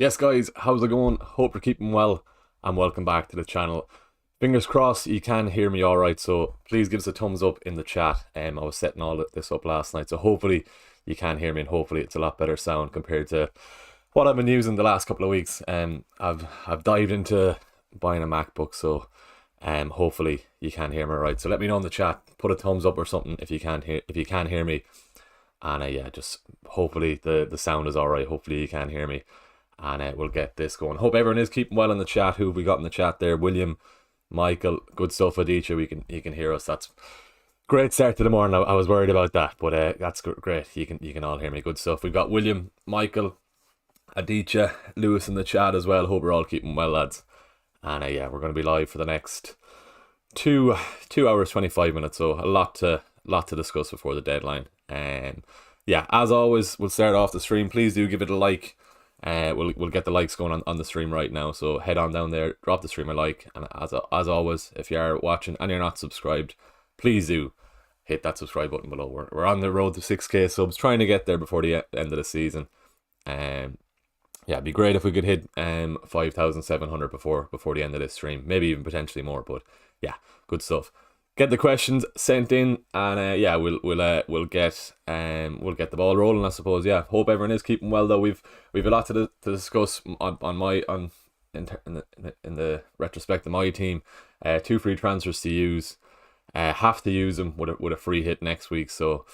Yes guys, how's it going? Hope you're keeping well and welcome back to the channel. Fingers crossed you can hear me alright, so please give us a thumbs up in the chat. I was setting all this up last night, so hopefully you can hear me and hopefully it's a lot better sound compared to what I've been using the last couple of weeks. I've dived into buying a MacBook, so hopefully you can hear me right. So let me know in the chat, put a thumbs up or something if you can hear me. And yeah, just hopefully the sound is alright. Hopefully you can hear me. And we'll get this going. Hope everyone is keeping well in the chat. Who have we got in the chat there? William, Michael, good stuff. Aditya, you can hear us. That's great start to the morning. I was worried about that, but that's great. You can all hear me. Good stuff. We've got William, Michael, Aditya, Lewis in the chat as well. Hope we're all keeping well, lads. And yeah, we're going to be live for the next two hours 25 minutes. So a lot to discuss before the deadline. Yeah, as always, we'll start off the stream. Please do give it a like. We'll get the likes going on the stream right now, so head on down there, drop the stream a like, and as always, if you are watching and you're not subscribed, please do hit that subscribe button below. We're on the road to 6k subs, trying to get there before the end of the season. Yeah, it'd be great if we could hit 5,700 before the end of this stream, maybe even potentially more. But yeah, good stuff. Get the questions sent in, and yeah, we'll get the ball rolling, I suppose. Yeah, hope everyone is keeping well though. We've a lot to discuss in the retrospect of my team. 2 free transfers to use. Have to use them with a free hit next week. So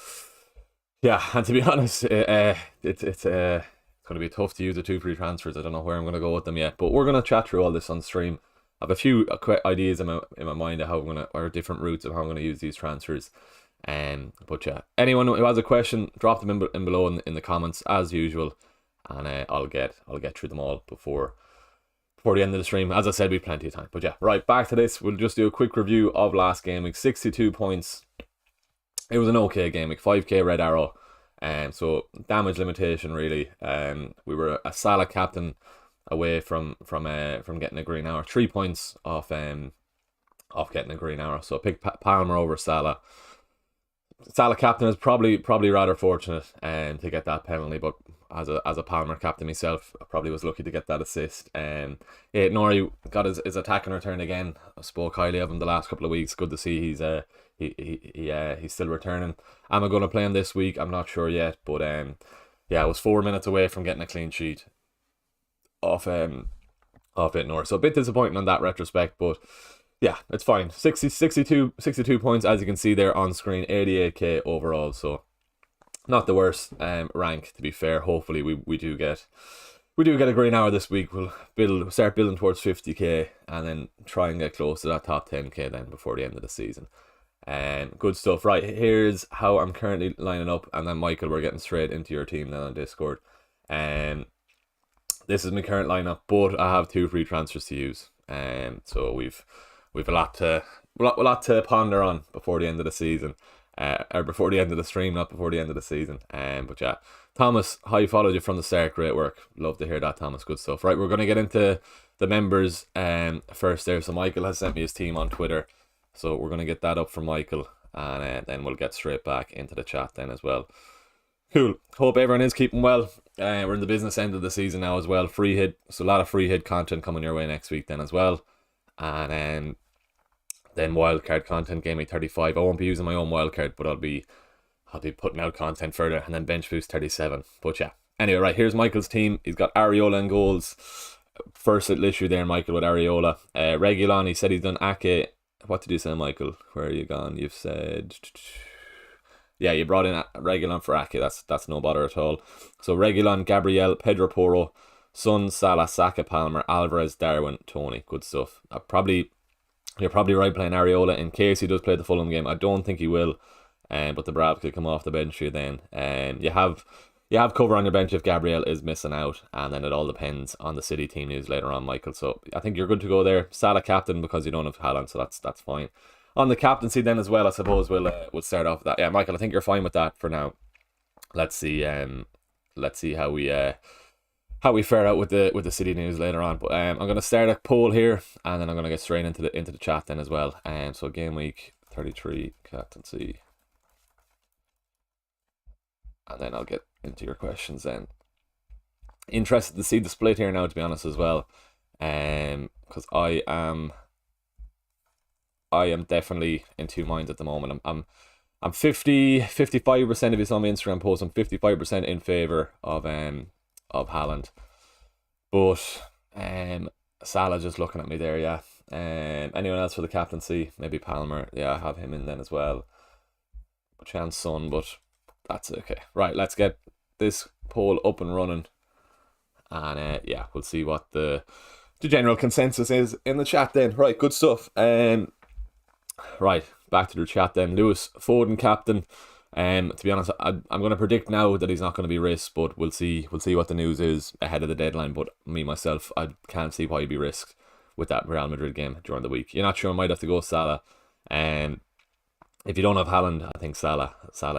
yeah, and to be honest, it's going to be tough to use the 2 free transfers. I don't know where I'm going to go with them yet, but we're going to chat through all this on stream. I have a few ideas in my mind of how I'm gonna, or different routes of how I'm gonna use these transfers. But yeah, anyone who has a question, drop them in below in the comments as usual, and I'll get through them all before the end of the stream. As I said, we've plenty of time. But yeah, right, back to this. We'll just do a quick review of last game week. 62 points. It was an okay game week. 5k red arrow. So damage limitation really. We were a Salah captain away from getting a green arrow. 3 points off getting a green arrow. So I picked Palmer over Salah. Salah captain is probably rather fortunate to get that penalty, but as a Palmer captain myself, I probably was lucky to get that assist. Yeah, Nori got his attacking return again. I spoke highly of him the last couple of weeks. Good to see he's still returning. Am I going to play him this week? I'm not sure yet, but yeah, I was 4 minutes away from getting a clean sheet off it North. So a bit disappointing on that retrospect, but yeah, it's fine. 62 points, as you can see there on screen. 88k overall, so not the worst rank, to be fair. Hopefully we do get a green hour this week. We'll start building towards 50k and then try and get close to that top 10k then before the end of the season. Good stuff. Right, here's how I'm currently lining up, and then Michael, we're getting straight into your team then on Discord. This is my current lineup, but I have 2 free transfers to use. So we've a lot to ponder on before the end of the season, or before the end of the stream, not before the end of the season. But yeah, Thomas, I followed you from the start. Great work. Love to hear that, Thomas. Good stuff. Right, we're gonna get into the members first there. So Michael has sent me his team on Twitter, so we're gonna get that up from Michael, and then we'll get straight back into the chat then as well. Cool. Hope everyone is keeping well. We're in the business end of the season now as well. Free hit, so a lot of free hit content coming your way next week then as well. And then wildcard content, game week 35. I won't be using my own wildcard, but I'll be putting out content further, and then bench boost 37. But yeah. Anyway, right, here's Michael's team. He's got Areola in goals. First little issue there, Michael, with Areola. Regulon, he said he's done Ake. What did you say, Michael? Where are you gone? You've said... Yeah, you brought in Regulon for Ake. That's no bother at all. So Regulon, Gabriel, Pedro Porro, Son, Salah, Saka, Palmer, Alvarez, Darwin, Tony. Good stuff. You're probably right playing Areola in case he does play the Fulham game. I don't think he will, but the Brav could come off the bench here then. You have cover on your bench if Gabriel is missing out, and then it all depends on the City team news later on, Michael. So I think you're good to go there. Salah captain because you don't have Haaland, so that's fine. On the captaincy then as well, I suppose we'll start off with that. Yeah, Michael, I think you're fine with that for now. Let's see how we fare out with the City news later on. But I'm gonna start a poll here, and then I'm gonna get straight into the chat then as well. So game week 33 captaincy, and then I'll get into your questions then. Interested to see the split here now, to be honest, as well. Because I am definitely in two minds at the moment. I'm 55% of you saw my Instagram post. I'm 55% in favor of Haaland, but Salah just looking at me there. Yeah. Anyone else for the captaincy? Maybe Palmer. Yeah, I have him in then as well. Chance Son, but that's okay. Right, let's get this poll up and running, and yeah, we'll see what the general consensus is in the chat then. Right, good stuff. Right, back to the chat then. Lewis Foden captain. To be honest, I'm going to predict now that he's not going to be risked, but we'll see what the news is ahead of the deadline. But me myself, I can't see why he'd be risked with that Real Madrid game during the week. You're not sure, might have to go Salah. If you don't have Haaland, I think Salah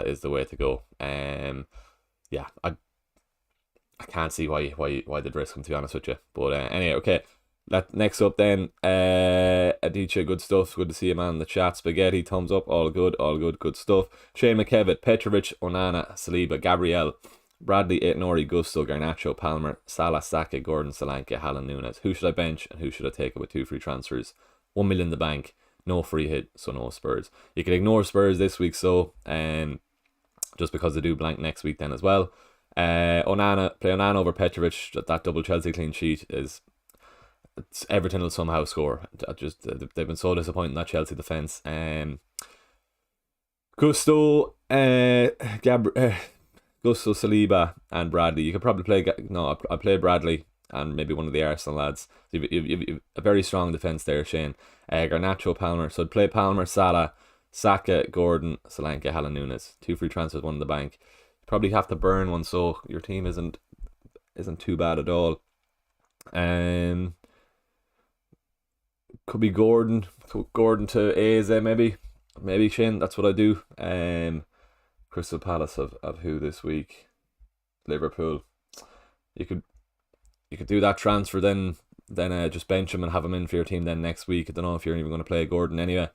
is the way to go. Yeah, I can't see why they'd risk him, to be honest with you. But anyway, okay. Next up then, Adichie, good stuff. Good to see you, man. The chat, Spaghetti, thumbs up. All good, good stuff. Shane McKevitt, Petrovic, Onana, Saliba, Gabriel, Bradley, Aitnori, Gusto, Garnacho, Palmer, Salah, Saka, Gordon, Solanke, Haaland, Nunes. Who should I bench and who should I take with 2 free transfers? 1 million in the bank. No free hit, so no Spurs. You can ignore Spurs this week, so just because they do blank next week then as well. Play Onana over Petrovic. That double Chelsea clean sheet is... Everton will somehow score. They've been so disappointing, that Chelsea defence. Gusto, Gusto, Saliba, and Bradley. You could probably play... No, I'll play Bradley and maybe one of the Arsenal lads. So you've a very strong defence there, Shane. Garnacho, Palmer. So I'd play Palmer, Salah, Saka, Gordon, Solanke, Haaland, Nunes. 2 free transfers, 1 in the bank. You probably have to burn one, so your team isn't too bad at all. Could be Gordon to Eze, maybe Shane. That's what I do. Crystal Palace of who this week? Liverpool. You could do that transfer then just bench him and have him in for your team then next week. I don't know if you're even going to play Gordon anyway.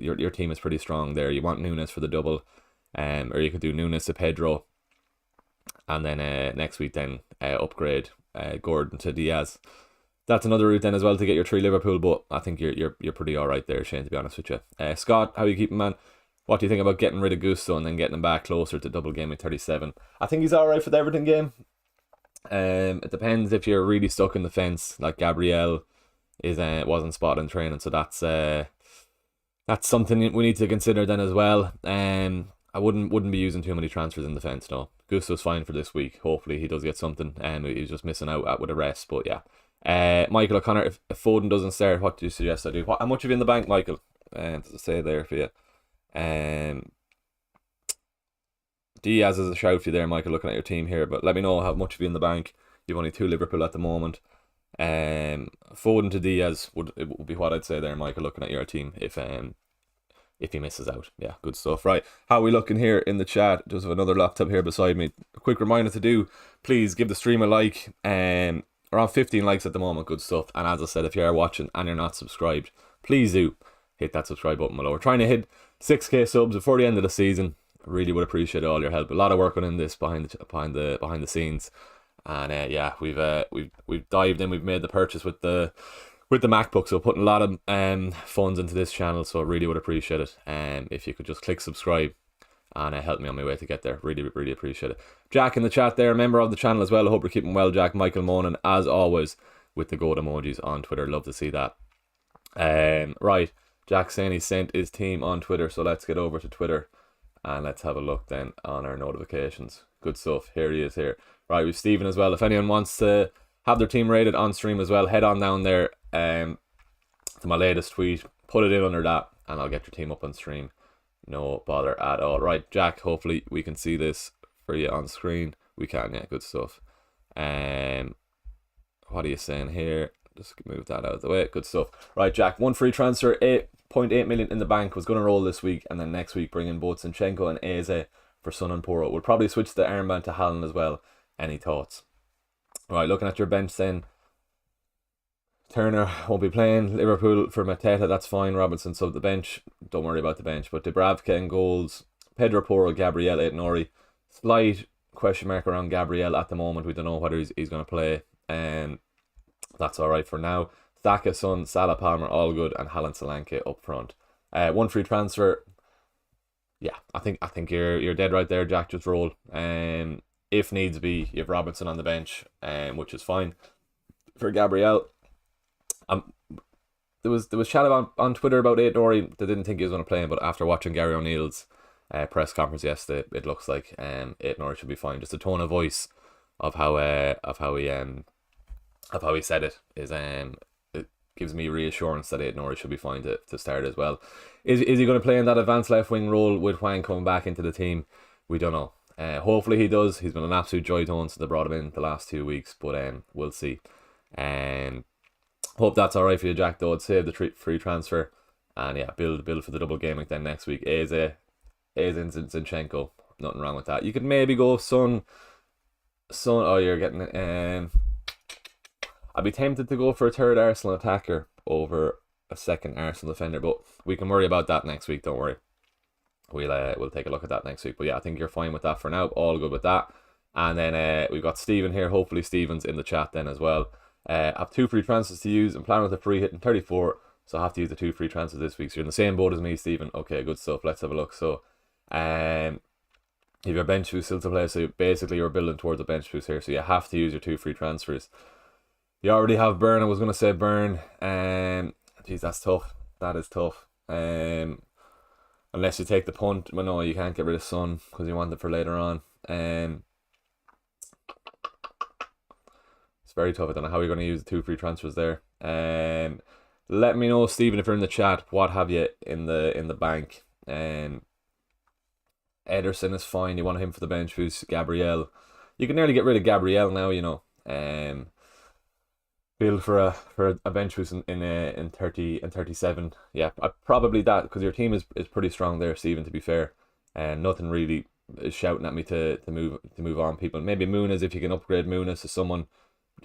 Your team is pretty strong there. You want Nunes for the double, or you could do Nunes to Pedro, and then next week then upgrade Gordon to Diaz. That's another route then as well to get your 3 Liverpool, but I think you're pretty alright there, Shane, to be honest with you. Scott, how you keeping, man? What do you think about getting rid of Gusto and then getting him back closer to double game at 37? I think he's alright for the Everton game. It depends if you're really stuck in the fence, like Gabriel wasn't spotted in training, so that's something we need to consider then as well. I wouldn't be using too many transfers in the fence, no. Gusto's fine for this week. Hopefully he does get something. He was just missing out with a rest, but yeah. Michael O'Connor, if Foden doesn't start, what do you suggest I do? How much have you in the bank, Michael? Does it say there for you? Diaz is a shout for you there, Michael, looking at your team here, but let me know how much have you in the bank. You've only 2 Liverpool at the moment. Foden to Diaz would be what I'd say there, Michael, looking at your team if he misses out. Yeah, good stuff. Right, how are we looking here in the chat? Just have another laptop here beside me. A quick reminder to do, please give the stream a like. Around 15 likes at the moment, good stuff. And as I said, if you are watching and you're not subscribed, please do hit that subscribe button below. We're trying to hit 6k subs before the end of the season. Really would appreciate all your help. A lot of work on in this behind the scenes, and yeah, we've dived in. We've made the purchase with the MacBook, so putting a lot of funds into this channel. So I really would appreciate it. If you could just click subscribe and help me on my way to get there. Really appreciate it. Jack in the chat there, a member of the channel as well. I hope you're keeping well, Jack. Michael Monan, as always, with the goat emojis on Twitter. Love to see that. Right, Jack saying he sent his team on Twitter, so let's get over to Twitter and let's have a look then on our notifications. Good stuff. Here he is here. Right, we've Stephen as well. If anyone wants to have their team rated on stream as well, head on down there to my latest tweet. Put it in under that and I'll get your team up on stream. No bother at all. Right, Jack, hopefully we can see this for you on screen. We can, yeah, good stuff. What are you saying here? Just move that out of the way. Good stuff. Right, Jack, 1 free transfer, 8.8 million in the bank, was going to roll this week, and then next week bring in both Zinchenko and Eze for Son and Poro. We'll probably switch the armband to Haaland as well. Any thoughts? Right, looking at your bench then. Turner won't be playing. Liverpool for Mateta, that's fine. Robinson sub the bench. Don't worry about the bench. But Dubravka in goals. Pedro Porro, Gabriel, Aitnori. Slight question mark around Gabriel at the moment. We don't know whether he's going to play. That's all right for now. Saka, Son, Salah, Palmer, all good, and Haaland, Solanke up front. One free transfer. Yeah, I think you're dead right there, Jack. Just roll. If needs be, you have Robertson on the bench, which is fine. For Gabriel, there was chat on Twitter about Aït-Nouri. They didn't think he was going to play him, but after watching Gary O'Neill's press conference yesterday, it looks like Aït-Nouri should be fine. Just the tone of voice of how he said it is it gives me reassurance that Aït-Nouri should be fine to start as well. Is he going to play in that advanced left wing role with Hwang coming back into the team? We don't know. Hopefully he does. He's been an absolute joy to us since they brought him in the last 2 weeks, but we'll see. Hope that's alright for you, Jack, though. I'd save the free transfer and yeah, build for the double Gameweek then next week. Eze Zinchenko, nothing wrong with that. You could maybe go Son. Oh, you're getting I'd be tempted to go for a third Arsenal attacker over a second Arsenal defender, but we can worry about that next week. Don't worry. We'll take a look at that next week. But yeah, I think you're fine with that for now. All good with that. And then we've got Stephen here. Hopefully Stephen's in the chat then as well. I have 2 free transfers to use. I'm planning with a free hitting 34, so I have to use the 2 free transfers this week. So you're in the same boat as me, Stephen. Okay, good stuff. Let's have a look. So, if your bench boost still to play, so basically you're building towards a bench boost here, so you have to use your 2 free transfers. You already have Burn. I was going to say Burn. Geez, that's tough. That is tough. Unless you take the punt. But no, you can't get rid of Son because you want it for later on. It's very tough. I don't know how you're going to use the 2 free transfers there. Let me know, Stephen, if you're in the chat, what have you in the bank. Ederson is fine. You want him for the bench boost. Gabriel. You can nearly get rid of Gabriel now, you know. Build for a bench boost in 30 and 37. Yeah, probably that, because your team is pretty strong there, Stephen, to be fair. And nothing really is shouting at me to move on people. Maybe Muniz, if you can upgrade Muniz to someone.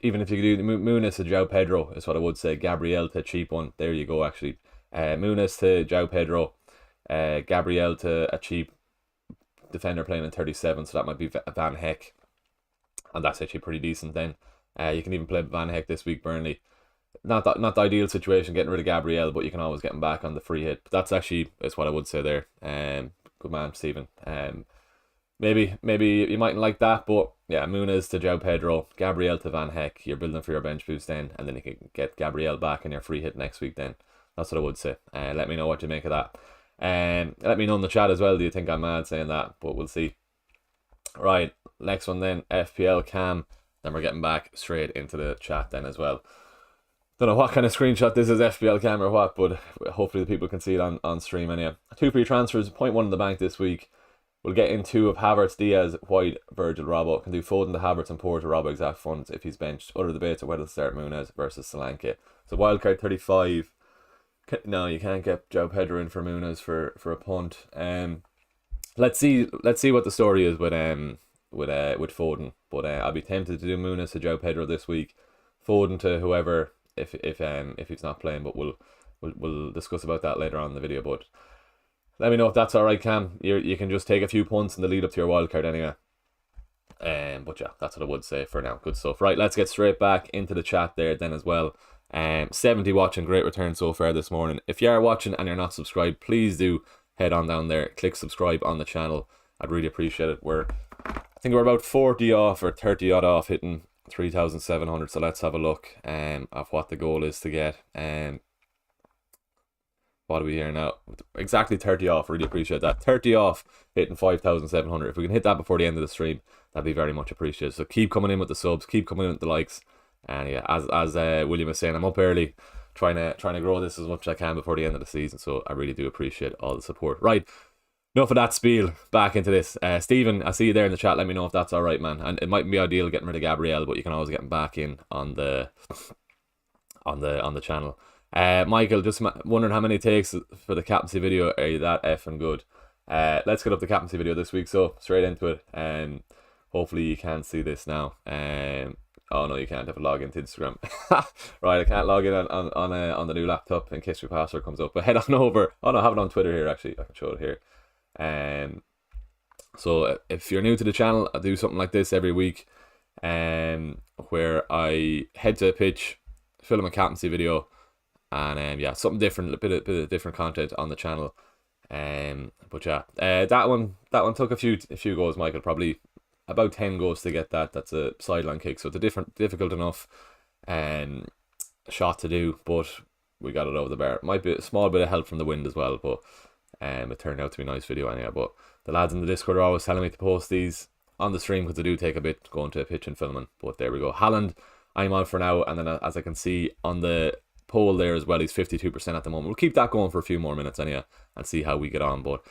Even if you could do Muniz to João Pedro is what I would say. Gabriel to a cheap one. There you go, actually. Muniz to João Pedro. Gabriel to a cheap defender playing in 37. So that might be Van Heck. And that's actually pretty decent then. You can even play Van Heck this week, Burnley. Not the ideal situation getting rid of Gabriel, but you can always get him back on the free hit. But that's actually is what I would say there. Good man, Stephen. Maybe you mightn't like that, but yeah, Muniz to João Pedro, Gabriel to Van Heck. You're building for your bench boost then, and then you can get Gabriel back in your free hit next week then. That's what I would say. Let me know what you make of that. Let me know in the chat as well. Do you think I'm mad saying that? But we'll see. Right, next one then, FPL Cam. Then we're getting back straight into the chat then as well. Don't know what kind of screenshot this is, FPL Cam or what, but hopefully the people can see it on stream anyway. 2 free transfers, 0.1 in the bank this week. We'll get in 2 of Havertz, Diaz, White, Virgil, Robbo. Can do Foden to Havertz and Porter, Robbo exact funds if he's benched. Other debates are whether to start Muniz versus Solanke. So wildcard 35. No, you can't get João Pedro in for Muniz for a punt. Let's see what the story is with Foden. But I'll be tempted to do Muniz to João Pedro this week. Foden to whoever if he's not playing. But we'll discuss about that later on in the video. But let me know if that's alright, Cam. You can just take a few punts in the lead up to your wildcard anyway. But yeah, that's what I would say for now. Good stuff. Right, let's get straight back into the chat there then as well. 70 watching, great return so far this morning. If you are watching and you're not subscribed, please do head on down there, click subscribe on the channel. I'd really appreciate it. I think we're about 40 off or 30 odd off hitting 3,700. So let's have a look of what the goal is to get. What are we here now? Exactly 30 off. Really appreciate that. 30 off hitting 5,700. If we can hit that before the end of the stream, that'd be very much appreciated. So keep coming in with the subs, keep coming in with the likes. And yeah, as William was saying, I'm up early trying to grow this as much as I can before the end of the season. So I really do appreciate all the support. Right, enough of that spiel. Back into this. Stephen, I see you there in the chat. Let me know if that's all right, man. And it mightn't be ideal getting rid of Gabriel, but you can always get him back in on the channel. Michael, just wondering how many takes for the captaincy video. Are you that effing good? Let's get up the captaincy video this week. So straight into it. Hopefully you can see this now. Oh no, you can't have a log into Instagram. Right, I can't log in on the new laptop in case your password comes up. But head on over. Oh no, I have it on Twitter here actually. I can show it here. So if you're new to the channel, I do something like this every week, where I head to a pitch, film a captaincy video, and yeah, something different, a bit of different content on the channel. But yeah, that one took a few goals, Michael. Probably about 10 goals to get that. That's a sideline kick, so it's a difficult enough shot to do, but we got it over the bar. Might be a small bit of help from the wind as well, but it turned out to be a nice video anyway. But the lads in the Discord are always telling me to post these on the stream because they do take a bit going to a pitch and filming. But there we go. Haaland, I'm on for now, and then as I can see on the poll there as well, he's 52% at the moment. We'll keep that going for a few more minutes anyway and see how we get on. But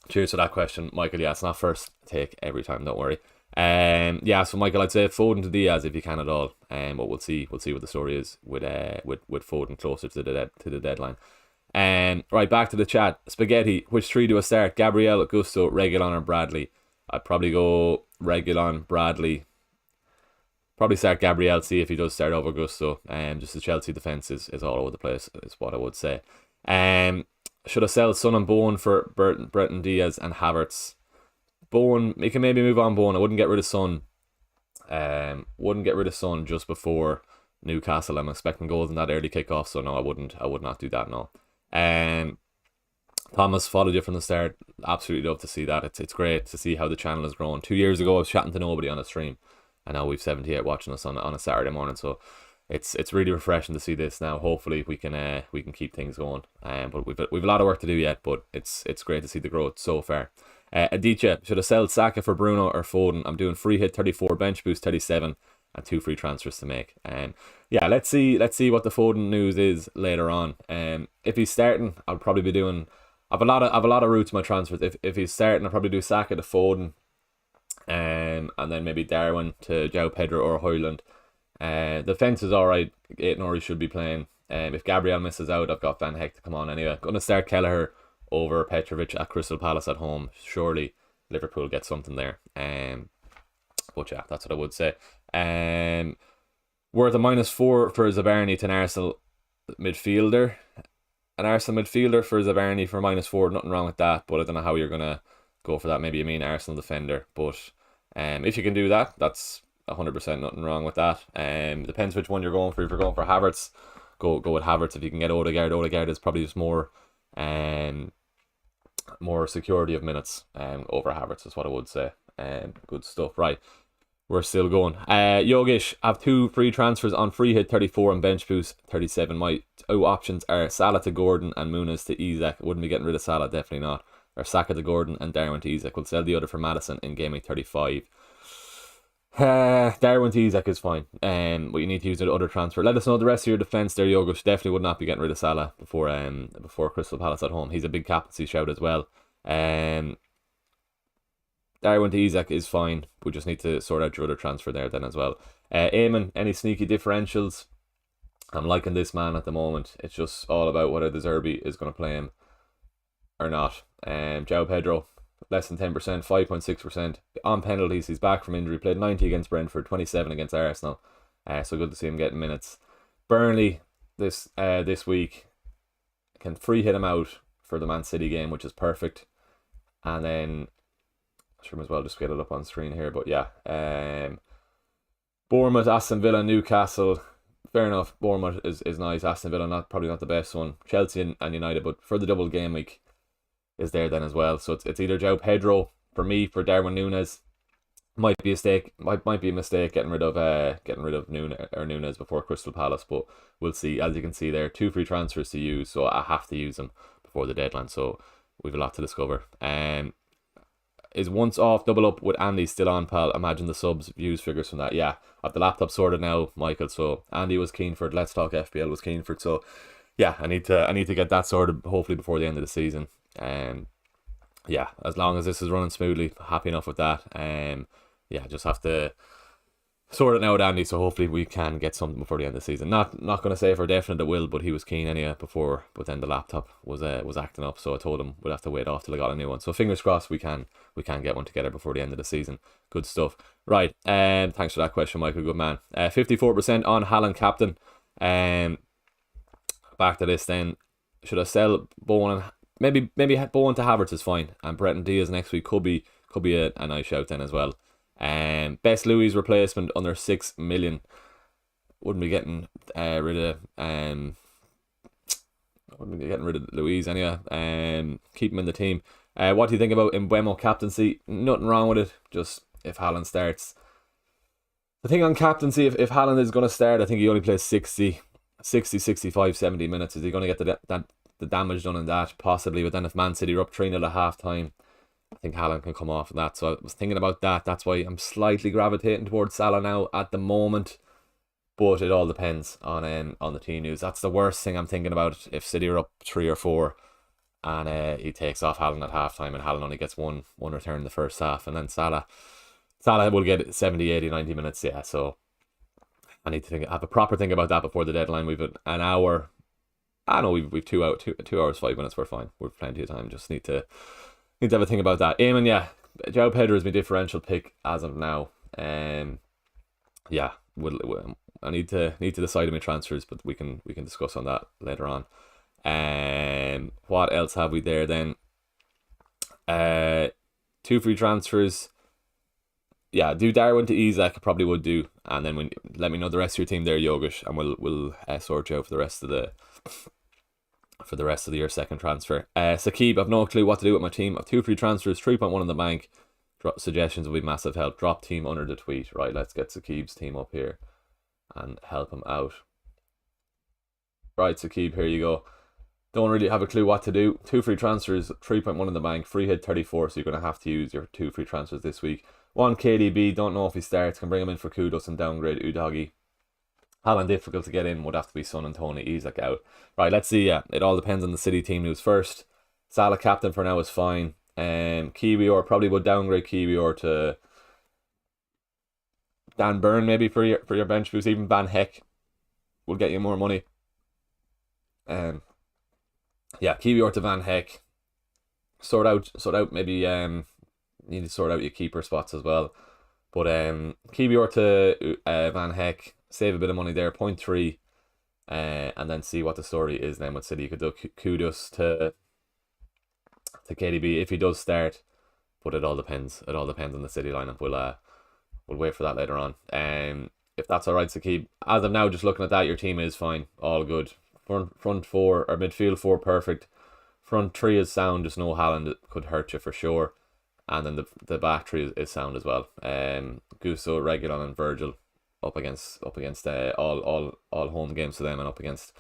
cheers for that question, Michael. Yeah, it's not first take every time, don't worry. Yeah, so Michael, I'd say Foden to Diaz if you can at all. But we'll see what the story is with Foden closer to the deadline. Right, back to the chat. Spaghetti, which three do I start? Gabriel, Gusto, Reguilon or Bradley? I'd probably go Reguilon, Bradley. Probably start Gabriel, see if he does start over Gusto. Just the Chelsea defence is all over the place, is what I would say. Should I sell Son and Bowen for Breton Diaz and Havertz? Bowen, you can maybe move on Bowen. I wouldn't get rid of Son. Wouldn't get rid of Son just before Newcastle. I'm expecting goals in that early kickoff, so no, I would not do that, no. Thomas, followed you from the start. Absolutely love to see that. It's great to see how the channel has grown. 2 years ago I was chatting to nobody on a stream, and now we've 78 watching us on a Saturday morning, so it's really refreshing to see this now. Hopefully we can keep things going. But we've a lot of work to do yet, but it's great to see the growth so far. Aditya, should I sell Saka for Bruno or Foden? I'm doing free hit 34, bench boost 37, and 2 free transfers to make. Yeah, let's see what the Foden news is later on. If he's starting, I'll probably be doing. I've a lot of routes in my transfers. If he's starting, I'll probably do Saka to Foden, and then maybe Darwin to João Pedro or Højlund. The fence is alright. Aït-Nouri should be playing. If Gabriel misses out, I've got Van Heck to come on anyway. Gonna start Kelleher over Petrovic at Crystal Palace at home. Surely Liverpool get something there. But yeah, that's what I would say. Worth a -4 for Zabarny to an Arsenal midfielder. An Arsenal midfielder for Zabarny for -4. Nothing wrong with that, but I don't know how you're gonna go for that. Maybe you mean Arsenal defender, but if you can do that, that's 100% nothing wrong with that. Depends which one you're going for. If you're going for Havertz, go with Havertz. If you can get Odegaard is probably just more security of minutes over Havertz is what I would say. Good stuff. Right, we're still going. Yogesh, I have 2 free transfers on free hit 34 and bench boost 37. My 2 options are Salah to Gordon and Muniz to Isak. Wouldn't be getting rid of Salah, definitely not. Or Saka to Gordon and Darwin to Isak. We'll sell the other for Madison in Gameweek 35. Darwin to Isak is fine. But you need to use the other transfer. Let us know the rest of your defence there, Yogesh. Definitely would not be getting rid of Salah before Crystal Palace at home. He's a big captaincy shout as well. Darwin to Isak is fine. We just need to sort out your other transfer there then as well. Eamon, any sneaky differentials? I'm liking this man at the moment. It's just all about whether the Zerbi is going to play him or not. João Pedro, less than 10%, 5.6%. On penalties, he's back from injury. Played 90 against Brentford, 27 against Arsenal. So good to see him getting minutes. Burnley this week can free hit him out for the Man City game, which is perfect. And then sure as well just get it up on screen here, but yeah. Bournemouth, Aston Villa, Newcastle. Fair enough. Bournemouth is nice. Aston Villa probably not the best one. Chelsea and United, but for the double game week is there then as well. So it's either João Pedro for me for Darwin Núñez. Might be a mistake getting rid of Núñez before Crystal Palace, but we'll see. As you can see there, 2 free transfers to use, so I have to use them before the deadline. So we've a lot to discover. Is once off double up with Andy still on, pal? Imagine the subs views figures from that. Yeah, I've the laptop sorted now, Michael. So Andy was keen for it. Let's Talk FPL was keen for it. So yeah, I need to get that sorted hopefully before the end of the season. Yeah, as long as this is running smoothly, happy enough with that. Yeah, just have to sort it now with Andy, so hopefully we can get something before the end of the season. Not going to say for definite it will, but he was keen anyway before. But then the laptop was acting up, so I told him we'd have to wait off till I got a new one. So fingers crossed we can get one together before the end of the season. Good stuff. Right, thanks for that question, Michael. Good man. 54% on Haaland captain. Back to this then. Should I sell Bowen maybe Bowen to Havertz is fine, and Breton Diaz next week could be a nice shout then as well. Best Louis replacement under 6 million. Wouldn't be getting rid of Louise anyway. Keep him in the team. What do you think about Mbeumo captaincy? Nothing wrong with it. Just if Haaland starts. The thing on captaincy, if Haaland is going to start, I think he only plays 60, 65, 70 minutes. Is he going to get the damage done in that? Possibly. But then if Man City are up 3-0 at half time, I think Haaland can come off of that. So I was thinking about that. That's why I'm slightly gravitating towards Salah now at the moment. But it all depends on the team news. That's the worst thing I'm thinking about. If City are up 3 or 4 and he takes off Haaland at half time and Haaland only gets one return in the first half, and then Salah will get 70, 80, 90 minutes. Yeah, so I need to have a proper think about that before the deadline. We've an hour. I know we've 2 hours 5 minutes. We're fine. We've plenty of time. Just need to have a think about that. Eamon, yeah, João Pedro is my differential pick as of now. Yeah, I need to decide on my transfers, but we can discuss on that later on. What else have we there then? 2 free transfers. Yeah, do Darwin to Isak, probably would do, and then let me know the rest of your team there, Yogesh, and we'll sort you out for the rest of the year second transfer. Sakib, I've no clue what to do with my team. I've 2 free transfers, 3.1 in the bank. Suggestions will be massive help. Drop team under the tweet. Right, let's get Sakib's team up here and help him out. Right, Sakib, here you go. Don't really have a clue what to do. 2 free transfers, 3.1 in the bank, free hit 34, so you're going to have to use your 2 free transfers this week. 1 KDB, don't know if he starts, can bring him in for Kudos and downgrade Udogie. Haaland difficult to get in, would have to be Son and Tony, Isak out. Right, let's see, yeah, it all depends on the City team news first. Salah captain for now is fine. Kiwior, probably would downgrade Kiwior to Dan Burn maybe for your bench boost. Even Van Heck will get you more money. Yeah, Kiwior to Van Heck. Sort out maybe you need to sort out your keeper spots as well. But Kiwior to Van Heck, save a bit of money there, 0.3, and then see what the story is then with City. You could do Kudos to KDB if he does start, but it all depends. It all depends on the City lineup. We'll wait for that later on. If that's all right, Sakib. As of now, just looking at that, your team is fine, all good. Front 4 or midfield 4 perfect. Front 3 is sound. Just no Haaland could hurt you for sure, and then the back 3 is sound as well. Gusto, Reguilon, and Virgil up against all home games to them, and up against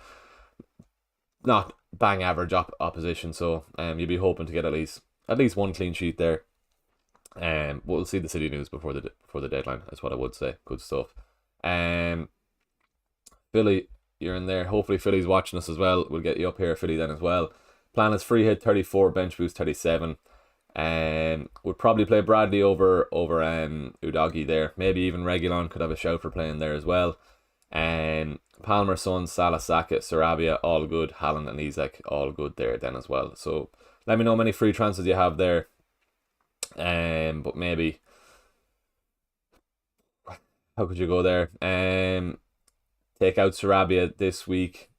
not bang average opposition. So you'd be hoping to get at least 1 clean sheet there. We'll see the City news before the deadline. That's what I would say. Good stuff. Philly, you're in there. Hopefully Philly's watching us as well. We'll get you up here, Philly, then as well. Plan is free hit 34, bench boost 37. Would probably play Bradley over Udogie there. Maybe even Reguilon could have a shout for playing there as well. Palmer, Son, Salah, Saka, Sarabia, all good. Haaland and Isak, all good there then as well. So let me know how many free transfers you have there. But maybe how could you go there? Take out Sarabia this week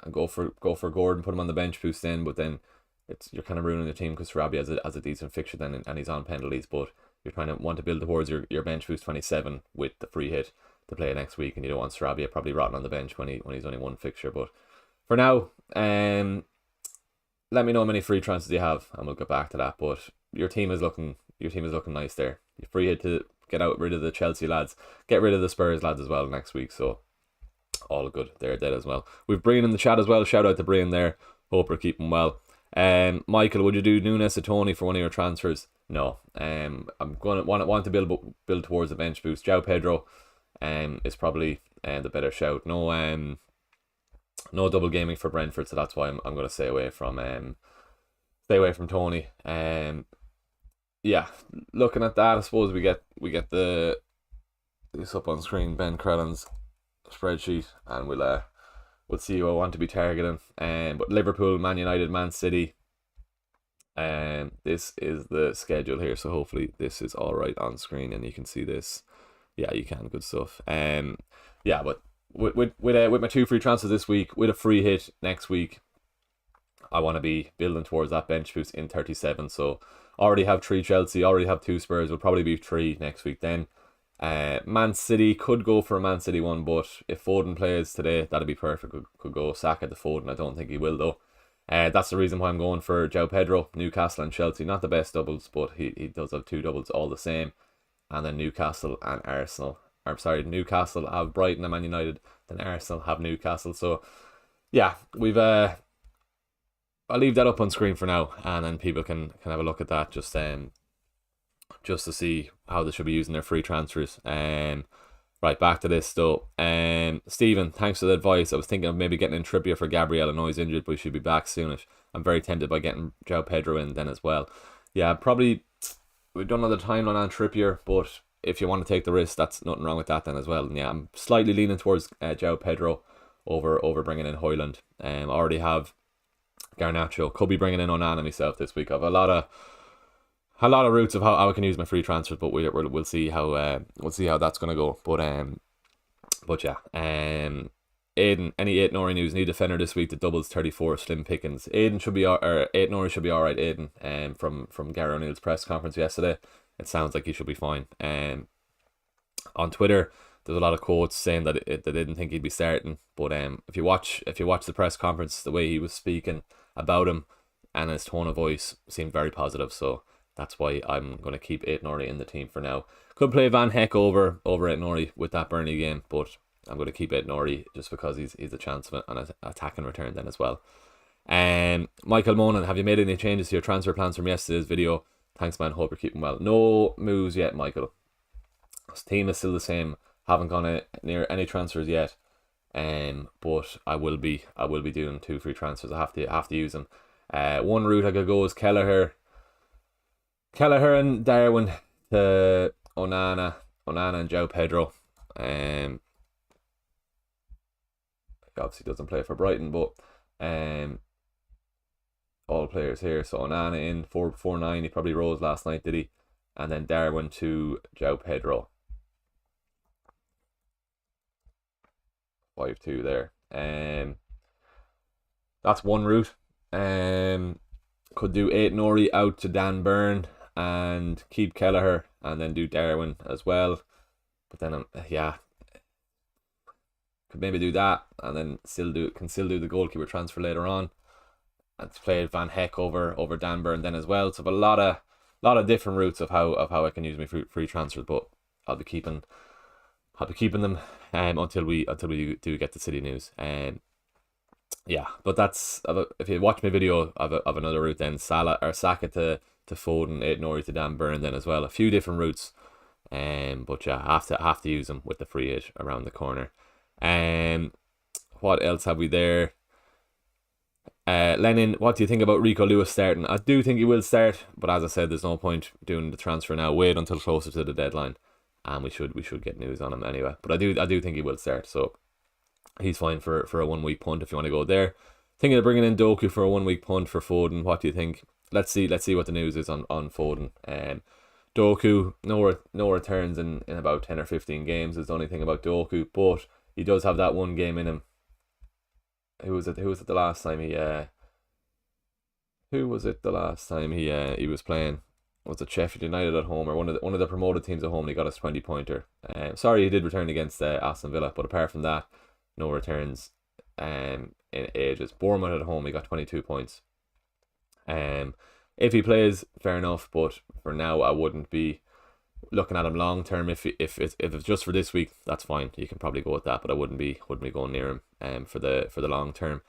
and go for Gordon, put him on the bench boost then, but then you're kind of ruining the team because Sarabia has a decent fixture then, and he's on penalties, but you're want to build towards your bench boost 27 with the free hit to play next week, and you don't want Sarabia probably rotting on the bench when he's only 1 fixture. But for now, let me know how many free transfers you have, and we'll get back to that. But your team is looking nice there. You're free hit to get rid of the Chelsea lads, get rid of the Spurs lads as well next week. So all good. They're dead as well. We've Brian in the chat as well. Shout out to Brian there. Hope we're keeping well. Michael, would you do Nunes or Tony for one of your transfers? No. I'm going to want to build towards the bench boost. João Pedro is probably the better shout. No double gaming for Brentford, so that's why I'm going to stay away from Tony. Yeah, looking at that, I suppose we get this up on screen, Ben Crellin's spreadsheet, and we'll see who I want to be targeting. But Liverpool, Man United, Man City. This is the schedule here, so hopefully this is all right on screen and you can see this. Yeah, you can. Good stuff. Yeah, but with my 2 free transfers this week, with a free hit next week, I want to be building towards that bench boost in 37. So already have 3 Chelsea, already have 2 Spurs, will probably be 3 next week then. Man City, could go for a Man City one, but if Foden plays today, that'd be perfect. Could go Saka to Foden. I don't think he will though. That's the reason why I'm going for João Pedro, Newcastle and Chelsea. Not the best doubles, but he does have 2 doubles all the same. And then Newcastle and Arsenal. I'm sorry, Newcastle have Brighton and Man United. Then Arsenal have Newcastle. So yeah, we've I'll leave that up on screen for now, and then people can have a look at that just to see how they should be using their free transfers. Right, back to this though. Stephen, thanks for the advice. I was thinking of maybe getting in Trippier for Gabriel. I know he's injured, but he should be back soonish. I'm very tempted by getting João Pedro in then as well. Yeah, probably. We don't know the timeline on Trippier, but if you want to take the risk, that's nothing wrong with that then as well. And yeah, I'm slightly leaning towards João Pedro over bringing in Højlund. I already have Garnacho. Could be bringing in Onana myself this week. I have a lot of routes of how I can use my free transfers, but we'll see how that's gonna go. But yeah, Aiden, any 8 Nori news? Need defender this week. The doubles 34 slim pickings. Aiden should be 8 Nori should be all right. Aiden, from Gary O'Neill's press conference yesterday, it sounds like he should be fine. On Twitter, there's a lot of quotes saying that they didn't think he'd be starting, but if you watch the press conference, the way he was speaking about him and his tone of voice seemed very positive. So that's why I'm going to keep 8 Nori in the team for now. Could play Van Heck over 8 Nori with that Burnley game, but I'm going to keep 8 Nori just because he's a chance of an attacking return then as well. Michael Monan, have you made any changes to your transfer plans from yesterday's video? Thanks, man. Hope you're keeping well. No moves yet, Michael. His team is still the same. Haven't gone near any transfers yet. But I will be doing 2 free transfers. I have to use them. One route I could go is Kelleher and Darwin to Onana and João Pedro. He obviously doesn't play for Brighton, but all players here. So Onana in 4-4-9. He probably rose last night, did he? And then Darwin to João Pedro. 5-2 there. That's one route. Could do 8 Nori out to Dan Burn and keep Kelleher, and then do Darwin as well. But then could maybe do that, and then still do the goalkeeper transfer later on, and play Van Heck over Dan Burn then as well. So a lot of different routes of how I can use my free transfers, but I'll be keeping them until we do get the City news. Yeah, but that's, if you watch my video of another route, then Saka to Foden, 8 Nori to Dan Burn then as well. A few different routes, but yeah, I have to use them with the free hit around the corner. What else have we there? Lennon, what do you think about Rico Lewis starting? I do think he will start, but as I said, there's no point doing the transfer now. Wait until closer to the deadline, and we should get news on him anyway. But I do think he will start, so he's fine for a 1 week punt if you want to go there. Thinking of bringing in Doku for a 1 week punt for Foden. What do you think? Let's see what the news is on Foden. Doku, no returns in about 10 or 15 games is the only thing about Doku, but he does have that one game in him. Who was it the last time he was playing? Was it Sheffield United at home or one of the promoted teams at home? And he got his 20-pointer. Sorry, he did return against Aston Villa, but apart from that, no returns in ages. Bournemouth at home, he got 22 points. If he plays, fair enough, but for now I wouldn't be looking at him long term. If it's just for this week, that's fine. You can probably go with that, but I wouldn't be going near him for the long term.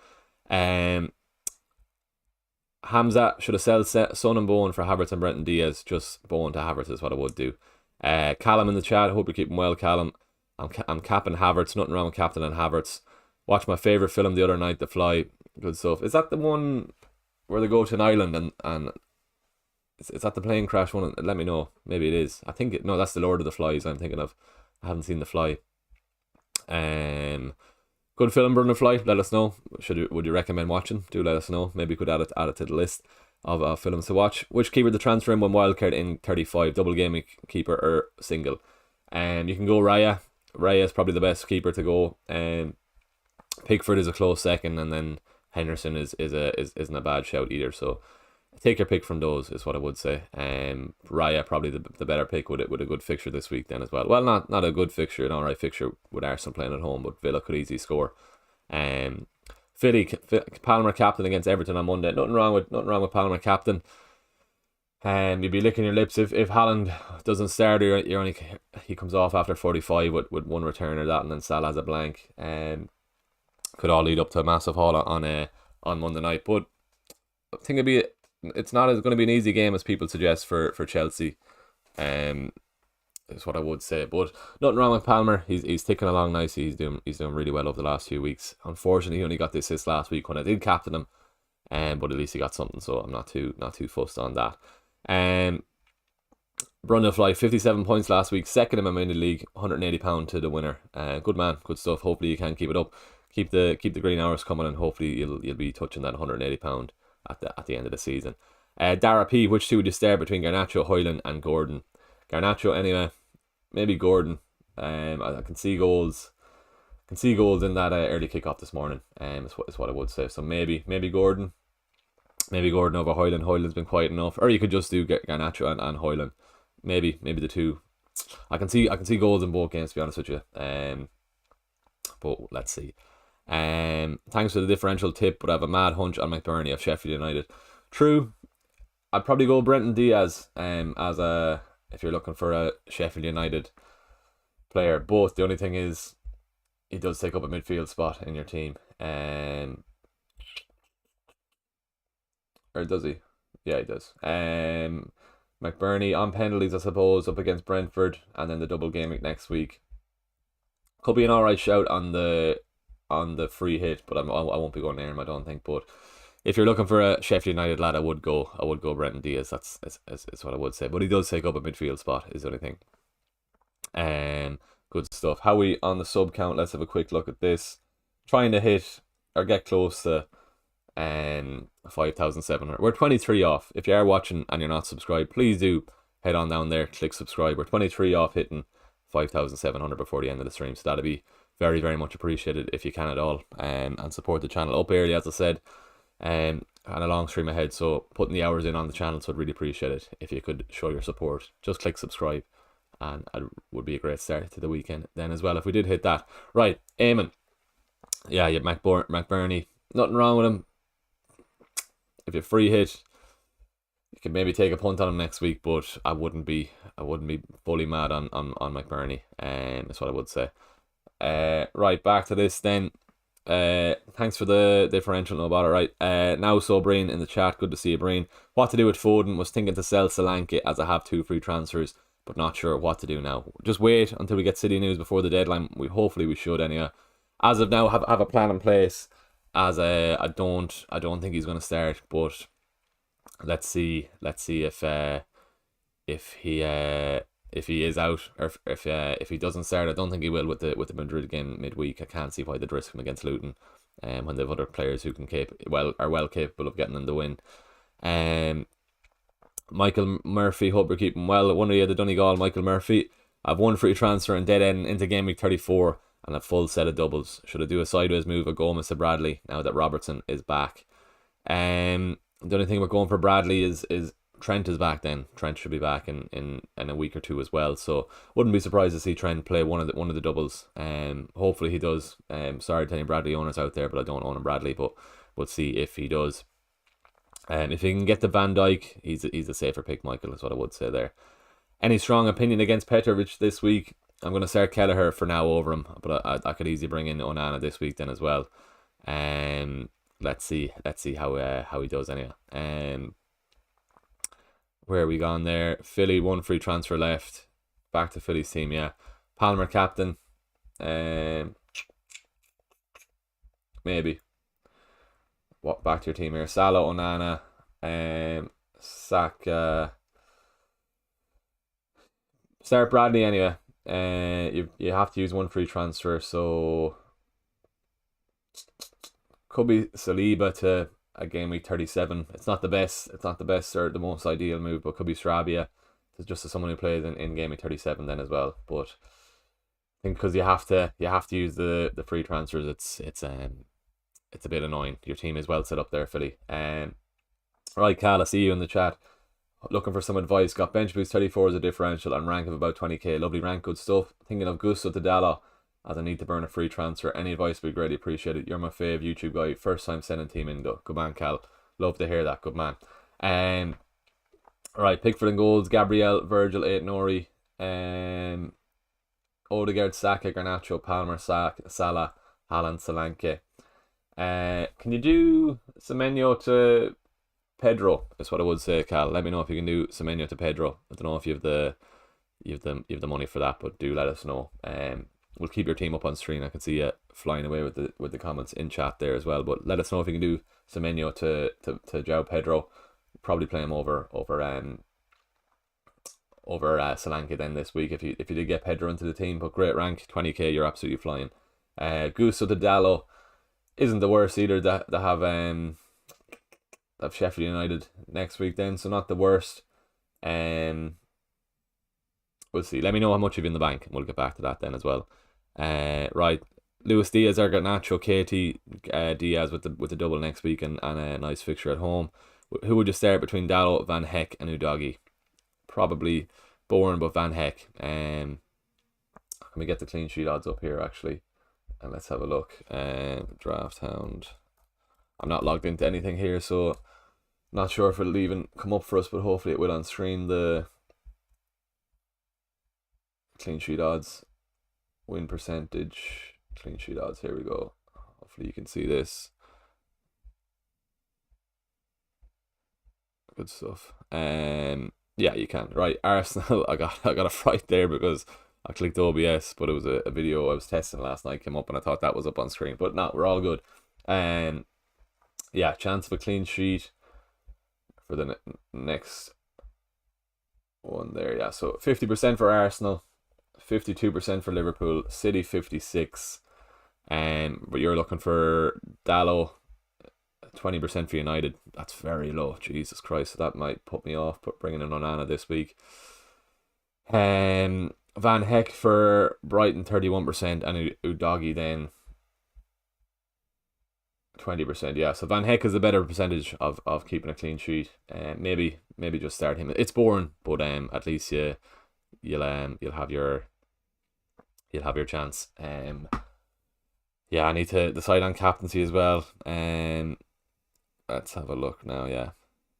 Hamza, should have sold Son and Bowen for Havertz and Brenton Diaz. Just Bowen to Havertz is what I would do. Callum in the chat, hope you're keeping well, Callum. I'm capping Havertz. Nothing wrong with captain and Havertz. Watched my favourite film the other night, The Fly. Good stuff. Is that the one where they go to an island and is that the plane crash one? Let me know. Maybe it is. I think no, that's the Lord of the Flies I'm thinking of. I haven't seen The Fly. Good film, Burn the Fly. Let us know. Would you recommend watching? Do let us know. Maybe we could add it to the list of films to watch. Which keeper to transfer in when wildcard in 35? Double game week keeper or single? You can go Raya. Raya is probably the best keeper to go. Pickford is a close second, and then Henderson isn't a bad shout either. So take your pick from those is what I would say. Raya probably the better pick with a good fixture this week then as well. Well, not a good fixture, an alright fixture with Arsenal playing at home, but Villa could easily score. Palmer captain against Everton on Monday. Nothing wrong with Palmer captain. You'd be licking your lips if Haaland doesn't start. He comes off after 45 with one return or that, and then Salah has a blank. Could all lead up to a massive haul on Monday night. But I think it's not going to be an easy game as people suggest for Chelsea. Is what I would say. But nothing wrong with Palmer. He's ticking along nicely. He's doing really well over the last few weeks. Unfortunately, he only got the assist last week when I did captain him. But at least he got something, so I'm not too fussed on that. Brundlefly, 57 points last week, second in my main league, £180 to the winner. Good man, good stuff. Hopefully you can keep it up. Keep the green hours coming, and hopefully you'll be touching that £180 at the end of the season. Dara P, which two would you stare between Garnacho, Hoyland, and Gordon? Garnacho anyway, maybe Gordon. I can see goals. In that early kickoff this morning. Is what I would say. So maybe Gordon. Maybe Gordon over Hoyland. Hoyland's been quiet enough. Or you could just do Garnacho and Hoyland. Maybe the two. I can see goals in both games, to be honest with you. But let's see. Thanks for the differential tip, but I have a mad hunch on McBurney of Sheffield United. True. I'd probably go Brenton Diaz if you're looking for a Sheffield United player. But the only thing is, he does take up a midfield spot in your team. Or does he? Yeah, he does. McBurney on penalties, I suppose, up against Brentford, and then the double game week next week. Could be an alright shout on the free hit, but I won't be going near him, I don't think. But if you're looking for a Sheffield United lad, I would go Brenton Diaz. That's what I would say. But he does take up a midfield spot, is the only thing. Good stuff. How we on the sub count? Let's have a quick look at this. Trying to hit or get close to 5,700. We're 23 off. If you are watching and you're not subscribed, please do head on down there, click subscribe. We're 23 off hitting 5,700 before the end of the stream, so that'd be very, very much appreciated if you can at all. And support the channel up early, as I said, and a long stream ahead, so putting the hours in on the channel, so I'd really appreciate it if you could show your support. Just click subscribe, and it would be a great start to the weekend then as well if we did hit that. Right, Eamon. Yeah, you have McBurney. Nothing wrong with him. If you free hit, you can maybe take a punt on him next week, but I wouldn't be fully mad on McBurney. That's what I would say. Right, back to this then. Thanks for the differential, no bother. Right, now so Breen in the chat, good to see you, Breen. What to do with Foden? Was thinking to sell Solanke as I have 2 free transfers, but not sure what to do now. Just wait until we get City news before the deadline. Hopefully we should anyway. As of now, have a plan in place. As I don't think he's going to start, but let's see if he is out, or if he doesn't start. I don't think he will with the Madrid game midweek. I can't see why they'd risk him against Luton, when they have other players who can are well capable of getting them the win. Michael Murphy, hope you're keeping well. One of you, the Donegal, Michael Murphy. I've 1 free transfer and dead end into game week 34. And a full set of doubles. Should I do a sideways move of Gomez to Bradley now that Robertson is back? The only thing about going for Bradley is Trent is back then. Trent should be back in a week or two as well. So wouldn't be surprised to see Trent play one of the doubles. Hopefully he does. Sorry to any Bradley owners out there, but I don't own him Bradley. But we'll see if he does. If he can get to Van Dijk, he's a safer pick, Michael, is what I would say there. Any strong opinion against Petrovic this week? I'm going to start Kelleher for now over him, but I could easily bring in Onana this week then as well. Let's see how he does anyway. Where are we gone there? Philly, 1 free transfer left. Back to Philly's team, yeah. Palmer captain. Maybe. What back to your team here? Salah, Onana, Saka. Start Bradley anyway. You have to use 1 free transfer, so could be Saliba to a game week 37. It's not the best or the most ideal move, but could be Sarabia. It's just as someone who plays in game week 37 then as well. But I think because you have to use the free transfers, it's a bit annoying. Your team is well set up there, Philly. Right, Cal, I see you in the chat. Looking for some advice. Got bench boost 34 as a differential and rank of about 20k. Lovely rank, good stuff. Thinking of Gusto to Dalla as I need to burn a free transfer. Any advice would be greatly appreciated. You're my fave YouTube guy. First time sending team in though. Good man, Cal. Love to hear that. Good man. Right, Pickford and goals. Gabriel, Virgil, 8 Nori. Odegaard, Saka, Garnacho, Palmer, Salah, Haaland, Solanke. Can you do Semenyo to Pedro? Is what I would say, Cal. Let me know if you can do Semenyo to Pedro. I don't know if you have the money for that, but do let us know. We'll keep your team up on screen. I can see you flying away with the comments in chat there as well. But let us know if you can do Semenyo to João Pedro. Probably play him over Solanke then this week if you did get Pedro into the team. But great rank, 20k, you're absolutely flying. Gusto to Dallo isn't the worst either. That have Sheffield United next week then, so not the worst. We'll see. Let me know how much you've in the bank, and we'll get back to that then as well. Right, Luis Diaz, Garnacho, KT, Diaz with the double next week, and a nice fixture at home. Who would you start between Dallo, Van Heck, and Udogie? Probably boring, but Van Heck. Let me get the clean sheet odds up here actually, and let's have a look. Draft Hound. I'm not logged into anything here, so not sure if it'll even come up for us, but hopefully it will on screen. The clean sheet odds, win percentage, clean sheet odds. Here we go. Hopefully you can see this. Good stuff. Yeah, you can. Right, Arsenal. I got a fright there because I clicked OBS, but it was a video I was testing last night came up, and I thought that was up on screen. But no, we're all good. Yeah, chance of a clean sheet for the next one there. Yeah, so 50% for Arsenal, 52% for Liverpool, City 56. But you're looking for Dallo, 20% for United. That's very low. Jesus Christ, so that might put me off. But bringing in Onana this week. Van Heck for Brighton, 31%, and Udogie then 20%. Yeah, so Van Heck is a better percentage of keeping a clean sheet. Maybe just start him. It's boring, but at least you'll have your chance. Yeah, I need to decide on captaincy as well. Let's have a look now. Yeah,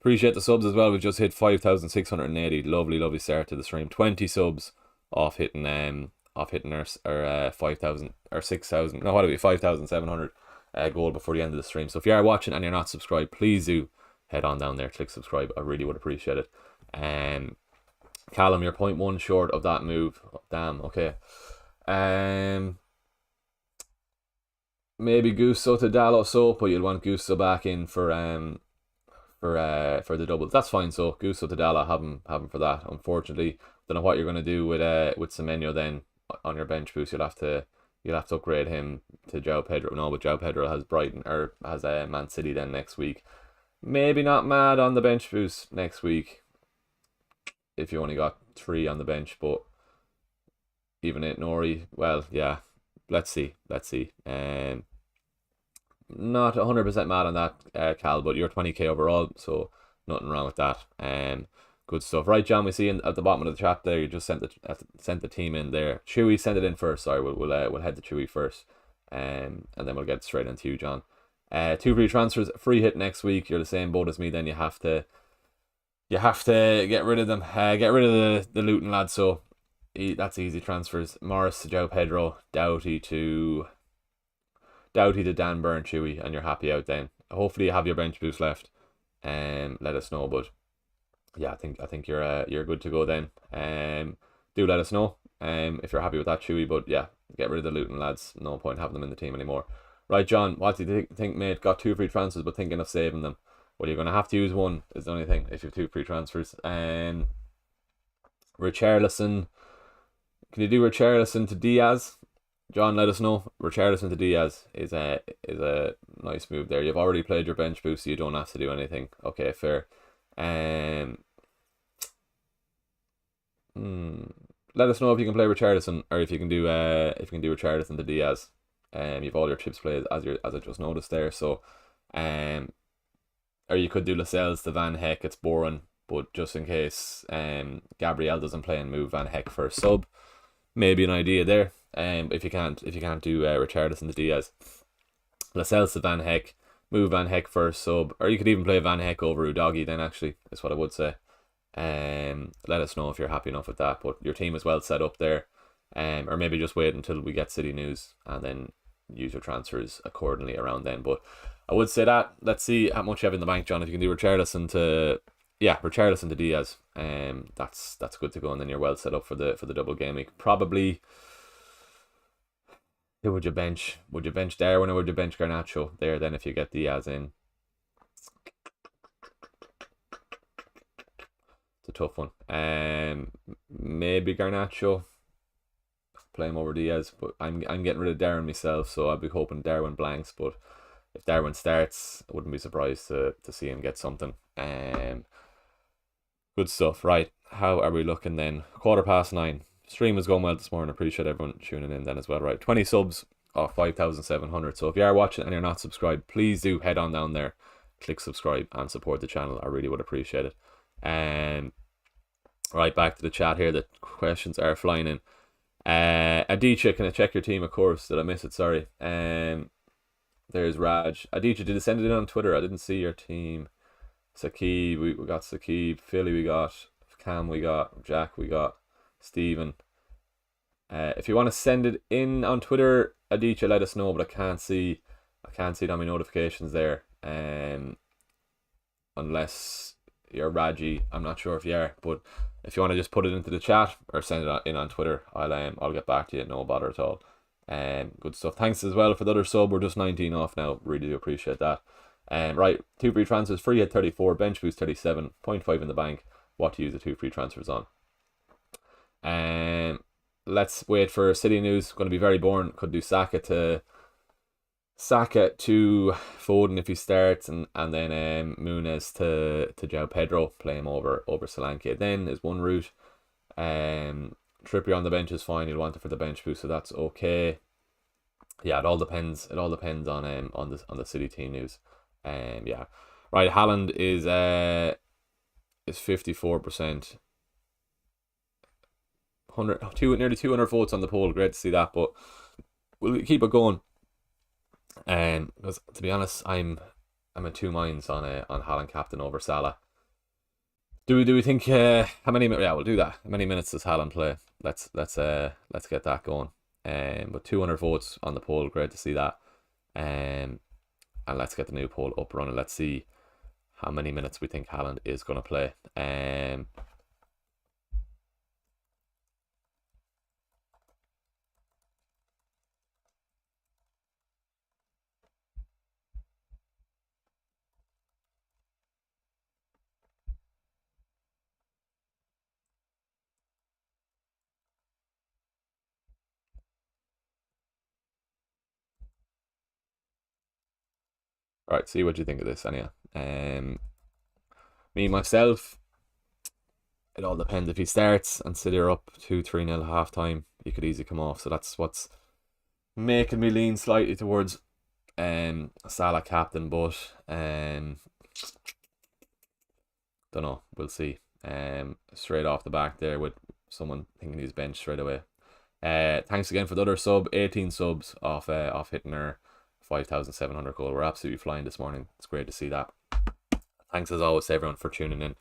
appreciate the subs as well. We've just hit 5,680. Lovely start to the stream. 20 subs off hitting our 5,000 or 6,000. No, what are we? 5,700 goal before the end of the stream. So if you are watching and you're not subscribed, please do head on down there, click subscribe. I really would appreciate it. Callum, you're 0.1 short of that move. Damn. Okay. Maybe Gusto to Dallo, so but you'll want Gusto back in for the double. That's fine. So Gusto to Dallo, have him for that. Unfortunately, don't know what you're gonna do with Semenyo then on your bench boost. You'll have to upgrade him to João Pedro. No, but João Pedro has Brighton or has Man City then next week. Maybe not mad on the bench boost next week if you only got 3 on the bench, but even it Nori, well, yeah. Let's see. Not 100% mad on that, Cal, but you're 20k overall, so nothing wrong with that. Good stuff. Right, John, we see at the bottom of the chat there, you just sent the team in there. Chewy sent it in first. Sorry, we'll head to Chewy first, and then we'll get straight into you, John. 2 free transfers, free hit next week. You're the same boat as me. Then you have to get rid of them. Get rid of the Luton lads. So that's easy transfers. Morris to João Pedro, Doughty to Dan Burn, Chewy, and you're happy out then. Hopefully you have your bench boost left. Let us know. But yeah, I think you're good to go then. Do let us know if you're happy with that, Chewy. But yeah, get rid of the Luton lads. No point having them in the team anymore. Right, John, what do you think, mate? Got 2 free transfers, but thinking of saving them. Well, you're going to have to use one, is the only thing, if you have 2 free transfers. Richarlison. Can you do Richarlison to Diaz? John, let us know. Richarlison to Diaz is a nice move there. You've already played your bench boost, so you don't have to do anything. Okay, fair. Let us know if you can play Richarlison, or if you can do Richarlison to Diaz. You've all your chips played as I just noticed there. So, or you could do Lascelles to Van Heck. It's boring, but just in case Gabriel doesn't play and move Van Heck for a sub, maybe an idea there. If you can't do Richarlison to Diaz, Lascelles to Van Heck, move Van Heck for a sub, or you could even play Van Heck over Udogie. Then actually, is what I would say. Let us know if you're happy enough with that. But your team is well set up there. Or maybe just wait until we get City news and then use your transfers accordingly around then. But I would say that. Let's see how much you have in the bank, John. If you can do Richarlison to Diaz, that's good to go, and then you're well set up for the double game week. Probably. Who would you bench? Would you bench Darwin or would you bench Garnacho there then if you get Diaz in? It's a tough one. Maybe Garnacho. Play him over Diaz, but I'm getting rid of Darwin myself, so I'll be hoping Darwin blanks. But if Darwin starts, I wouldn't be surprised to see him get something. Good stuff. Right, how are we looking then? 9:15. Stream was going well this morning. Appreciate everyone tuning in then as well. Right, 20 subs off 5,700. So if you are watching and you're not subscribed, please do head on down there, click subscribe and support the channel. I really would appreciate it. Right, back to the chat here. The questions are flying in. Aditya, can I check your team? Of course. Did I miss it? Sorry. There's Raj. Aditya, did you send it in on Twitter? I didn't see your team. Sakib, we got Sakib. Philly, we got Cam, we got Jack, we got Stephen. If you want to send it in on Twitter, Aditya, let us know. But I can't see it on my notifications there. Unless you're Raji, I'm not sure if you are, but if you want to just put it into the chat or send it in on Twitter, I'll get back to you. No bother at all. Good stuff. Thanks as well for the other sub. We're just 19 off now. Really do appreciate that. Right, 2 free transfers. Free at 34. Bench boost 37. 0.5 in the bank. What to use the 2 free transfers on. Let's wait for City news. Going to be very boring. Could do Saka to Foden if he starts, and then Muniz to João Pedro, play him over Solanke. Then is one route. Trippier on the bench is fine. You'll want it for the bench boost, so that's okay. Yeah, it all depends. It all depends on the City team news. Yeah, right. Haaland is 54%. Nearly 200 votes on the poll. Great to see that, but we'll keep it going. Because to be honest, I'm in two minds on Haaland captain over Salah. Do we think how many minutes? Yeah, we'll do that. How many minutes does Haaland play? Let's get that going. But 200 votes on the poll, great to see that. And let's get the new poll up running. Let's see how many minutes we think Haaland is going to play. Right, see what you think of this anyhow. Me myself, it all depends. If he starts and City are up 2-3-0 at half time, he could easily come off. So that's what's making me lean slightly towards Salah captain, but don't know. We'll see. Straight off the back there with someone thinking he's benched straight away. Thanks again for the other sub. 18 subs off hitting our 5,700 goal. We're absolutely flying this morning. It's great to see that. Thanks as always to everyone for tuning in.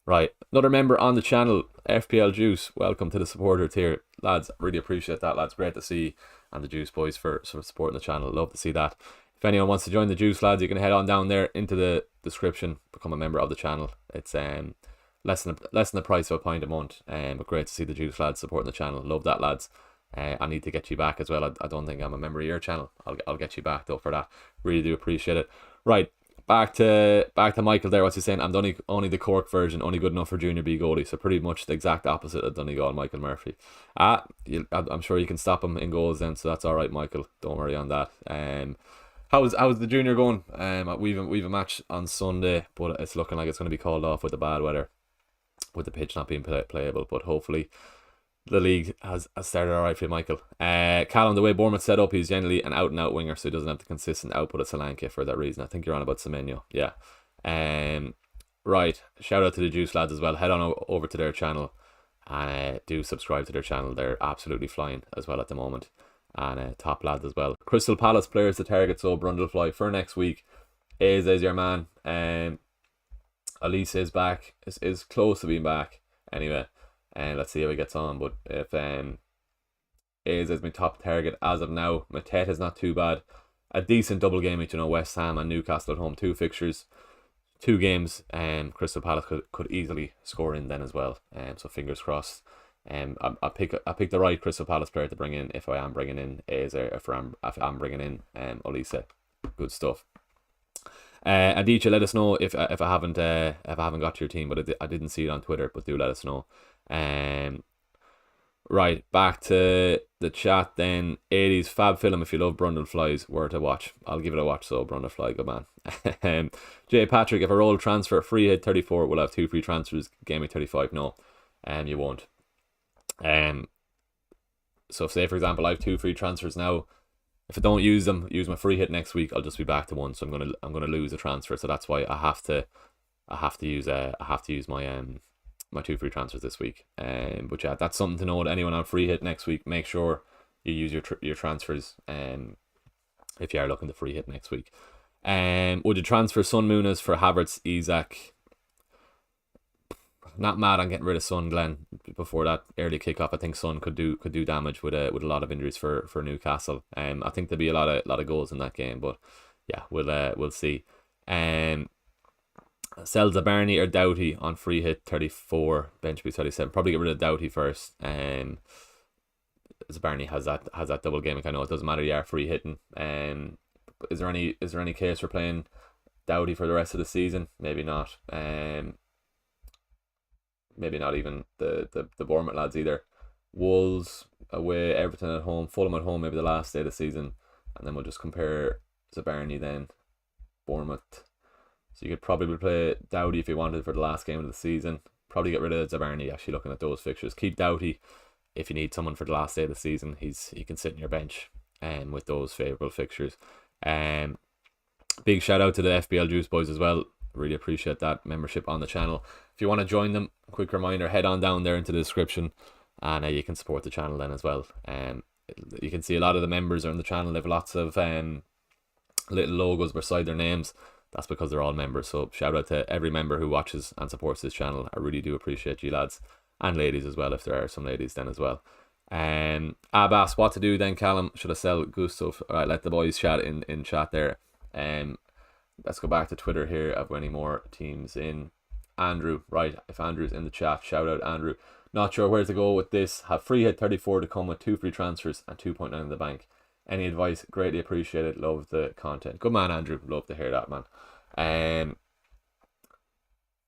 Right, another member on the channel, FPL Juice. Welcome to the supporter tier, lads. Really appreciate that, lads. Great to see, and the Juice boys for supporting the channel. Love to see that. If anyone wants to join the Juice, lads, you can head on down there into the description, become a member of the channel. It's less than the price of a pint a month. But great to see the Juice lads supporting the channel. Love that, lads. I need to get you back as well. I don't think I'm a member of your channel. I'll get you back though for that. Really do appreciate it. Right, back to Michael there. What's he saying? I'm only the Cork version, only good enough for Junior B goalie. So pretty much the exact opposite of Donegal, Michael Murphy. I'm sure you can stop him in goals then, so that's all right, Michael. Don't worry on that. How's the junior going? We've a match on Sunday, but it's looking like it's going to be called off with the bad weather, with the pitch not being playable. But hopefully the league has started alright for you, Michael. Callum, the way Bournemouth set up, he's generally an out and out winger, so he doesn't have the consistent output of Solanke for that reason. I think you're on about Semenyo. Yeah. Right. Shout out to the Juice lads as well. Head on over to their channel and do subscribe to their channel. They're absolutely flying as well at the moment. And top lads as well. Crystal Palace players to target, so Brundlefly for next week. Is your man. Elise is back. Is close to being back. Anyway, and let's see how he gets on. But if is my top target as of now. Mateta's not too bad. A decent double game each, West Ham and Newcastle at home. 2 fixtures, 2 games. Crystal Palace could easily score in then as well. So fingers crossed. I pick the right Crystal Palace player to bring in if I am bringing in if I'm bringing in Elise. Good stuff. Adicha, let us know if I haven't got to your team, but I didn't see it on Twitter. But do let us know. Right, back to the chat then. 80s Fab Film, if you love Brundleflies, where to watch. I'll give it a watch, so Brundlefly, good man. J Patrick, if I roll transfer, free hit 34, will have 2 free transfers, Gameweek 35. No, you won't. So say for example I have 2 free transfers now. If I don't use them, use my free hit next week, I'll just be back to 1. So I'm gonna lose a transfer. So that's why I have to use my 2 free transfers this week. But yeah, that's something to know. Anyone on free hit next week, make sure you use your transfers. If you are looking to free hit next week. Would you transfer Son Muniz for Havertz, Isak? Not mad on getting rid of Son, Glenn, before that early kickoff. I think Son could do damage with a lot of injuries for Newcastle. I think there'll be a lot of goals in that game, but yeah, we'll see. Sell Zabarni or Doughty on free hit 34, bench boost 37. Probably get rid of Doughty first. Zabarni has that double game. I know it doesn't matter. You are free hitting. Is there any case for playing Doughty for the rest of the season? Maybe not. Maybe not even the Bournemouth lads either. Wolves away, Everton at home, Fulham at home, maybe the last day of the season, and then we'll just compare Zabarni then. Bournemouth. So you could probably play Doughty if you wanted for the last game of the season. Probably get rid of Zabarni, actually, looking at those fixtures. Keep Doughty if you need someone for the last day of the season. He can sit in your bench with those favourable fixtures. Big shout out to the FPL Juice boys as well. Really appreciate that membership on the channel. If you want to join them, quick reminder, head on down there into the description and you can support the channel then as well. You can see a lot of the members are on the channel. They have lots of little logos beside their names. That's because they're all members. So shout out to every member who watches and supports this channel. I really do appreciate you lads and ladies as well, if there are some ladies then as well. Abbas, what to do then, Callum? Should I sell Gustav? Alright, let the boys chat in chat there. Let's go back to Twitter here. Have any more teams in? Andrew, right, if Andrew's in the chat, shout out Andrew. Not sure where to go with this. Have free hit 34 to come with 2 free transfers and 2.9 in the bank. Any advice? Greatly appreciated. Love the content. Good man, Andrew. Love to hear that, man.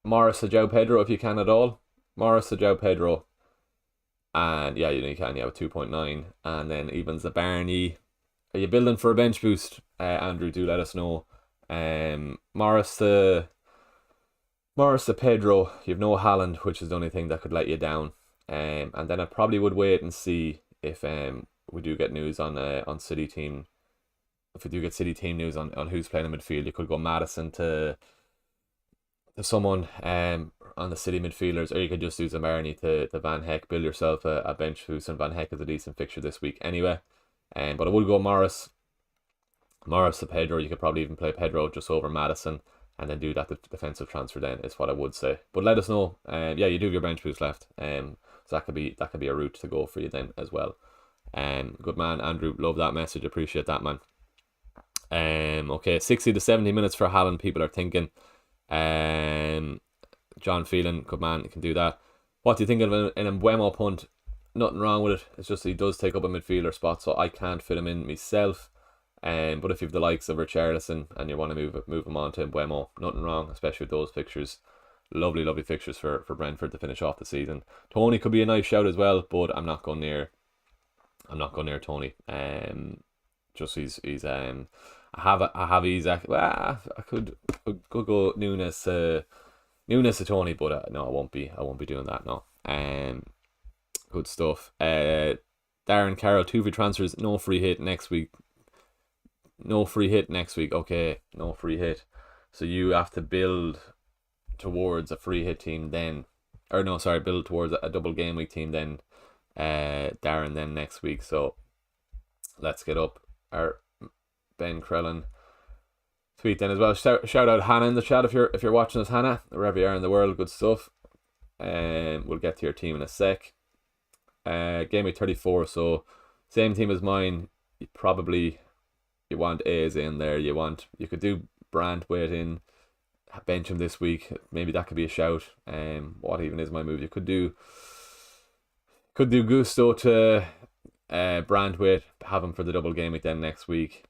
Morris to João Pedro if you can at all. Morris to João Pedro. And yeah, you can. You have 2.9. And then even Zabarni. Are you building for a bench boost? Andrew, do let us know. Morris to Pedro, you have no Haaland, which is the only thing that could let you down. And then I probably would wait and see if we do get news on City team. If we do get City team news on who's playing in midfield, you could go Maddison to someone on the City midfielders, or you could just do Zabarni to Van Heck. Build yourself a bench boost, and Van Heck is a decent fixture this week anyway. But I would go Morris to Pedro. You could probably even play Pedro just over Maddison and then do that defensive transfer then, is what I would say. But let us know. Yeah, you do have your bench boost left. So that could be a route to go for you then as well. Good man, Andrew. Love that message. Appreciate that, man. Okay, 60 to 70 minutes for Haaland, people are thinking. John Phelan, good man, you can do that. What do you think of an Mbeumo punt? Nothing wrong with it. It's just he does take up a midfielder spot, so I can't fit him in myself. But if you have the likes of Richarlison and you want to move him on to Mbeumo, nothing wrong, especially with those fixtures. Lovely fixtures for Brentford to finish off the season. Tony could be a nice shout as well, but I'm not going near Tony. Just he's I have Isak. Well, I could go Nunes to Tony, but no, I won't be doing that. No. Good stuff. Darren Carroll, 2 free transfers, no free hit next week. No free hit next week. Okay, no free hit. So you have to build towards a free hit team then. Or no, sorry, build towards a double game week team then. Darren then next week. So let's get up our Ben Krellin tweet then as well. Shout out Hannah in the chat if you're watching us, Hannah, wherever you are in the world. Good stuff. We'll get to your team in a sec. Gameweek 34, so same team as mine. You want A's in there. You could do Brandwaite in, bench him this week. Maybe that could be a shout. What even is my move? You could do Gusto to Brandwaite, have him for the double game week then next week.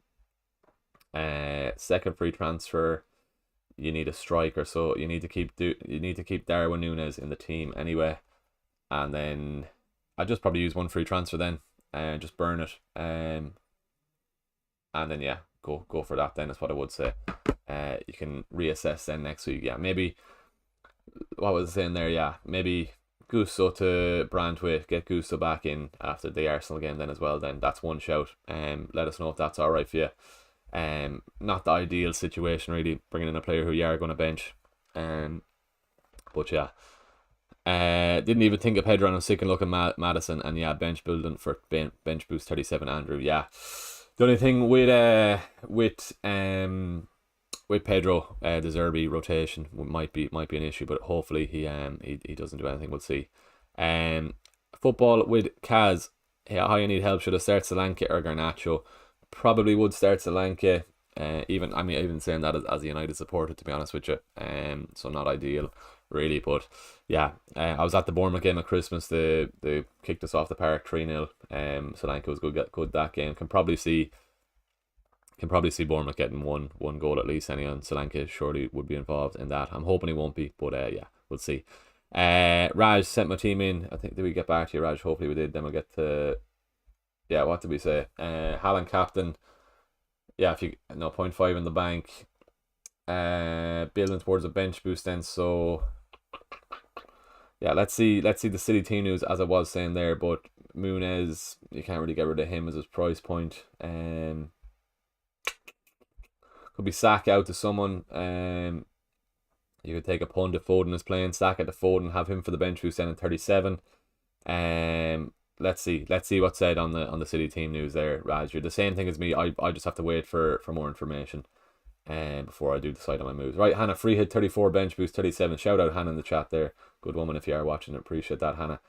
Second free transfer, you need a striker, so you need to keep Darwin Núñez in the team anyway, and then I'd just probably use one free transfer then and just burn it, and then yeah, go for that then is what I would say. You can reassess then next week. Yeah, maybe what was I saying there? Yeah, maybe Gusto to Brandwaite, get Gusto back in after the Arsenal game then as well. Then that's one shout. Let us know if that's all right for you. Not the ideal situation really, bringing in a player who you are going to bench. But yeah, didn't even think of Pedro, and I was sick and looking Madison, and yeah, bench building for bench boost 37 Andrew. Yeah, the only thing with Pedro, the Zerbi rotation might be an issue, but hopefully he doesn't do anything. We'll see. Football with Kaz. How you need help? Should I start Solanke or Garnacho? Probably would start Solanke. Even saying that as a United supporter, to be honest with you. So not ideal really, but yeah. I was at the Bournemouth game at Christmas. They kicked us off the park 3-0. Solanke was good that game. Can probably see Bournemouth getting one goal at least. And Solanke surely would be involved in that. I'm hoping he won't be, but yeah, we'll see. Raj sent my team in. I think, did we get back to you, Raj? Hopefully we did. Then we'll get to, yeah, what did we say? Haaland captain. Yeah, 0.5 in the bank. Building towards a bench boost then. So yeah, let's see the City team news as I was saying there. But Núñez, you can't really get rid of him as his price point. Could be Sack out to someone. You could take a punt if Foden is playing. Sack at the Foden, have him for the bench boost then in 37. Let's see what's said on the City team news there, Raj. You're the same thing as me. I just have to wait for more information before I do decide on my moves. Right, Hannah, free hit 34, bench boost 37. Shout out Hannah in the chat there. Good woman if you are watching. Appreciate that, Hannah.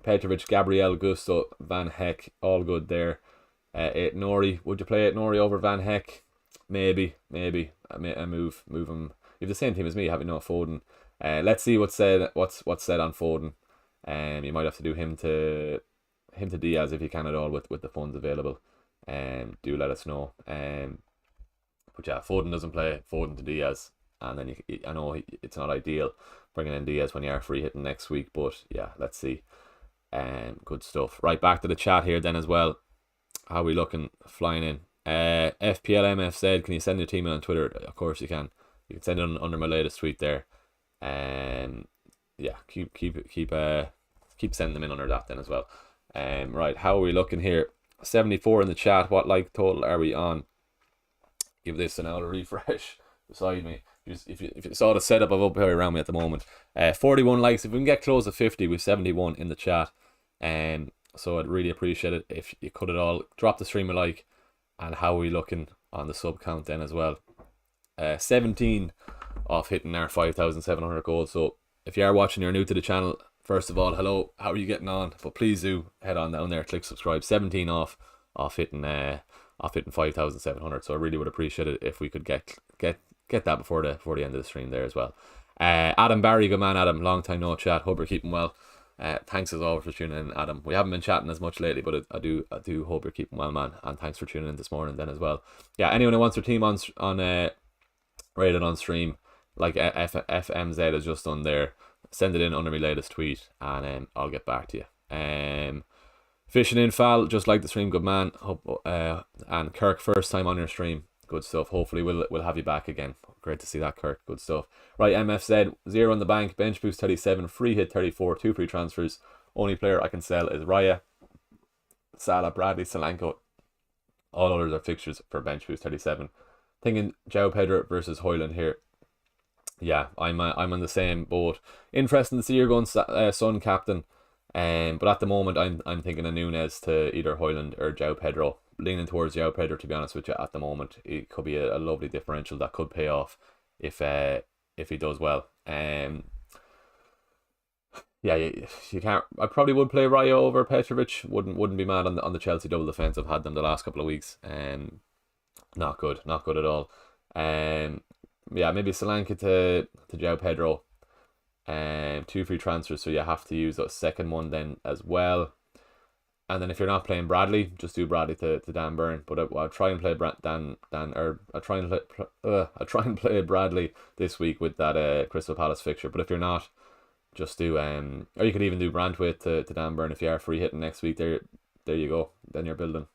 Petrovic, Gabriel, Gusto, Van Heck, all good there. Nori, would you play Nori over Van Heck? Maybe. I move him. You have the same team as me, having no Foden. Let's see what's said on Foden. You might have to do him to Diaz if you can at all with the funds available. Do let us know. But yeah, Foden doesn't play. Foden to Diaz, and then I know it's not ideal bringing in Diaz when you are free hitting next week. But yeah, let's see. Good stuff. Right, back to the chat here then as well. How are we looking? Flying in. FPL MF said, can you send your team in on Twitter? Of course you can. You can send it under my latest tweet there. Yeah, keep sending them in under that then as well. Right, how are we looking here? 74 in the chat. What like total are we on? Give this an hour refresh beside me. If you saw the setup of up here around me at the moment, 41 likes. If we can get close to 50, with 71 in the chat. So I'd really appreciate it if you could at all drop the stream a like. And how are we looking on the sub count then as well? 17 off hitting our 5,700 goals. So if you are watching, you're new to the channel, first of all, hello, how are you getting on? But please do head on down there, click subscribe. 17 off hitting 5,700. So I really would appreciate it if we could get that before the end of the stream there as well. Adam Barry, good man Adam, long time no chat, hope you're keeping well. Thanks as always for tuning in, Adam. We haven't been chatting as much lately, but I do hope you're keeping well, man, and thanks for tuning in this morning then as well. Yeah, anyone who wants their team on rated on stream, like FMZ has just done there, send it in under my latest tweet, and I'll get back to you. Fishing in Fal, just like the stream, good man. Hope, and Kirk, first time on your stream, good stuff. Hopefully we'll have you back again. Great to see that, Kirk. Good stuff. Right, MF said 0 in the bank, bench boost 37, free hit 34, 2 free transfers, Only player I can sell is Raya, Salah, Bradley, Solanke. All others are fixtures for bench boost 37. Thinking João Pedro versus Højlund here. Yeah, I'm on the same boat. Interesting to see you're going Son captain. But at the moment I'm thinking of Nunes to either Højlund or João Pedro. Leaning towards João Pedro, to be honest with you. At the moment, it could be a lovely differential that could pay off if he does well. Yeah, you can't. I probably would play Raya over Petrovic. Wouldn't be mad on the Chelsea double defense. I've had them the last couple of weeks. Not good, not good at all. Yeah, maybe Solanke to João Pedro. 2 free transfers, so you have to use that second one then as well. And then if you're not playing Bradley, just do Bradley to Dan Burn. But I'll try and play I try and play Bradley this week with that Crystal Palace fixture. But if you're not, just do or you could even do Brantwaite to Dan Burn if you are free hitting next week. There you go. Then you're building.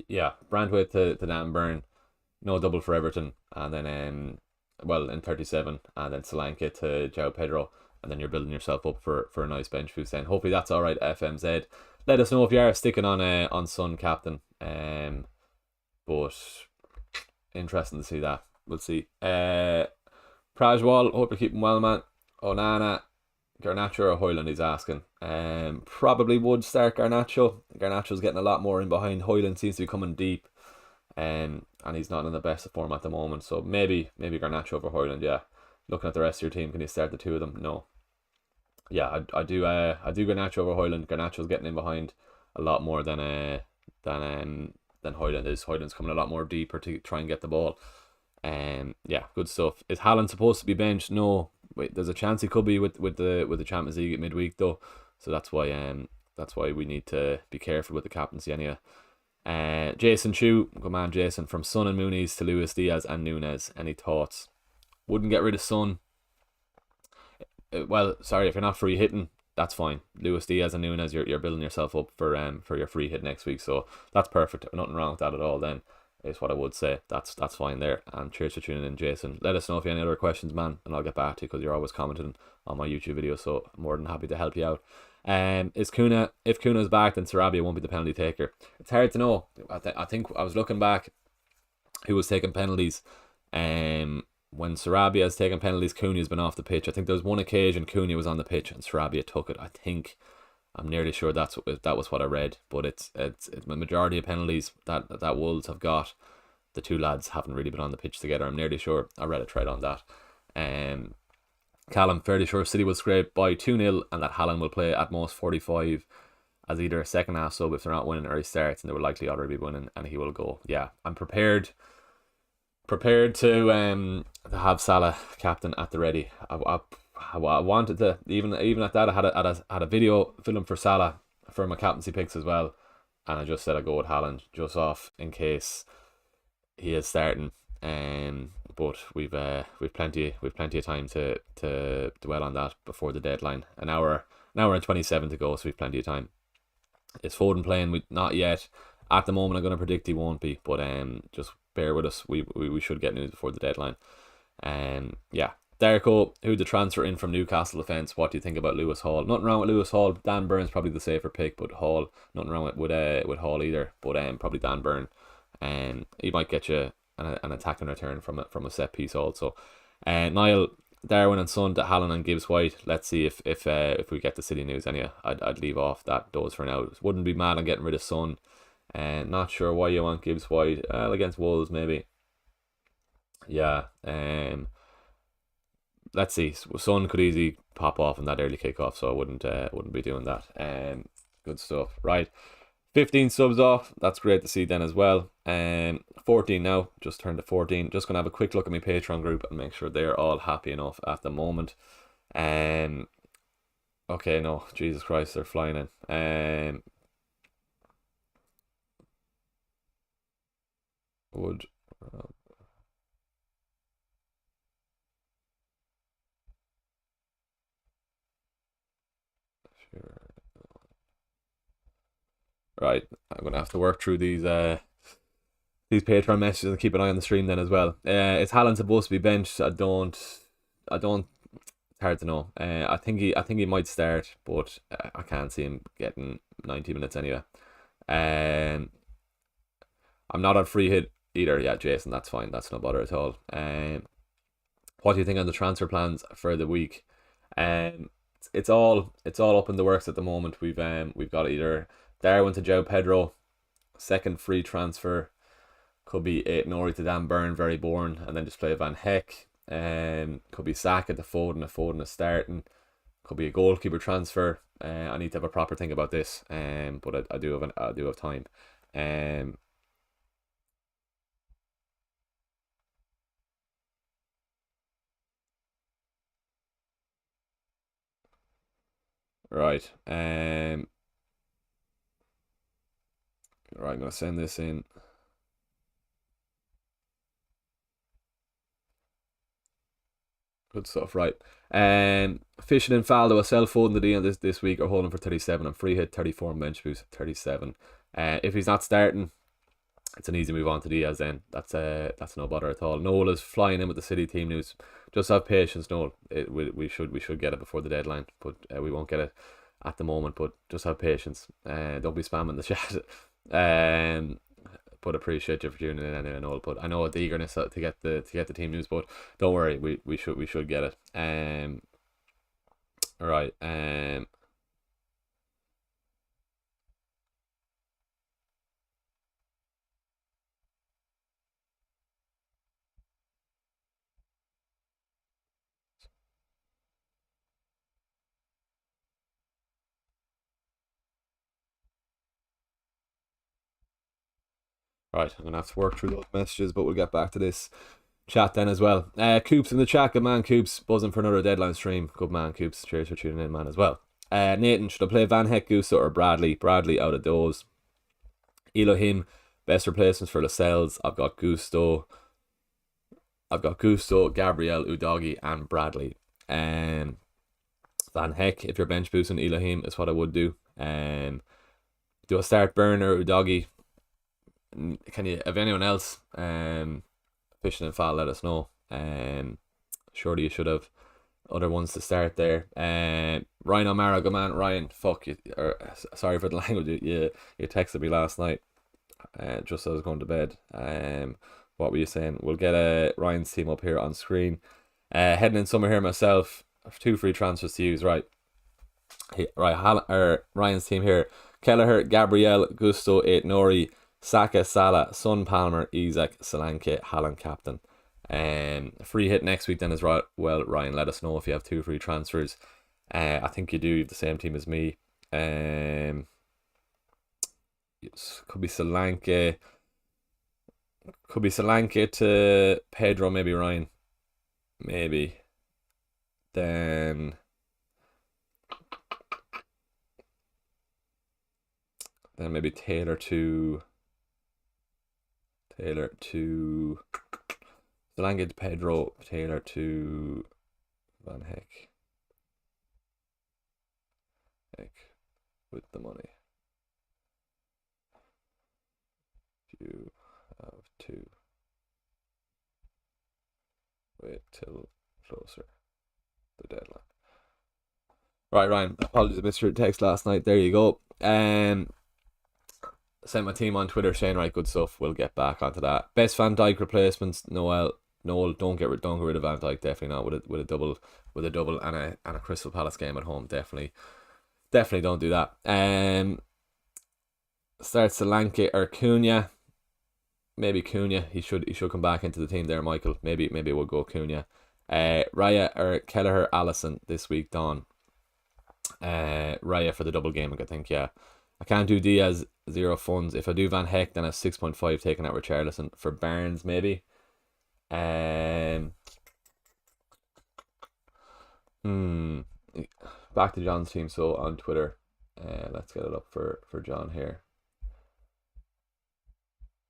Yeah, Brantwaite to Dan Burn, no double for Everton, and then in 37, and then Solanke to João Pedro, and then you're building yourself up for a nice bench boost. Then hopefully that's all right. FMZ, let us know if you are sticking on Son captain. But interesting to see that. We'll see. Prajwal, hope you're keeping well, man. Onana, Garnacho or Højlund, he's asking. Probably would start Garnacho. Garnacho's getting a lot more in behind. Højlund seems to be coming deep. And he's not in the best of form at the moment. So maybe Garnacho over Højlund, yeah. Looking at the rest of your team, can you start the two of them? No. Yeah, I do Garnacho over Højlund. Garnacho's getting in behind a lot more than Højlund is. Højlund's coming a lot more deeper to try and get the ball. Yeah, good stuff. Is Haaland supposed to be benched? No. Wait, there's a chance he could be with the Champions League at midweek though. So that's why we need to be careful with the captaincy anyway. Jason Chu, good man Jason, from Son and Muniz to Luis Diaz and Nunes. Any thoughts? Wouldn't get rid of Son. Well, sorry, if you're not free hitting, that's fine. Luis Diaz and Nunes, you're building yourself up for your free hit next week, so that's perfect. Nothing wrong with that at all. Then is what I would say. That's fine there. And cheers for tuning in, Jason. Let us know if you have any other questions, man, and I'll get back to you because you're always commenting on my YouTube videos, so I'm more than happy to help you out. If Kuna's back, then Sarabia won't be the penalty taker. It's hard to know. I think I was looking back who was taking penalties. When Sarabia has taken penalties, Cunha has been off the pitch. I think there was one occasion Cunha was on the pitch and Sarabia took it. I'm nearly sure that was what I read. But it's the majority of penalties that Wolves have got, the two lads haven't really been on the pitch together. I'm nearly sure I read a thread on that. Callum, fairly sure City will scrape by 2-0 and that Haaland will play at most 45 as either a second half sub if they're not winning, or he starts and they will likely already be winning and he will go. Yeah, I'm prepared to have Salah captain at the ready. I wanted to even at that I had a video filmed for Salah for my captaincy picks as well, and I just said I go with Haaland just off in case he is starting. But we've plenty of time to dwell on that before the deadline. An hour and 27 to go, so we've plenty of time. Is Foden playing? Not yet. At the moment, I'm going to predict he won't be, but just bear with us. We should get news before the deadline. Yeah. Derko, who'd the transfer in from Newcastle defence? What do you think about Lewis Hall? Nothing wrong with Lewis Hall. Dan Burn's probably the safer pick, but Hall, nothing wrong with Hall either. But probably Dan Burn. He might get you an attacking return from a set piece also. Niall, Darwin and Son to Haaland and Gibbs White. Let's see if we get the City news anyway. I'd leave off those for now. Wouldn't be mad on getting rid of Son. Not sure why you want Gibbs White. Against Wolves maybe. Yeah. Let's see. Son could easily pop off in that early kickoff, so I wouldn't be doing that. Good stuff. Right. 15 subs off. That's great to see then as well. 14 now. Just turned to 14. Just gonna have a quick look at my Patreon group and make sure they're all happy enough at the moment. Okay, no, Jesus Christ, they're flying in. Would right, I'm gonna have to work through these Patreon messages and keep an eye on the stream then as well. Is Haaland supposed to be benched? I don't It's hard to know. I think he might start, but I can't see him getting 90 minutes anyway. Um, I'm not on free hit either. Yeah, Jason, that's fine. That's no bother at all. What do you think on the transfer plans for the week? It's all up in the works at the moment. We've got either Darwin to Joe Pedro, second free transfer. Could be Eight Nori to Dan Byrne, very boring, and then just play Van Heck. Could be Saka to Foden, is starting. Could be a goalkeeper transfer. I need to have a proper think about this. But I do have time. Um, right. Right. I'm gonna send this in. Good stuff, right? Fishing and Faldo, a self holding the deal this week are holding for 37 and free hit 34 and bench boost 37. If he's not starting, it's an easy move on to Diaz then. That's no bother at all. Noel is flying in with the City team news. Just have patience, Noel. We should get it before the deadline, but we won't get it at the moment. But just have patience. Don't be spamming the chat. Um, but appreciate you for tuning in anyway, Noel. But I know the eagerness to get the team news, but don't worry, we should get it. Right. Right. I'm gonna have to work through those messages, but we'll get back to this chat then as well. Coops in the chat, good man, Coops, buzzing for another deadline stream. Good man, Coops. Cheers for tuning in, man, as well. Nathan, should I play Van Heck, Gusto, or Bradley? Bradley out of those. Elohim, best replacements for Lascelles. I've got Gusto, Gabriel, Udogi, and Bradley. Van Heck, if you're bench boosting Elohim, is what I would do. Do I start Burner, Udogi? Can you, if anyone else, Fishing and Fall, let us know. Surely you should have other ones to start there. Ryan O'Mara, good man. Ryan, fuck you. Sorry for the language. You texted me last night, just as I was going to bed. What were you saying? We'll get Ryan's team up here on screen. Heading in summer here myself. 2 free transfers to use. Right. Ryan's team here: Kelleher, Gabriel, Gusto, Eight Nori, Saka, Salah, Son, Palmer, Isaac, Solanke, Haaland captain. Free hit next week then as well. Ryan, let us know if you have 2 free transfers. I think you do. You have the same team as me. Could be Solanke. Could be Solanke to Pedro, maybe Ryan. Maybe. Then maybe Taylor to Solanke to Pedro, Taylor to Van Heck with the money. You have to wait till closer the deadline. Right, Ryan. Apologies, I missed your text last night. There you go. Sent my team on Twitter saying, right, good stuff. We'll get back onto that. Best Van Dijk replacements. Noel, don't get rid of Van Dijk. Definitely not with a double and a Crystal Palace game at home. Definitely don't do that. Start Solanke or Cunha. Maybe Cunha. He should come back into the team there, Michael. Maybe we'll go Cunha. Raya or Kelleher, Allison this week, Dawn. Raya for the double game, I think, yeah. I can't do Diaz, 0 funds. If I do Van Heck, then I have 6.5 taken out Richarlison. For Barnes, maybe. Back to John's team, so on Twitter. Let's get it up for John here.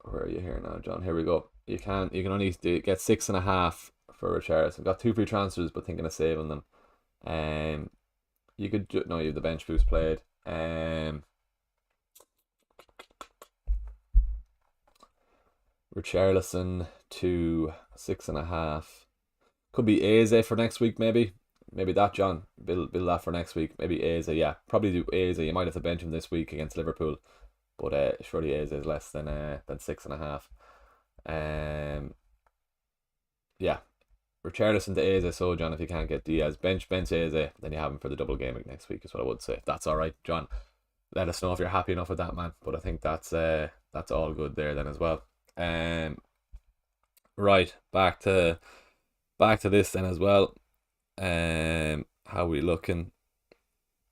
Where are you here now, John? Here we go. You can only get 6.5 for Richarlison. Got 2 free transfers, but thinking of saving them. You have the bench boost played. Richarlison to 6.5. Could be Eze for next week, maybe. maybe that, John. Build that for next week. Maybe Eze, yeah. Probably do Eze. You might have to bench him this week against Liverpool. But surely Eze is less than 6.5. Yeah. Richarlison to Eze, so John, if you can't get Diaz, bench Eze, then you have him for the double gaming next week, is what I would say. If that's alright, John. Let us know if you're happy enough with that, man. But I think that's all good there then as well. Right, back to this then as well. How we looking?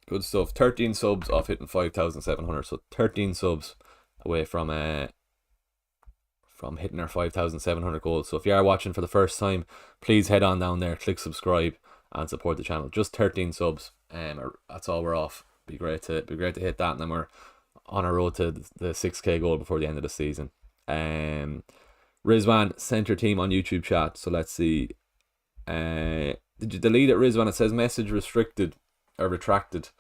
Good stuff. 13 subs off hitting 5,700. So 13 subs away from hitting our 5,700 goals. So if you are watching for the first time, please head on down there, click subscribe, and support the channel. Just 13 subs. That's all we're off. Be great to hit that, and then we're on our road to the 6k goal before the end of the season. Rizwan, center team on YouTube chat. So let's see. Did you delete it, Rizwan? It says message restricted or retracted.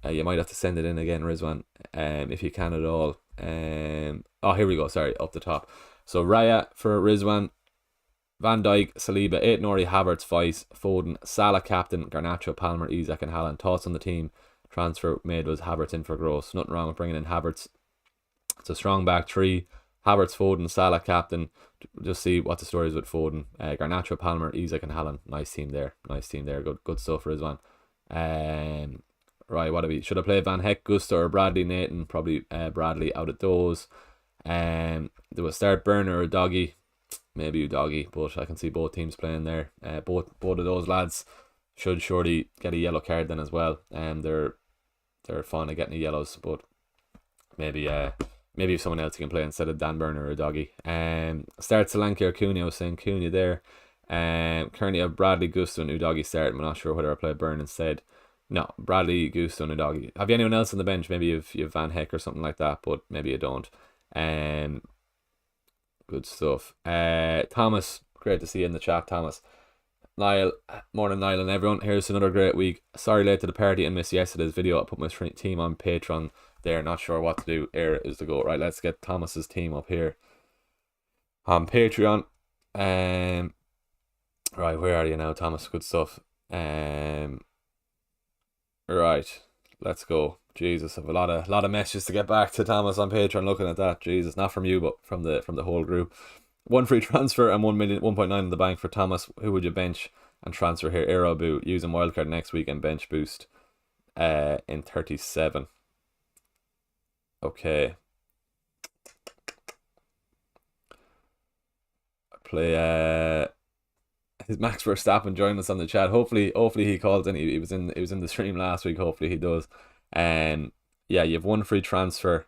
You might have to send it in again, Rizwan, if you can at all. Oh, here we go. Sorry, up the top. So Raya for Rizwan, Van Dijk, Saliba, 8 Nori, Havertz, Vice, Foden, Salah captain, Garnacho, Palmer, Isak, and Haaland. Thoughts on the team? Transfer made was Havertz in for Gross. Nothing wrong with bringing in Havertz. It's a strong back three. Havertz, Foden, Salah captain. Just see what the story is with Foden. Garnacho, Palmer, Isak, and Haaland. Nice team there. Good stuff for Rizwan. Right, what do we? Should I play Van Heck, Gusto, or Bradley, Nathan? Probably Bradley out of those. Do a start Burner or Doggy? Maybe Doggy, but I can see both teams playing there. Both of those lads should surely get a yellow card then as well. They're fond of getting the yellows, but maybe if someone else can play instead of Dan Burner or Doggy. Start Solanke or Cunha. I was saying Cunha there. Currently have Bradley, Gusto, and Udogi start. I'm not sure whether I play Burn instead. No, Bradley, Gusto, and Udogi. Have you anyone else on the bench? Maybe you have Van Heck or something like that, but maybe you don't. Good stuff. Thomas, great to see you in the chat, Thomas. Niall, morning Niall and everyone. Here's another great week. Sorry late to the party and missed yesterday's video. I put my team on Patreon there. Not sure what to do. Here is the go. Right, let's get Thomas's team up here on Patreon. Right, where are you now, Thomas? Good stuff. Right, let's go. Jesus, I have a lot of messages to get back to Thomas on Patreon. Looking at that, Jesus, not from you, but from the whole group. 1 free transfer and 1.9 in the bank for Thomas. Who would you bench and transfer here? Aerobu, using wildcard next week and bench boost in 37. Okay. Play is Max Verstappen joining us on the chat. Hopefully he calls in. He was in the stream last week. Hopefully he does. Yeah, you have 1 free transfer.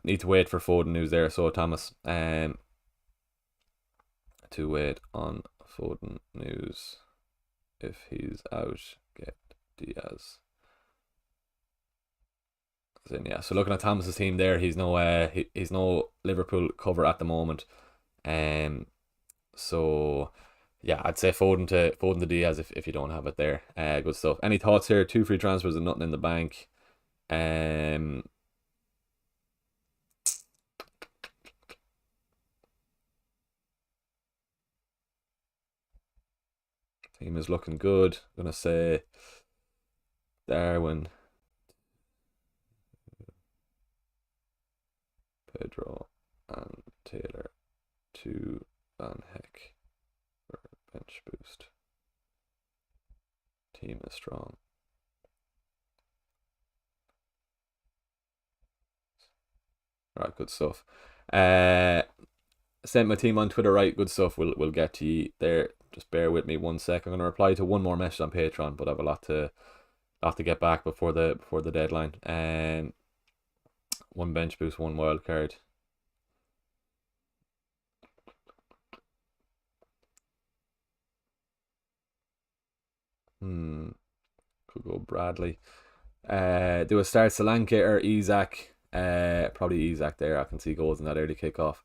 Need to wait for Foden news there. So Thomas, to wait on Foden news. If he's out, get Diaz. Then yeah. So looking at Thomas's team there, he's no Liverpool cover at the moment. So yeah, I'd say Foden to Diaz if you don't have it there. Good stuff. Any thoughts here? 2 free transfers and nothing in the bank. Team is looking good. I'm gonna say Darwin, Pedro, and Taylor to Van Heck for bench boost. Team is strong. Alright, good stuff. Sent my team on Twitter, right? Good stuff. We'll get to you there. Just bear with me 1 sec. I'm gonna reply to one more message on Patreon, but I have a lot to get back before the deadline. 1 bench boost, 1 wild card. Could go Bradley. Do a start Solanke or Isak. Probably Isak there. I can see goals in that early kickoff.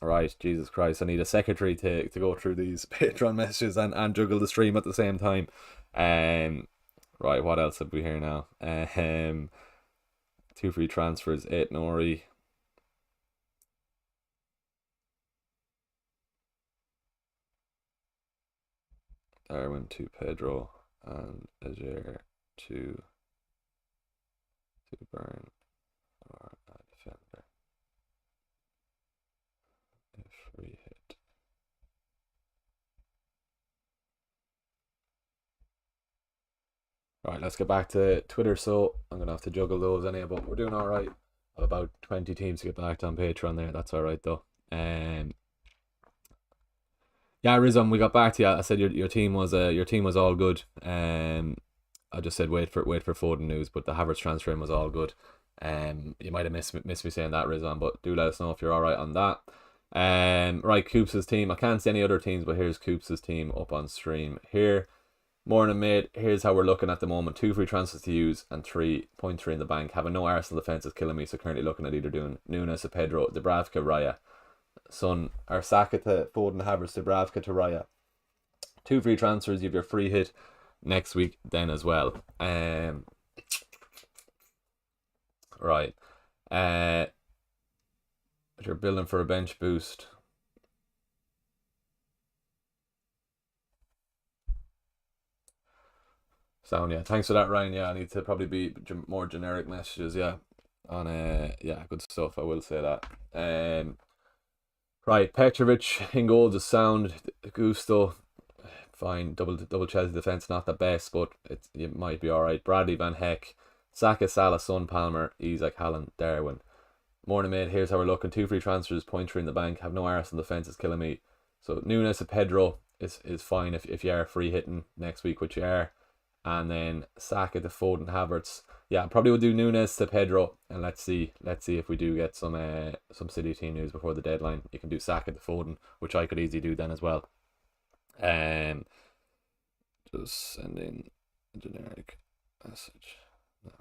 Right, Jesus Christ, I need a secretary to go through these Patreon messages and juggle the stream at the same time. Right, what else have we here now? 2 free transfers, 8 Nori. Darwin to Pedro, and Ajer to Burn or a defender. A free hit. Right, let's get back to Twitter. So I'm gonna have to juggle those anyhow, but we're doing all right. I have about 20 teams to get back to on Patreon there. That's all right though. Yeah, Rizwan, we got back to you. I said your team was all good. I just said wait for Foden news, but the Havertz transfer in was all good. You might have missed me saying that, Rizwan, but do let us know if you're all right on that. Right, Coops' team. I can't see any other teams, but here's Coops' team up on stream here. Morning, mate. Here's how we're looking at the moment. 2 free transfers to use and 3.3 in the bank. Having no Arsenal defence is killing me, so currently looking at either doing Nunes to Pedro, Dubravka, Raya. Son, or Saka to Foden, Havertz, Dubravka to Raya. 2 free transfers. You have your free hit next week then as well. Right. You're building for a bench boost. Sound, yeah. Thanks for that, Ryan. Yeah, I need to probably be more generic messages. Yeah, on yeah, good stuff. I will say that. Right, Petrovic in goal, just sound. Gusto, fine. Double Chelsea defense, not the best, but it might be all right. Bradley, Van Heck, Saka, Salah, Son, Palmer, Isaac, Halland, Darwin. Morning, mate. Here's how we're looking. 2 free transfers, 0.3 in the bank. Have no Arsenal defense is killing me. So Nunes and Pedro is fine if you are free hitting next week, which you are. And then Saka to Foden, Havertz. Yeah, probably we'll do Nunes to Pedro, and let's see if we do get some City team news before the deadline. You can do Saka to Foden, which I could easily do then as well. Just sending a generic message. No.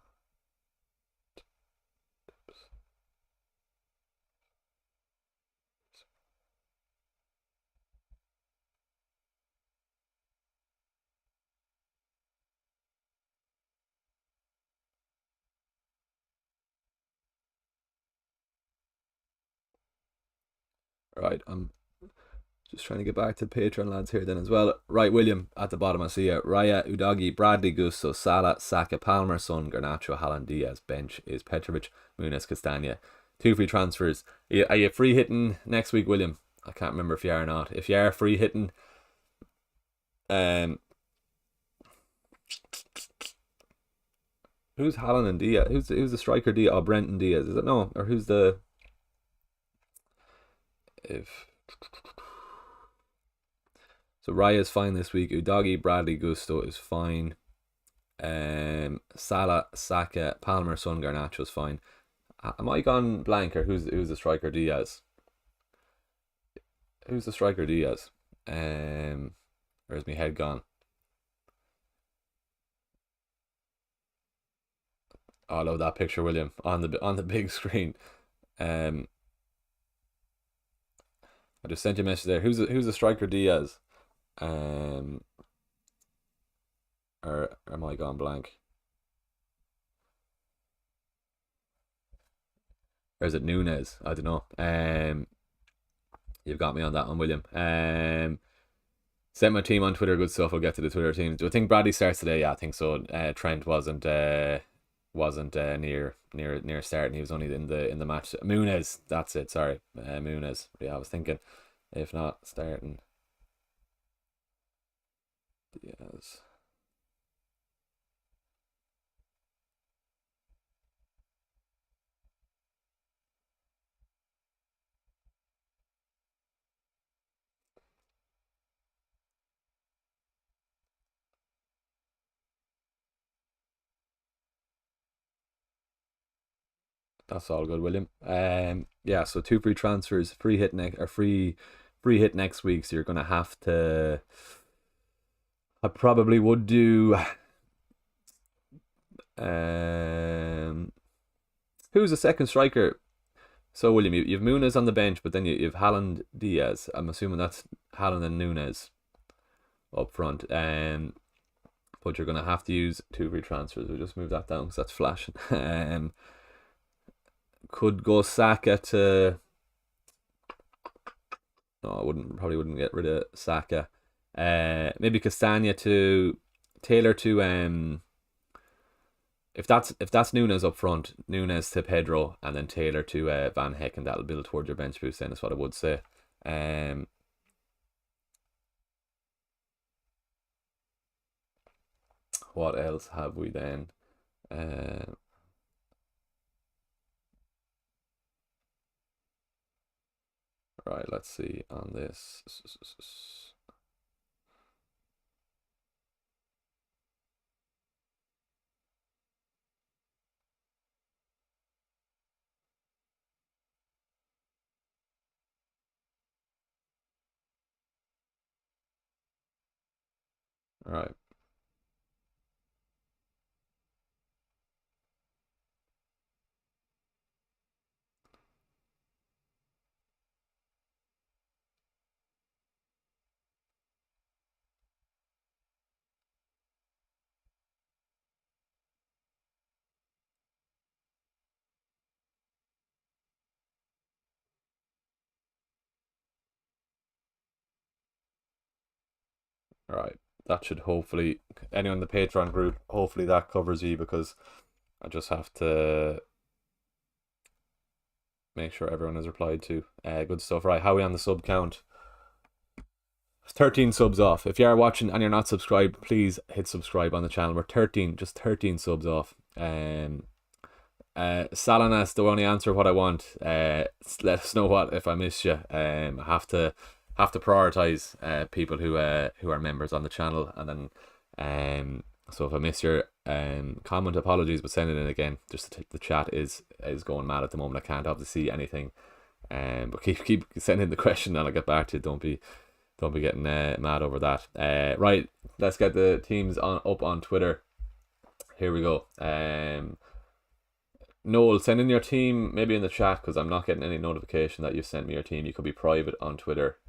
Right, I'm just trying to get back to Patreon lads here then as well. Right, William, at the bottom I see you. Raya, Udogi, Bradley, Gusto, Salah, Saka, Palmer, Son, Garnacho, Haaland, Diaz. Bench is Petrovic, Muniz, Castagna. 2 free transfers. Are you free hitting next week, William? I can't remember if you are or not. If you are free hitting, who's Haaland and Diaz? Who's the striker Diaz? Oh, Brenton Diaz, is it? No, or who's the if so Raya's fine this week. Udogi, Bradley, Gusto is fine. Salah, Saka, Palmer, Son, Garnacho's fine. Am I gone blank or who's the striker Diaz? Who's the striker Diaz? Where's my head gone? Oh, I love that picture, William, on the big screen. I just sent you a message there. Who's the striker Diaz? Or am I gone blank? Or is it Nunes? I don't know. You've got me on that one, William. Sent my team on Twitter. Good stuff. I'll get to the Twitter team. Do I think Bradley starts today? Yeah, I think so. Trent wasn't near starting. He was only in the match. Muniz, that's it. Sorry, Muniz. Yeah, I was thinking if not starting. Yes. That's all good, William. Yeah, so 2 free transfers, free hit next or free hit next week. So you're gonna have to. I probably would do. Who's the second striker? So William, you've Muniz on the bench, but then you've Haaland, Diaz. I'm assuming that's Haaland and Nunes up front. But you're gonna have to use 2 free transfers. We'll just move that down because that's flashing. Could go Saka to. No, I probably wouldn't get rid of Saka. Maybe Castagna to Taylor to if that's Nunes up front, Nunes to Pedro, and then Taylor to Van Heck, and that'll build towards your bench boost. Then is what I would say. Um, what else have we then? Uh, right, let's see on this. Right, right. That should hopefully anyone in the Patreon group. Hopefully that covers you because I just have to make sure everyone is replied to. Good stuff. Right, how are we on the sub count? 13 subs off. If you are watching and you're not subscribed, please hit subscribe on the channel. We're 13, just 13 subs off. Salinas, the only answer what I want. Let us know what if I missed you. I have to prioritize people who are members on the channel, and then so if I miss your comment, apologies, but send it in again. Just the chat is going mad at the moment. I can't obviously see anything. But keep sending the question and I'll get back to you. Don't be getting mad over that. Right, let's get the teams up on Twitter. Here we go. Noel, send in your team maybe in the chat because I'm not getting any notification that you sent me your team. You could be private on Twitter.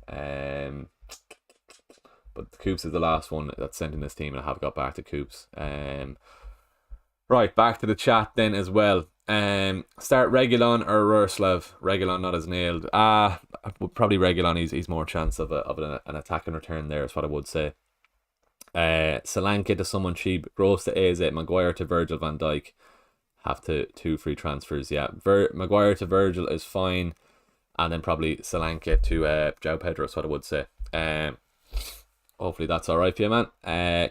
But Coops is the last one that sent in this team, and I have got back to Coops. Right, back to the chat then as well. Start Regulon or Rurslav. Regulon not as nailed. Probably Regulon. He's more chance of an attack and return there. Is what I would say. Solanke to someone cheap. Gross to AZ. Maguire to Virgil van Dijk. Have to two free transfers. Yeah, Maguire to Virgil is fine, and then probably Solanke to João Pedro. Is what I would say. Hopefully that's all right for you, man.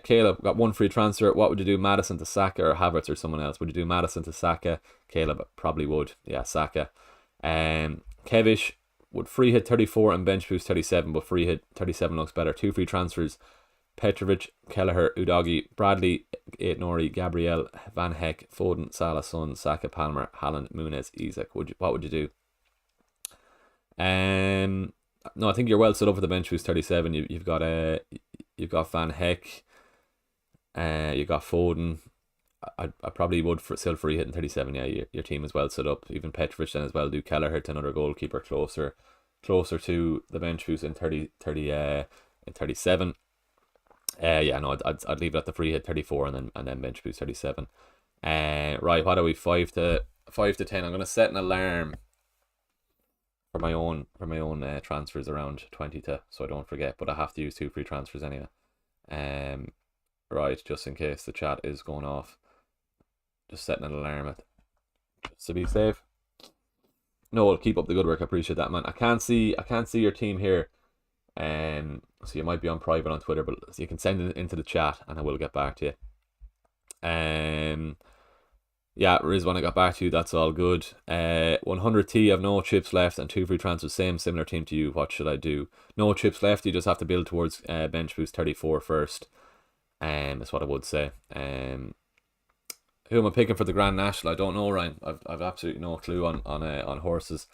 Caleb, got one free transfer. What would you do? Madison to Saka or Havertz or someone else? Would you do Madison to Saka? Caleb probably would. Yeah, Saka. Kevish would free hit 34 and bench boost 37, but free hit 37 looks better. Two free transfers. Petrovic, Kelleher, Udogi, Bradley, Nori, Gabriel, Van Heck, Foden, Salah, Son, Saka, Palmer, Haaland, Muniz, Isak. What would you do? No, I think you're well set up for the bench boost 37. You've got Van Heck, you've got Foden. I probably would still free hitting 37. Yeah, your team is well set up. Even Petrovic then as well. Do Kelleher to another goalkeeper closer to the bench boost in 37. Yeah, no, I'd leave it at the free hit 34 and then bench boost 37. Right, what are we? 5 to 10. I'm gonna set an alarm for my own transfers around 20 to, so I don't forget. But I have to use two free transfers anyway. Right, just in case the chat is going off, just setting an alarm just to be safe. No, keep up the good work. I appreciate that, man. I can't see your team here. So you might be on private on Twitter, but you can send it into the chat and I will get back to you. Yeah, Rizwan, I got back to you. That's all good. 100T, I have no chips left and two free transfers. Similar team to you. What should I do? No chips left. You just have to build towards bench boost 34 first. That's what I would say. Who am I picking for the Grand National? I don't know, Ryan. I've absolutely no clue on horses.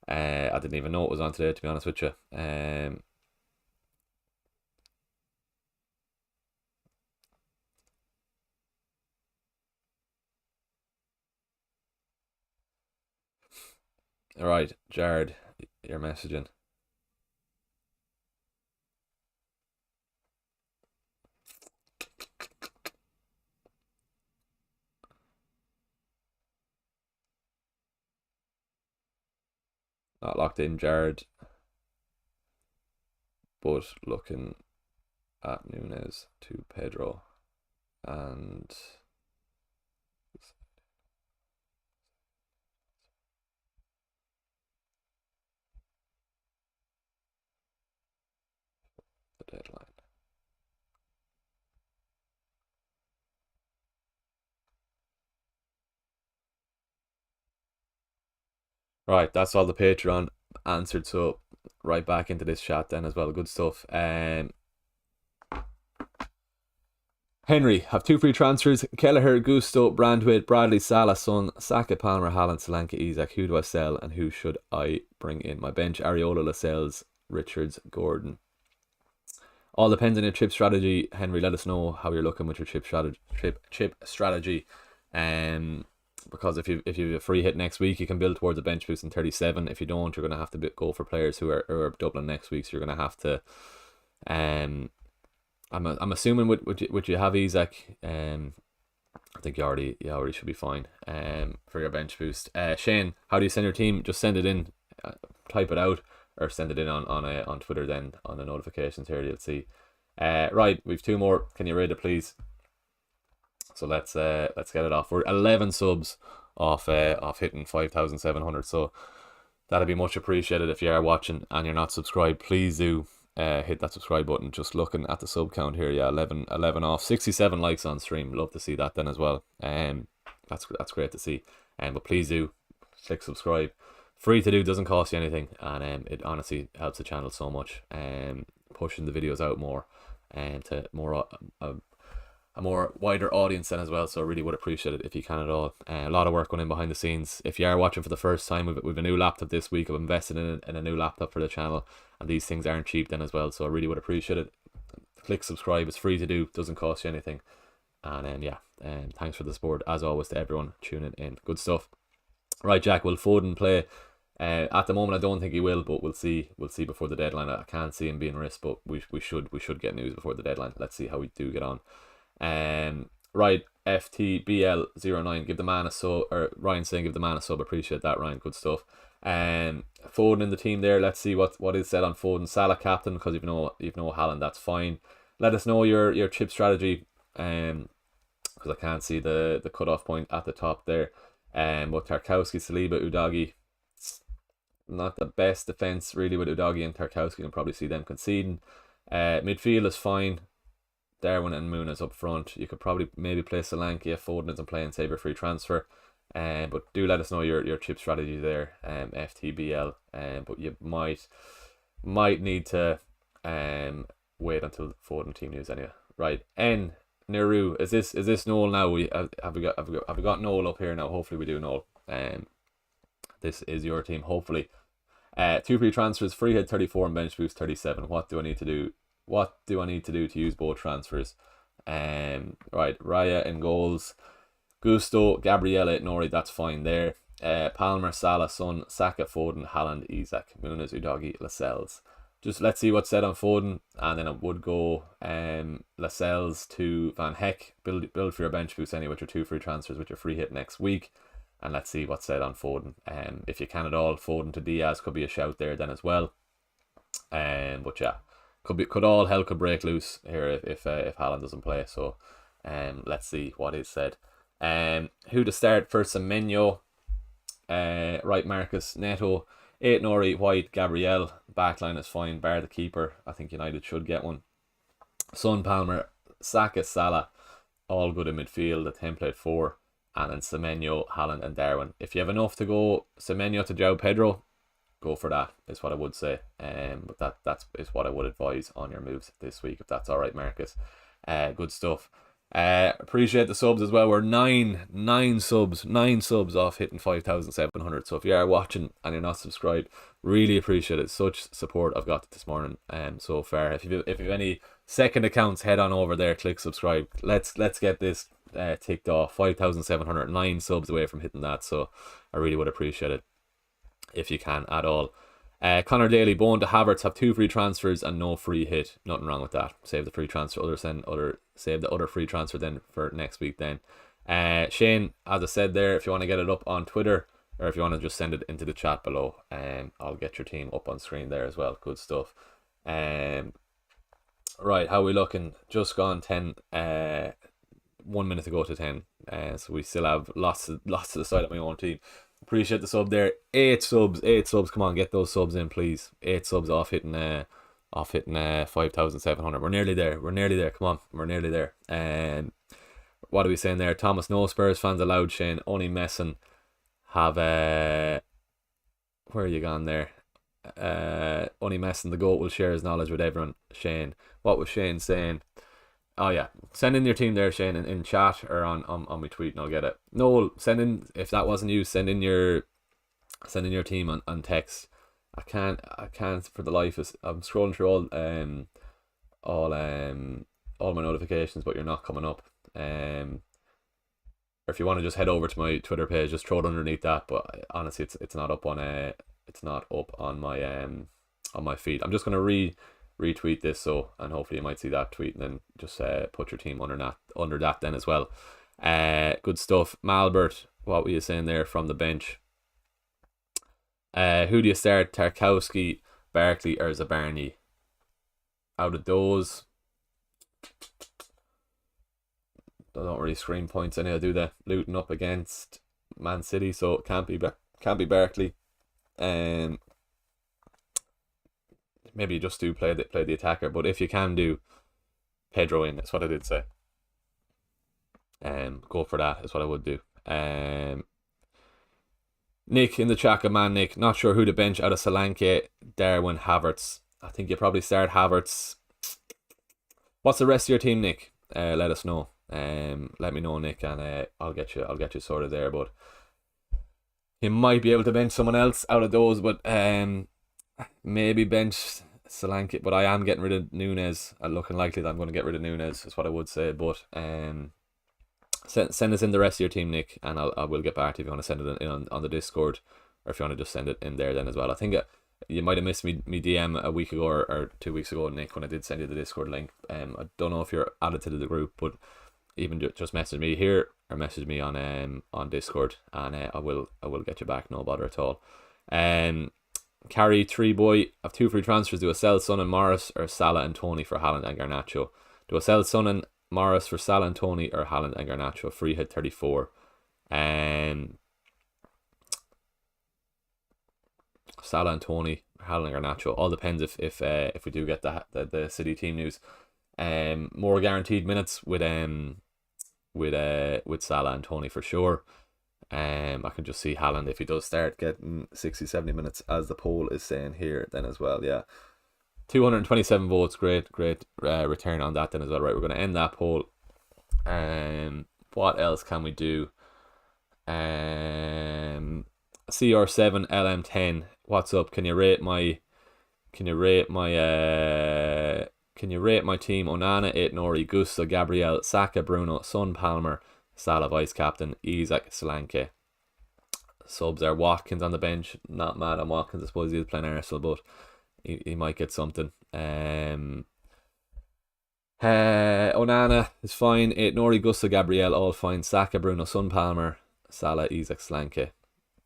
I didn't even know it was on today, to be honest with you. All right, Jared, you're messaging. Not locked in, Jared, but looking at Nunes to Pedro and the deadline. Right, that's all the Patreon answered. So right back into this chat then as well. Good stuff. Henry, have 2 free transfers. Kelleher, Gusto, Brandweight, Bradley, Salah, Son, Saka, Palmer, Haaland, Solanke, Isak. Who do I sell and who should I bring in my bench? Areola, Lascelles, Richards, Gordon. All depends on your chip strategy. Henry, let us know how you're looking with your chip strategy. Because if you have a free hit next week, you can build towards a bench boost in 37. If you don't, you're going to have to go for players who are doubling next week. So you're going to have to. I'm assuming would you have Isak? I think you already should be fine. For your bench boost. Shane, how do you send your team? Just send it in, type it out, or send it in on Twitter. Then on the notifications here, you'll see. Right, we've 2 more. Can you rate it, please? So let's get it off. We're 11 subs off hitting 5,700. So that'd be much appreciated. If you are watching and you're not subscribed, please do hit that subscribe button. Just looking at the sub count here, yeah, 11 off, 67 likes on stream. Love to see that then as well. That's great to see. But please do click subscribe. Free to do, doesn't cost you anything, and it honestly helps the channel so much. Pushing the videos out more and to more a more wider audience then as well. So I really would appreciate it if you can at all. A lot of work going in behind the scenes. If you are watching for the first time, we've a new laptop this week. I've invested in a new laptop for the channel, and these things aren't cheap then as well. So I really would appreciate it. Click subscribe. It's free to do, doesn't cost you anything. And thanks for the support as always to everyone tuning in. Good stuff. Right, Jack, will Foden play? At the moment, I don't think he will, but we'll see. We'll see before the deadline. I can't see him being risked, but we should get news before the deadline. Let's see how we do get on. Right, FTBL09, give the man a sub, or Ryan saying give the man a sub. Appreciate that, Ryan. Good stuff. Foden in the team there. Let's see what is said on Foden. Salah captain, because you've no Haaland. That's fine. Let us know your chip strategy. Because I can't see the cutoff point at the top there. But Tarkowski, Saliba, Udogie, not the best defense really with Udogie and Tarkowski. You can probably see them conceding. Midfield is fine. Darwin and Muniz up front. You could probably maybe play Solanke if Foden isn't playing, save your free transfer. But do let us know your chip strategy there, FTBL. But you might need to wait until Foden team news anyway. Right, N Neru, is this Noel now? Have we got Noel up here now? Hopefully we do, Noel. This is your team, hopefully. 2 free transfers, free hit 34 and bench boost 37. What do I need to do? What do I need to do to use both transfers? Right, Raya in goals, Gusto, Gabriella, Nori, that's fine there. Palmer, Salah, Son, Saka, Foden, Haaland, Isak, Muniz, Udogie, Lascelles. Just let's see what's said on Foden, and then it would go Lascelles to Van Heck. Build for your bench boost anyway with your 2 free transfers with your free hit next week. And let's see what's said on Foden. If you can at all, Foden to Diaz could be a shout there then as well. But yeah, could all hell could break loose here if Haaland doesn't play. So let's see what is said. Who to start for Semenyo? Right, Marcus, Neto, 8 Nori, White, Gabriel. Backline is fine, bar the keeper. I think United should get one. Son, Palmer, Saka, Salah, all good in midfield. The template 4. And then Semenyo, Haaland and Darwin. If you have enough to go Semenyo to João Pedro, go for that, is what I would say. But that's what I would advise on your moves this week, if that's alright, Marcus. Good stuff. Appreciate the subs as well. We're nine subs off hitting 5,700. So if you are watching and you're not subscribed, really appreciate it. Such support I've got this morning so far. If you have any second accounts, head on over there, click subscribe. Let's get this ticked off. 5,709 subs away from hitting that, so I really would appreciate it if you can at all. Connor Daly, Bowen to Havertz, have 2 free transfers and no free hit. Nothing wrong with that. Save the free transfer, save the other free transfer then for next week then. Shane, as I said there, if you want to get it up on Twitter, or if you want to just send it into the chat below, I'll get your team up on screen there as well. Good stuff. Right, how we looking? Just gone 10. 1 minute to go to 10. So we still have lots to decide at my own team. Appreciate the sub there. 8 subs, 8 subs. Come on, get those subs in, please. 8 subs off hitting 5,700. We're nearly there. We're nearly there. Come on, we're nearly there. What are we saying there? Thomas, no Spurs fans allowed. Shane, only messing. Have where are you gone there? Only messing. The goat will share his knowledge with everyone. Shane, what was Shane saying? Oh yeah, send in your team there, Shane, in chat or on my tweet, and I'll get it. No, send in, if that wasn't you. Send in your team on text. I can't for the life of, I'm scrolling through all all my notifications, but you're not coming up. Or if you want to just head over to my Twitter page, just throw it underneath that. But honestly, it's not up on my feed. I'm just gonna retweet this, so, and hopefully you might see that tweet, and then just put your team under that then as well. Good stuff. Malbert, what were you saying there from the bench? Who do you start? Tarkowski, Barkley, or Zabarny? Out of those, I don't really screen points. I know I do the Luton up against Man City, so it can't be Barkley. Maybe you just do play the attacker, but if you can do Pedro in, that's what I did say. Go for that is what I would do. Nick in the chat, man. Nick, not sure who to bench out of Solanke, Darwin, Havertz. I think you probably start Havertz. What's the rest of your team, Nick? Let us know. Let me know, Nick, and I'll get you sorted there. But you might be able to bench someone else out of those, but maybe bench Solanke. But I am getting rid of Nunes. Looking likely that I'm going to get rid of Nunes is what I would say. But send us in the rest of your team, Nick, and I will get back to you if you want to send it in on the Discord, or if you want to just send it in there then as well. I think you might have missed me DM a week ago or 2 weeks ago, Nick, when I did send you the Discord link. I don't know if you're added to the group, but even just message me here or message me on Discord, and I will get you back, no bother at all. Carry 3 boy, have 2 free transfers. Do I sell Son and Morris, or Salah and Tony for Haaland and Garnacho? Do I sell Son and Morris for Salah and Tony, or Haaland and Garnacho? Free hit 34. Salah and Tony, Haaland and Garnacho. All depends if we do get the City team news. More guaranteed minutes with Salah and Tony for sure. I can just see Haaland, if he does start getting 60-70 minutes, as the poll is saying here, then as well. Yeah, 227 votes. Great return on that then as well. Right, we're going to end that poll. What else can we do? CR7 LM10, what's up? Can you rate my team? Onana, 8 Nori, Gusto, Gabriel, Saka, Bruno, Son, Palmer, Salah vice captain, Isak, Solanke. Subs are Watkins on the bench. Not mad on Watkins. I suppose he's playing Arsenal, but he might get something. Onana is fine. 8 Nori, Gusto, Gabriel, all fine. Saka, Bruno, Son, Palmer, Salah, Isak, Solanke.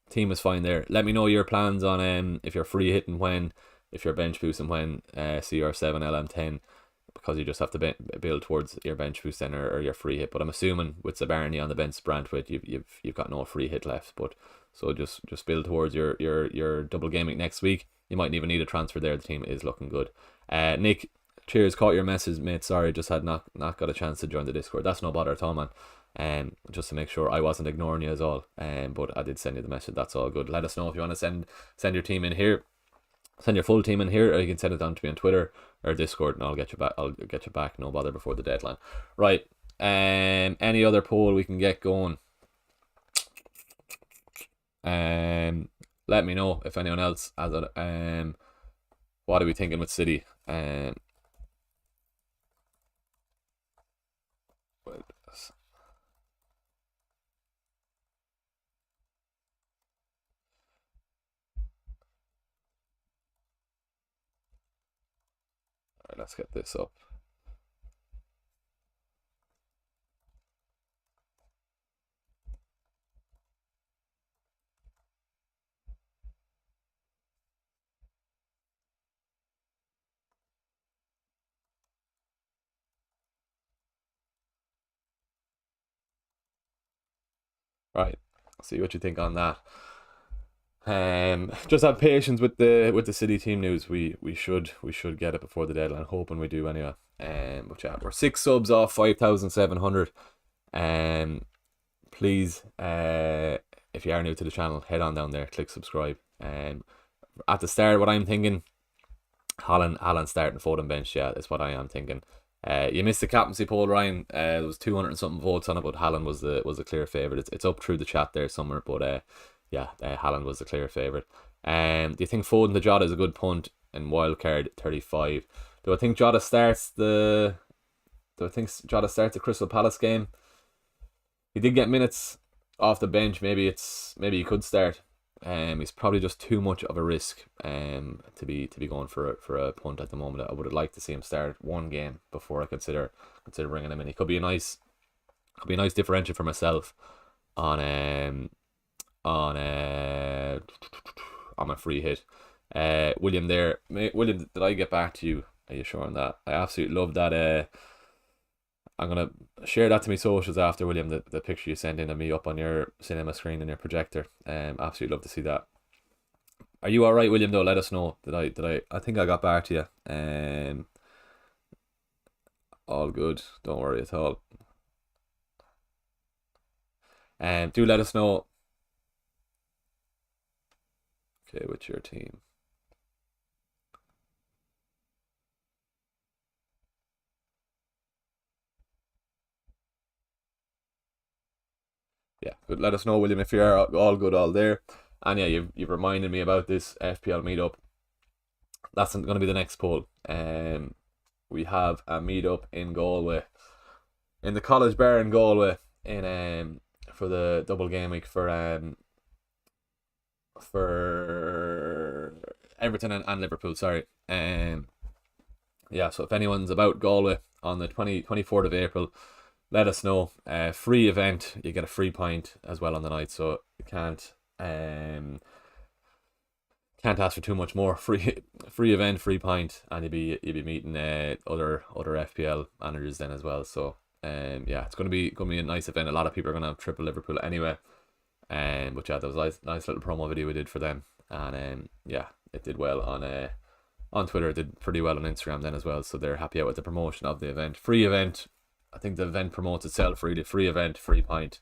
Team is fine there. Let me know your plans on if you're free hitting when, if you're bench boosting when, CR7 LM10, because you just have to build towards your bench boost then, or your free hit. But I'm assuming with Zabarny on the bench, Brantwaite, you've got no free hit left. But so just build towards your double gaming next week. You might even need a transfer there. The team is looking good. Nick, cheers. Caught your message, mate. Sorry, just had not got a chance to join the Discord. That's no bother at all, man. Just to make sure I wasn't ignoring you as all. But I did send you the message. That's all good. Let us know if you want to send your team in here. Send your full team in here, or you can send it down to me on Twitter or Discord, and I'll get you back. No bother before the deadline. Right. Any other poll we can get going? Let me know if anyone else has it. What are we thinking with City? Alright, let's get this up. Right. See what you think on that. Just have patience with the City team news. We should get it before the deadline. Hoping we do anyway. But yeah, we're 6 subs off 5,700. Please, if you are new to the channel, head on down there, click subscribe. At the start, what I'm thinking, Holland starting Foden bench. Yeah, that's what I am thinking. You missed the captaincy poll, Ryan. There was 200 and something votes on it, but Haaland was the clear favourite. It's up through the chat there somewhere, but yeah, Haaland was the clear favourite. Do you think Foden to Jota is a good punt in wildcard 35? Do I think Jota starts the Crystal Palace game? He did get minutes off the bench. Maybe he could start. He's probably just too much of a risk to be going for a punt at the moment. I would have liked to see him start one game before I consider bringing him in. He could be a nice differential for myself on on uh on my free hit. William there. William, did I get back to you? Are you sure on that? I absolutely love that. I'm gonna share that to my socials after, William. The picture you sent in of me up on your cinema screen and your projector. Absolutely love to see that. Are you all right, William? Though, let us know. I think I got back to you. All good. Don't worry at all. Do let us know. Okay, with your team. Yeah, good. Let us know, William, if you're all good, all there. And yeah, you've reminded me about this FPL meetup. That's going to be the next poll. We have a meetup in Galway, in the College Bar in Galway, in for the double game week for Everton and Liverpool. Sorry. Yeah. So if anyone's about Galway on the 24th of April, let us know. Free event. You get a free pint as well on the night, so you can't ask for too much more. Free event, free pint, and you'll be meeting other FPL managers then as well. So yeah, it's gonna be a nice event. A lot of people are gonna have triple Liverpool anyway. But yeah, that was a nice little promo video we did for them, and yeah, it did well on Twitter. It did pretty well on Instagram then as well. So they're happy out with the promotion of the event. Free event. I think the event promotes itself. Free event, free pint.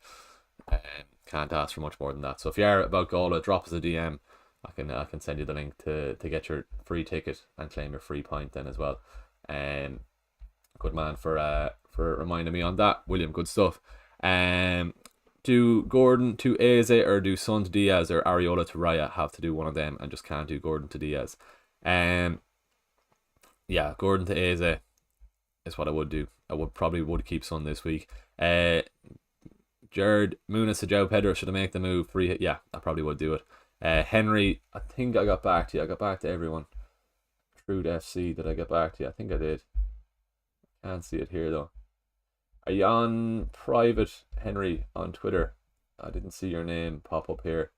Can't ask for much more than that. So if you are about Galway, drop us a DM. I can send you the link to get your free ticket and claim your free pint then as well. Good man for reminding me on that, William. Good stuff. Do Gordon to Eze or do Son to Diaz or Areola to Raya? Have to do one of them and just can't do Gordon to Diaz. Yeah, Gordon to Eze is what I would do. I would keep Son this week. Jared Muniz to Joe Pedro, should I make the move? Free hit? Yeah, I probably would do it. Henry, I think I got back to you. I got back to everyone. Trude FC, did I get back to you? I think I did. Can't see it here though. Are you on private, Henry, on Twitter? I didn't see your name pop up here.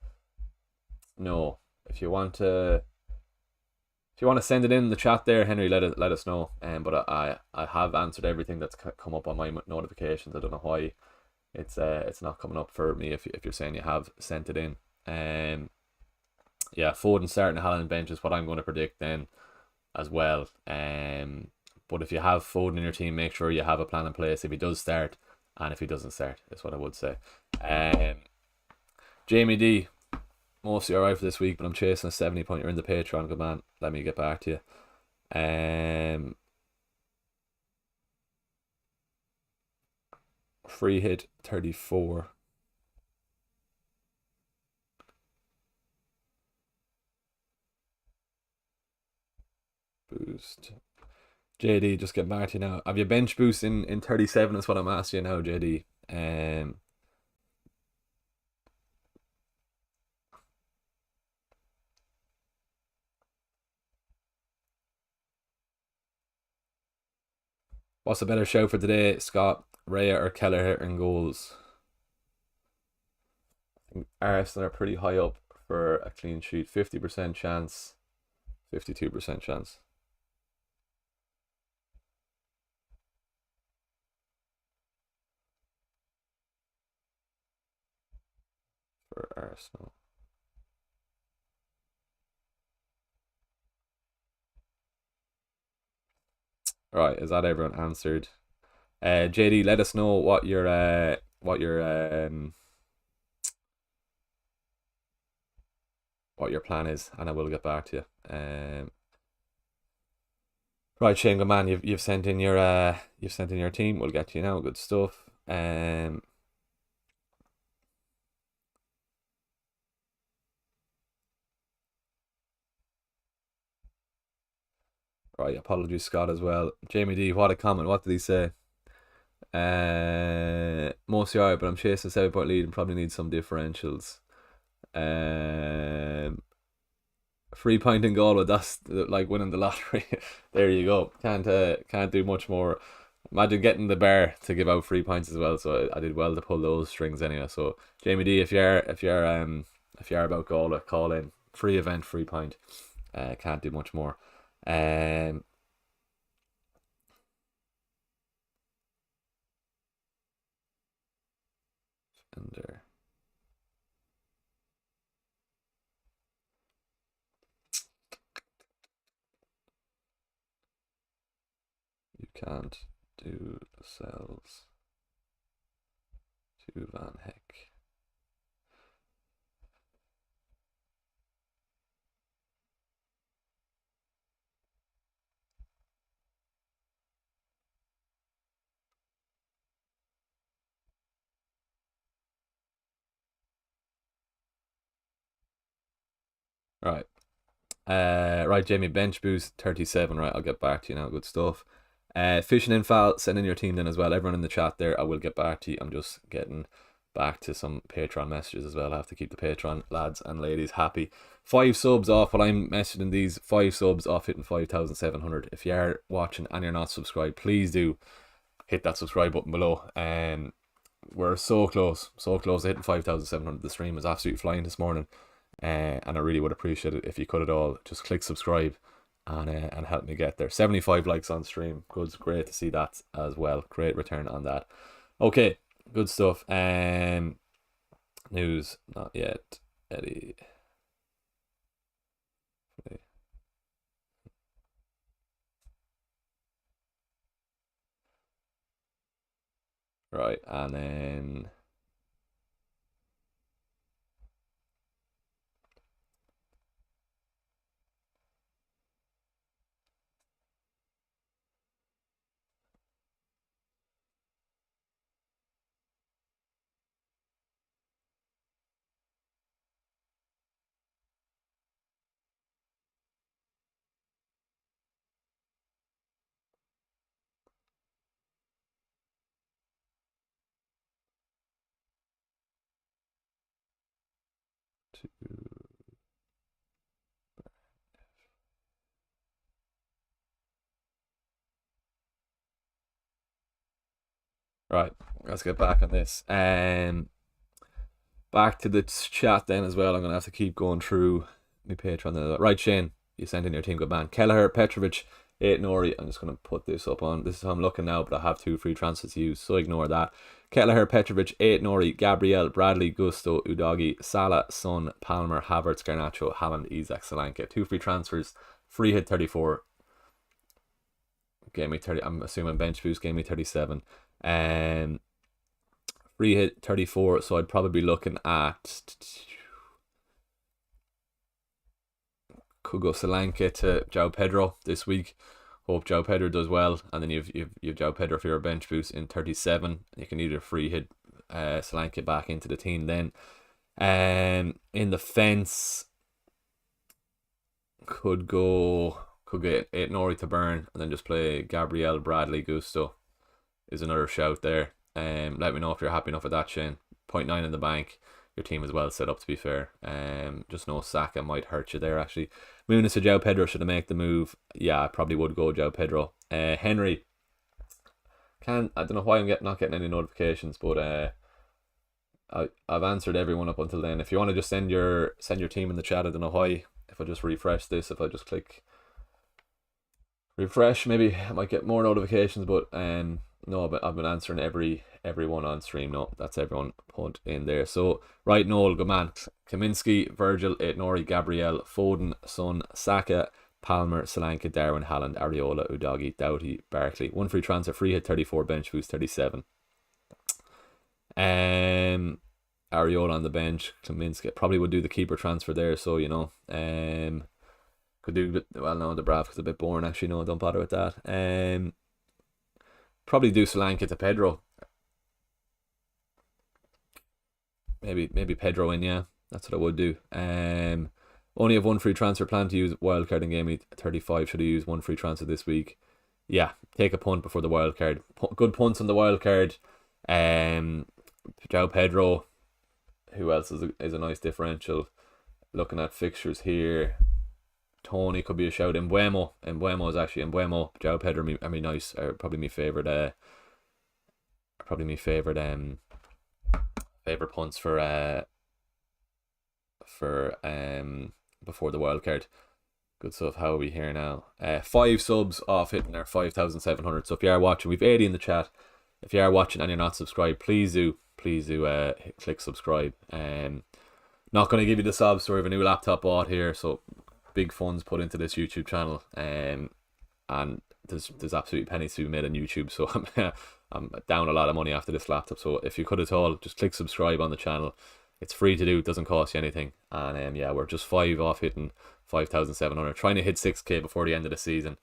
No. If you want to send it in the chat there, Henry, let us know. But I have answered everything that's come up on my notifications. I don't know why it's not coming up for me if you're saying you have sent it in. Yeah, Foden starting Haaland bench is what I'm going to predict then as well. But if you have Foden in your team, make sure you have a plan in place if he does start, and if he doesn't start, is what I would say. Jamie D, mostly alright for this week, but I'm chasing a 70 point. You're in the Patreon, good man. Let me get back to you. Free hit 34. Boost. JD, just get back to you now. Have you bench boost in 37? Is what I'm asking you now, JD. What's a better shout for today, Scott? Raya or Kelleher in goals? I think Arsenal are pretty high up for a clean sheet. 50% chance, 52% chance. for Arsenal. Right, is that everyone answered? JD, let us know what your plan is, and I will get back to you. Right, Shane, good man. You've sent in your team. We'll get to you now. Good stuff. Right, apologies, Scott, as well. Jamie D, what a comment. What did he say? Mostly alright, but I'm chasing a 7-point lead and probably need some differentials. Free point in goal, but that's like winning the lottery. There you go. Can't do much more. Imagine getting the bar to give out free points as well. So I did well to pull those strings anyway. So Jamie D, if you're about goal, call in. Free event, free point. Can't do much more. And there. You can't do the cells to Van Heck. Right. Right, Jamie, bench boost 37. Right, I'll get back to you now. Good stuff. Fishing info, send in your team then as well. Everyone in the chat there, I will get back to you. I'm just getting back to some Patreon messages as well. I have to keep the Patreon lads and ladies happy. 5 subs off while I'm messaging these. 5 subs off hitting 5,700. If you are watching and you're not subscribed, please do hit that subscribe button below. We're so close to hitting 5,700. The stream is absolutely flying this morning. And I really would appreciate it if you could at all just click subscribe and help me get there. 75 likes on stream. Good, great to see that as well. Great return on that. Okay, good stuff. News not yet. Eddie. Right, and then right, let's get back on this. Back to the chat then as well. I'm gonna have to keep going through my Patreon. Right, Shane, you sent in your team, good man. Kelleher, Petrovic, 8 Nori. I'm just gonna put this up on. This is how I'm looking now, but I have 2 free transfers to use, so ignore that. Kelleher, Petrovic, 8 Nori, Gabriel, Bradley, Gusto, Udogi, Salah, Son, Palmer, Havertz, Garnacho, Haaland, Isak, Solanke. 2 free transfers. Free hit 34. Game me 30. I'm assuming bench boost. Game me 37. Free hit 34. So I'd probably be looking at. Could go Solanke to João Pedro this week. Hope João Pedro does well, and then you've João Pedro for your bench boost in 37. You can either free hit Solanke back into the team then. In the fence, could get 8 Nori to burn, and then just play Gabriel, Bradley, Gusto is another shout there. Let me know if you're happy enough with that, Shane. 0.9 in the bank. Your team is well set up, to be fair. Just no Saka might hurt you there, actually. Muniz to João Pedro, should I make the move? Yeah, I probably would go João Pedro. Henry. I don't know why I'm not getting any notifications, but I've answered everyone up until then. If you want to just send your team in the chat, I don't know why. If I just refresh this, if I just click refresh, maybe I might get more notifications, but No, but I've been answering everyone on stream. No, that's everyone put in there. So right, Noel, good man. Kaminsky, Virgil, Nori, Gabriel, Foden, Son, Saka, Palmer, Solanke, Darwin, Haaland, Areola, Udogi, Doughty, Barkley. One free transfer, free hit 34, bench boost 37. Areola on the bench. Kaminsky probably would do the keeper transfer there. So could do well. No, the Brav is a bit boring actually. No, don't bother with that. Probably do Solanke to Pedro. Maybe Pedro in, yeah. That's what I would do. Only have one free transfer. Plan to use wildcard in game week 35. Should have used one free transfer this week. Yeah, take a punt before the wildcard. Good punts on the wildcard. João Pedro. Who else is a nice differential? Looking at fixtures here. Tony could be a shout. Mbuemo is actually João Pedro are me nice. Are probably my favorite. Favorite punts for before the wild card. Good stuff. How are we here now? 5 subs off hitting our 5,700. So if you are watching, we've 80 in the chat. If you are watching and you're not subscribed, please do click subscribe. Not going to give you the sob story of a new laptop bought here, so big funds put into this YouTube channel, and there's absolutely pennies to be made on YouTube. So I'm down a lot of money after this laptop. So if you could at all, just click subscribe on the channel. It's free to do. It doesn't cost you anything. And yeah, we're just 5 off hitting 5,700. Trying to hit 6k before the end of the season.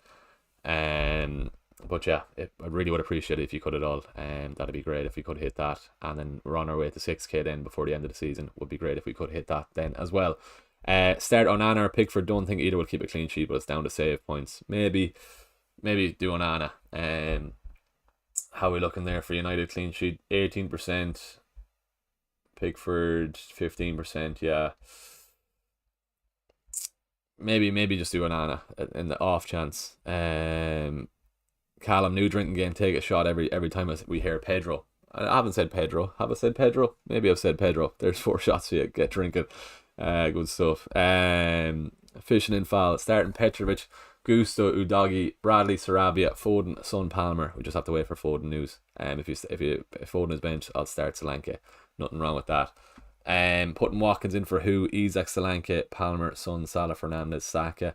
But yeah, I really would appreciate it if you could at all. That'd be great if we could hit that. And then we're on our way to 6k then before the end of the season. Would be great if we could hit that then as well. Start Onana or Pickford. Don't think either will keep a clean sheet, but it's down to save points. Maybe do Onana. How are we looking there for United clean sheet? 18%. Pickford 15%. Yeah. Maybe just do Onana in the off chance. Callum, new drinking game. Take a shot every time we hear Pedro. I haven't said Pedro. Have I said Pedro? Maybe I've said Pedro. There's 4 shots for you. Get drinking. Good stuff. Fishing in foul. Starting Petrovic, Gusto, Udogi, Bradley, Sarabia, Foden, Son, Palmer. We just have to wait for Foden news. If Foden is benched, I'll start Solanke. Nothing wrong with that. Putting Watkins in for who? Isaac, Solanke, Palmer, Son, Salah, Fernandez, Saka.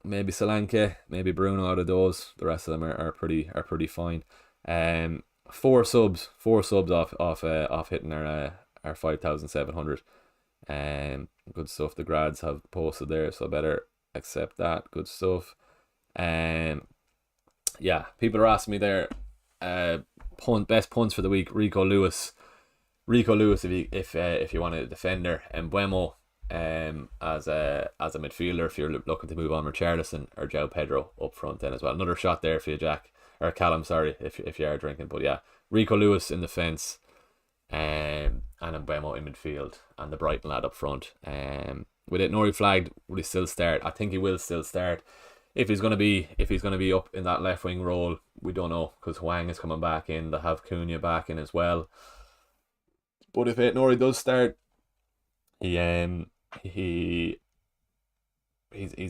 Maybe Solanke, maybe Bruno out of those. The rest of them are pretty fine. 4 subs off hitting our 5,700. Good stuff. The grads have posted there, so I better accept that. Good stuff. Yeah, people are asking me there. Best punts for the week. Rico Lewis, if you want a defender, and Mbuemo as a midfielder if you're looking to move on Richarlison or João Pedro up front then as well. Another shot there for you, Jack, or Callum, sorry, if you are drinking. But yeah, Rico Lewis in defence, and Mbuemo in midfield, and the Brighton lad up front. With it Nori flagged, will he still start? I think he will still start. If he's gonna be up in that left wing role, we don't know, because Huang is coming back in. They have Cunha back in as well. But if Nori does start, he's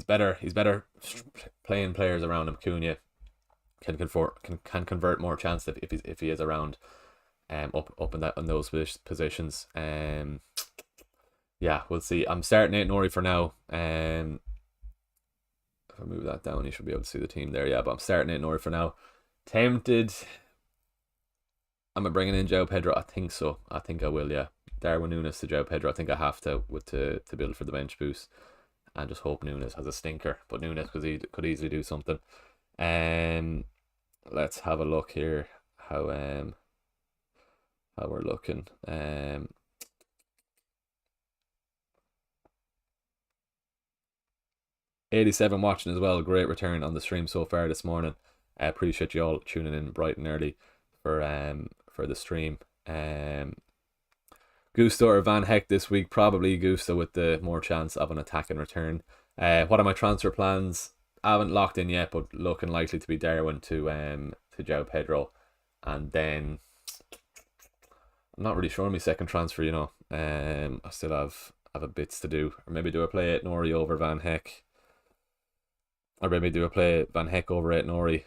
better playing players around him. Cunha can convert more chance if he is around up in those positions. Yeah, we'll see. I'm starting Nori for now. If I move that down, you should be able to see the team there. Yeah, but I'm starting Nori for now. Tempted. Am I bringing in João Pedro? I think so. I think I will, yeah. Darwin Núñez to João Pedro. I think I have to build for the bench boost, and just hope Núñez has a stinker. But Núñez could easily do something. Let's have a look here how we're looking. 87 watching as well. Great return on the stream so far this morning. I appreciate you all tuning in bright and early for the stream. Gusto or Van Heck this week? Probably Gusto with the more chance of an attacking return. What are my transfer plans? I haven't locked in yet, but looking likely to be Darwin to João Pedro, and then I'm not really sure on my second transfer. I still have a bits to do. Or maybe do I play it Nori over Van Heck? Or maybe do I play Van Heck over it Nori?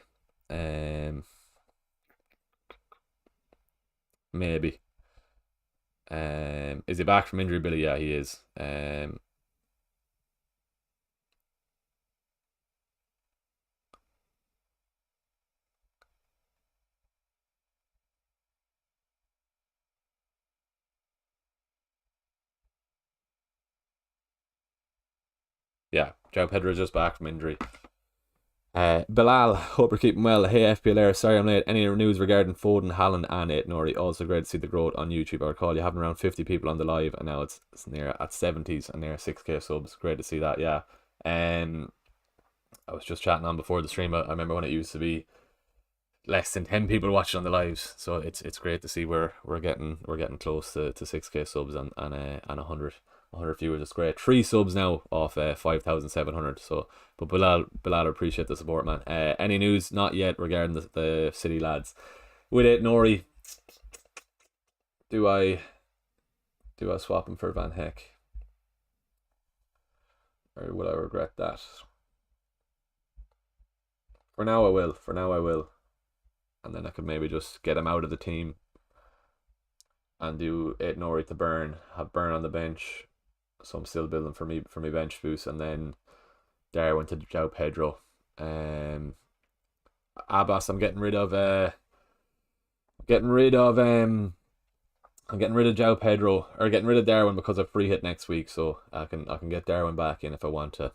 maybe. Is he back from injury, Billy? Yeah, he is. Yeah, Joe Pedro's just back from injury. Bilal, hope you're keeping well. Hey FPL, sorry I'm late. Any news regarding Foden, Haaland, and Nori? Also great to see the growth on YouTube. I recall you having around 50 people on the live, and now it's near at 70s and near 6k subs. Great to see that. Yeah. I was just chatting on before the stream. I remember when it used to be less than 10 people watching on the lives, so it's great to see we're getting close to 6k subs and 100 viewers. It's great. 3 subs now off 5,700. So, but Bilal, appreciate the support, man. Any news? Not yet regarding the City lads. With it, Nori, do I swap him for Van Heck, or will I regret that? For now I will, and then I could maybe just get him out of the team and do it Nori to Burn, have Burn on the bench, so I'm still building for me bench boost, and then Darwin to João Pedro. Abbas, I'm getting rid of João Pedro, or getting rid of Darwin because of free hit next week, so I can get Darwin back in if I want to.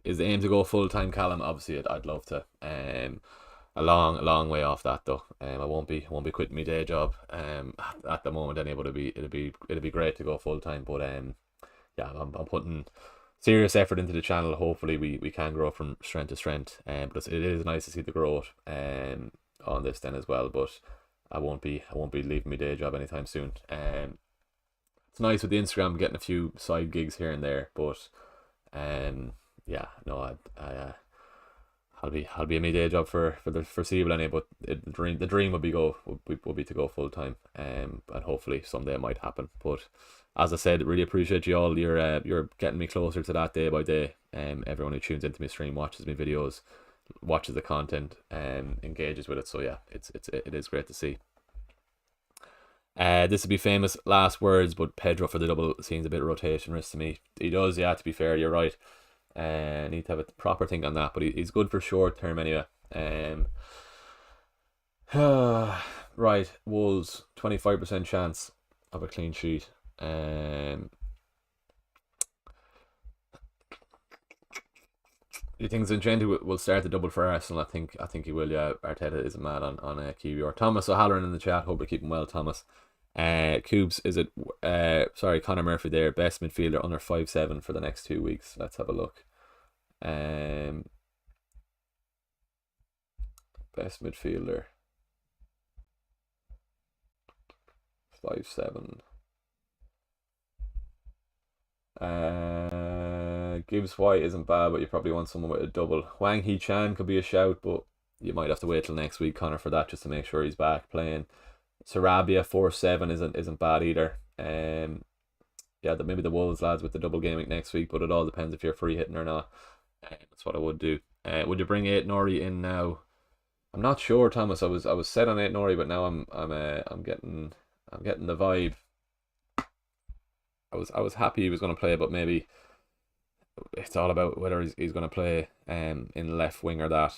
Is the aim to go full time, Callum? Obviously, I'd love to. A long way off that though. I won't be quitting my day job. At the moment, anyway, but it'd be great to go full time. But yeah, I'm putting serious effort into the channel. Hopefully, we can grow from strength to strength. But it is nice to see the growth on this then as well. But I won't be leaving my day job anytime soon. It's nice with the Instagram getting a few side gigs here and there, but yeah, no, I'll be in my day job for the foreseeable anyway. But the dream would be to go full time, and hopefully someday it might happen. But as I said, really appreciate you all. You're getting me closer to that day by day. Everyone who tunes into my stream, watches my videos, watches the content, engages with it. So yeah, it is great to see. This would be famous last words, but Pedro for the double seems a bit of rotation risk to me. He does, yeah. To be fair, you're right. Need to have a proper think on that, but he's good for short term anyway. Right, Wolves 25% chance of a clean sheet. You think Zinchenko will start the double for Arsenal? I think he will. Yeah, Arteta isn't mad on Kiwi or Thomas O'Halloran in the chat. Hope you're keeping well, Thomas. Cubes, is it sorry, Connor Murphy there, best midfielder under 5'7" for the next 2 weeks. Let's have a look. Best midfielder 5'7". Gibbs White isn't bad, but you probably want someone with a double. Wang Hee Chan could be a shout, but you might have to wait till next week, Connor, for that, just to make sure he's back playing. Sarabia 4'7" isn't bad either. Yeah, maybe the Wolves lads with the double game week next week, but it all depends if you're free hitting or not. That's what I would do. Would you bring Nori in now? I'm not sure, Thomas. I was set on Nori, but now I'm getting the vibe. I was happy he was going to play, but maybe it's all about whether he's going to play in left wing or that.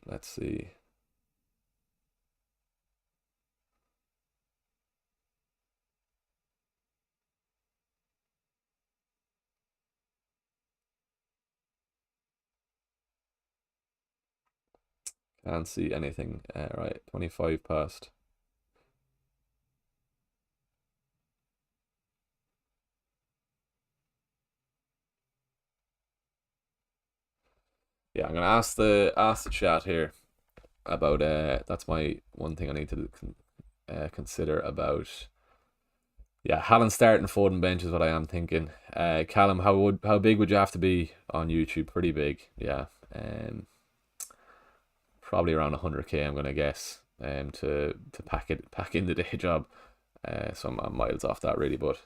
Let's see. Can't see anything. Right, 25 past. Yeah, I'm gonna ask the chat here about that's my one thing I need to consider about. Yeah, Haaland starting, Foden bench is what I am thinking. Callum, how big would you have to be on YouTube? Pretty big, yeah. Probably around 100k, I'm gonna guess. To pack in the day job. So I'm miles off that really, but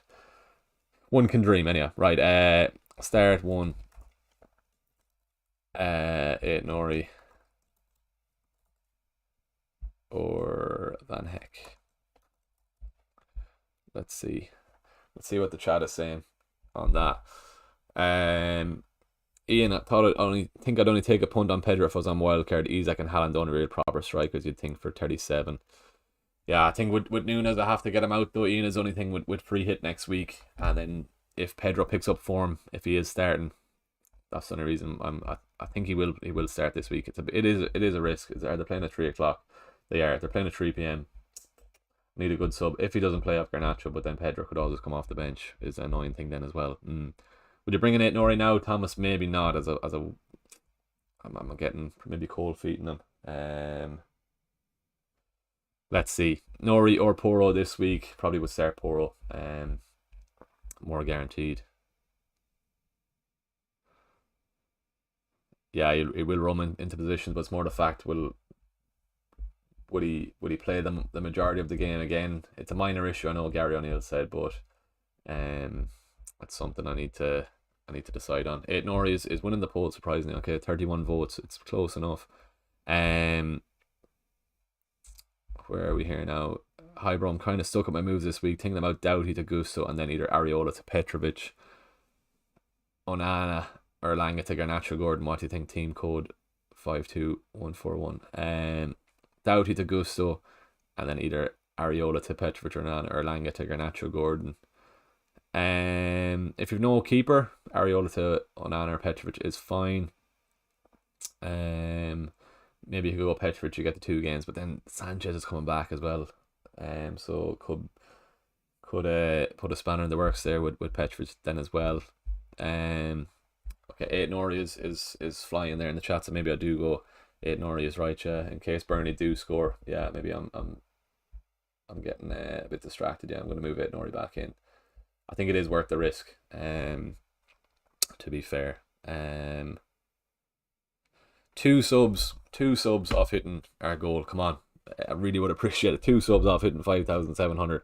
one can dream anyhow. Right. Start one. 8 Nori or Van Heck. Let's see. Let's see what the chat is saying on that. Ian, I thought I'd only take a punt on Pedro if I was on wildcard. Isaac and Haaland, the only real proper strikers you'd think for 37. Yeah, I think with Nunes, I have to get him out though. Ian is the only thing with free hit next week, and then if Pedro picks up form, if he is starting, that's the only reason I think he will start this week. It is a risk. Are they playing at 3 o'clock? They are. They're playing at 3 p.m. Need a good sub if he doesn't play off Garnacho, but then Pedro could always come off the bench. Is an annoying thing then as well. Would you bring in 8 Nori now, Thomas? Maybe not. I'm getting maybe cold feet in him. Let's see. Nori or Poro this week. Probably would start Poro. More guaranteed. Yeah, he will run into positions, but it's more the fact would he play the majority of the game again? It's a minor issue, I know Gary O'Neill said, but that's something I need to decide on. 8 Nori is winning the poll surprisingly. Okay, 31 votes. It's close enough. Where are we here now? Hi bro, I'm kind of stuck at my moves this week, thinking about Doughty to Gusto and then either Areola to Petrovic, Onana or Langa to Garnacho Gordon. What do you think? Team code 52141. Doughty to Gusto and then either Areola to Petrovic or Onana or Langa to Garnacho Gordon. If you've no keeper, Areola to Onana or Petrovic is fine. Maybe you could go Petrovic, you get the 2 games, but then Sanchez is coming back as well. So could put a spanner in the works there with Petrovic then as well. Okay, 8 Nori is flying there in the chat, so maybe I do go 8 Nori is right, yeah. In case Burnley do score, yeah, maybe I'm getting a bit distracted. Yeah, I'm going to move 8 Nori back in. I think it is worth the risk. To be fair, 2 subs off hitting our goal. Come on, I really would appreciate it. 2 subs off hitting 5,700.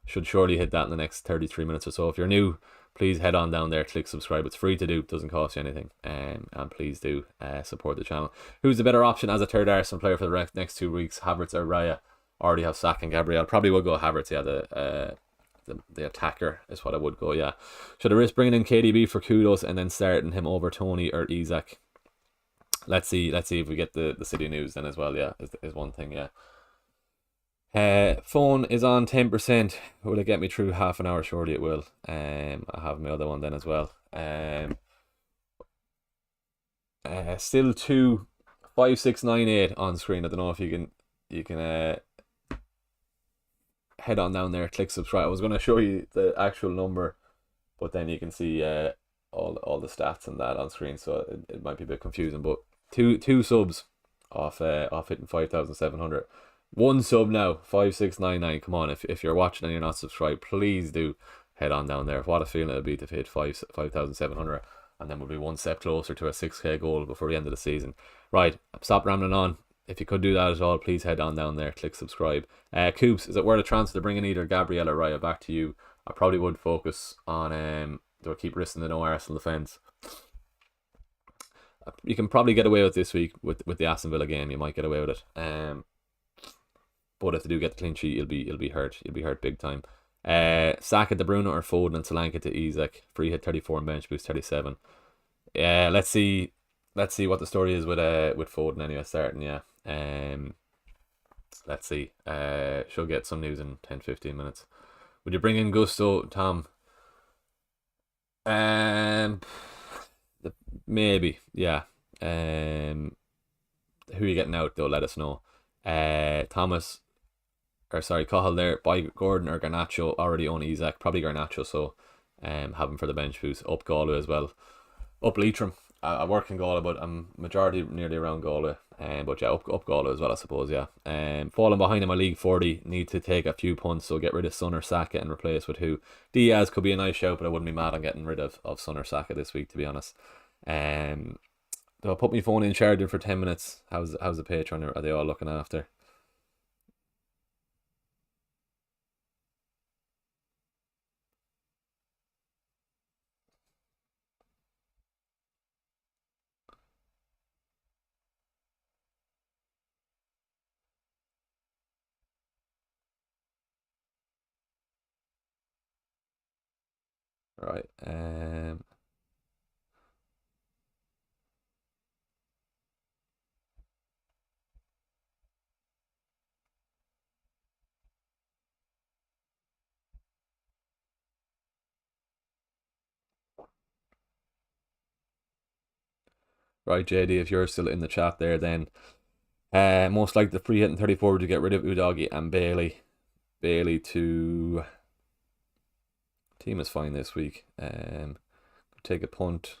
Should surely hit that in the next 33 minutes or so. If you're new, please head on down there, click subscribe. It's free to do, doesn't cost you anything. And please do support the channel. Who's the better option as a third Arsenal player for the next 2 weeks? Havertz or Raya? Already have Saka and Gabriel. Probably would go Havertz. Yeah, the attacker is what I would go. Yeah, should I risk bringing in KDB for kudos and then starting him over Tony or Isak? Let's see if we get the City news then as well. Yeah, is one thing. Yeah. Phone is on 10%. Will it get me through half an hour? Surely it will. I have my other one then as well. Still 25698 on screen. I don't know if you can head on down there, click subscribe. I was going to show you the actual number, but then you can see all the stats and that on screen, so it might be a bit confusing. But two subs off hitting 5,700. 1 sub now, 5699. Come on, if you're watching and you're not subscribed, please do head on down there. What a feeling it'll be to hit 5,700, and then we'll be 1 step closer to a 6k goal before the end of the season. Right, stop rambling on. If you could do that at all, please head on down there, click subscribe. Coops, is it worth a transfer to bring in either Gabriel or Raya? Back to you. I probably would focus on do I keep risking the no Arsenal defence? You can probably get away with this week with the Aston Villa game. You might get away with it. But if they do get the clean sheet, you'll be hurt. You'll be hurt big time. Saka, De Bruyne or Foden and Solanke to Isak. Free hit 34 and bench boost 37. Yeah, let's see what the story is with Foden anyway starting. Yeah. Let's see. She'll get some news in 10-15 minutes. Would you bring in Gusto, Tom? Maybe. Yeah. Who are you getting out though? Let us know. Thomas, or sorry, Cahill there. Buy Gordon or Garnacho. Already own Isak. Probably Garnacho. So, have him for the bench boost. Up Galway as well. Up Leitrim. I work in Galway, but I'm majority nearly around Galway. But yeah, up Galway as well, I suppose. Yeah. Falling behind in my league 40. Need to take a few punts. So get rid of Son or Saka and replace with who? Diaz could be a nice shout, but I wouldn't be mad on getting rid of Son or Saka this week, to be honest. Do I put my phone in charging for 10 minutes? How's the Patreon? Are they all looking after? Right. Right, JD, if you're still in the chat there, then most likely the free hit in 34 to get rid of Udogi and Bailey. Bailey to team is fine this week. Take a punt.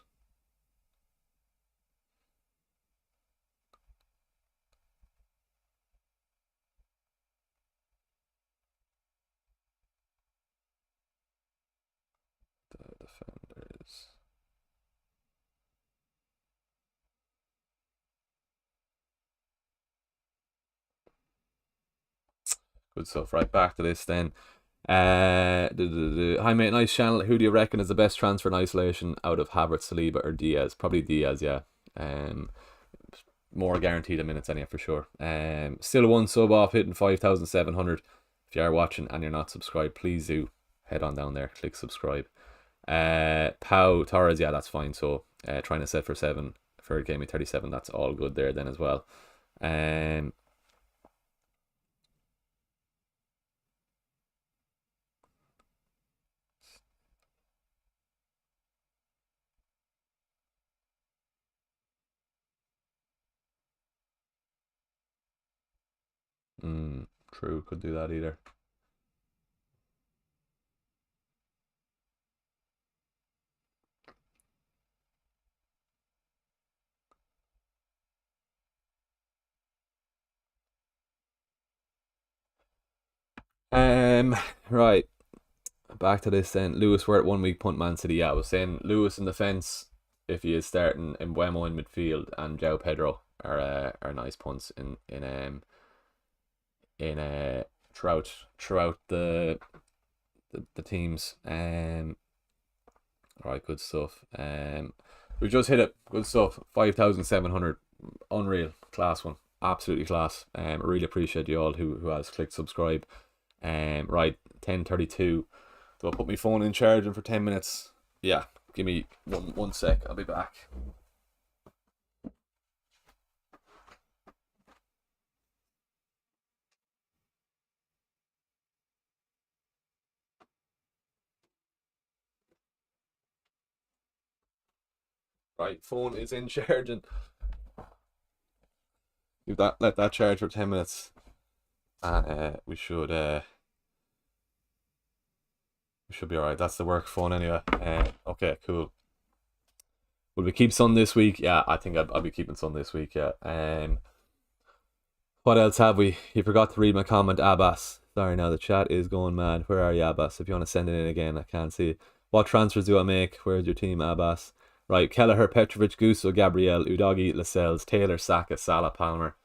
The defenders. Good stuff. Right, back to this then. Hi mate, nice channel. Who do you reckon is the best transfer in isolation out of Havertz, Saliba, or Diaz? Probably Diaz, yeah. More guaranteed a minutes anyhow for sure. Still one sub off hitting 5,700. If you are watching and you're not subscribed, please do head on down there, click subscribe. Pau Torres, yeah, that's fine. So trying to set for 7 for Gameweek 37, that's all good there then as well. True, could do that either. Right. Back to this then. Lewis, we're at 1 week punt Man City. Yeah, I was saying Lewis in the fence if he is starting, and Buemo in midfield, and João Pedro are nice punts in throughout the teams. All right, good stuff. We just hit it. Good stuff. 5,700. Unreal. Class one. Absolutely class. I really appreciate you all who has clicked subscribe. Right, 10:32. Do I put my phone in charging for 10 minutes? Yeah, give me one sec. I'll be back. Right, phone is in charging. Let that charge for 10 minutes. And we should be alright. That's the work phone anyway. Okay, cool. Will we keep Sun this week? Yeah, I think I'll be keeping Sun this week, yeah. What else have we? You forgot to read my comment, Abbas. Sorry, now the chat is going mad. Where are you, Abbas? If you want to send it in again, I can't see it. What transfers do I make? Where's your team, Abbas? Right, Kelleher, Petrovic, Gusto, Gabriel, Udogi, Lascelles, Taylor, Saka, Salah, Palmer,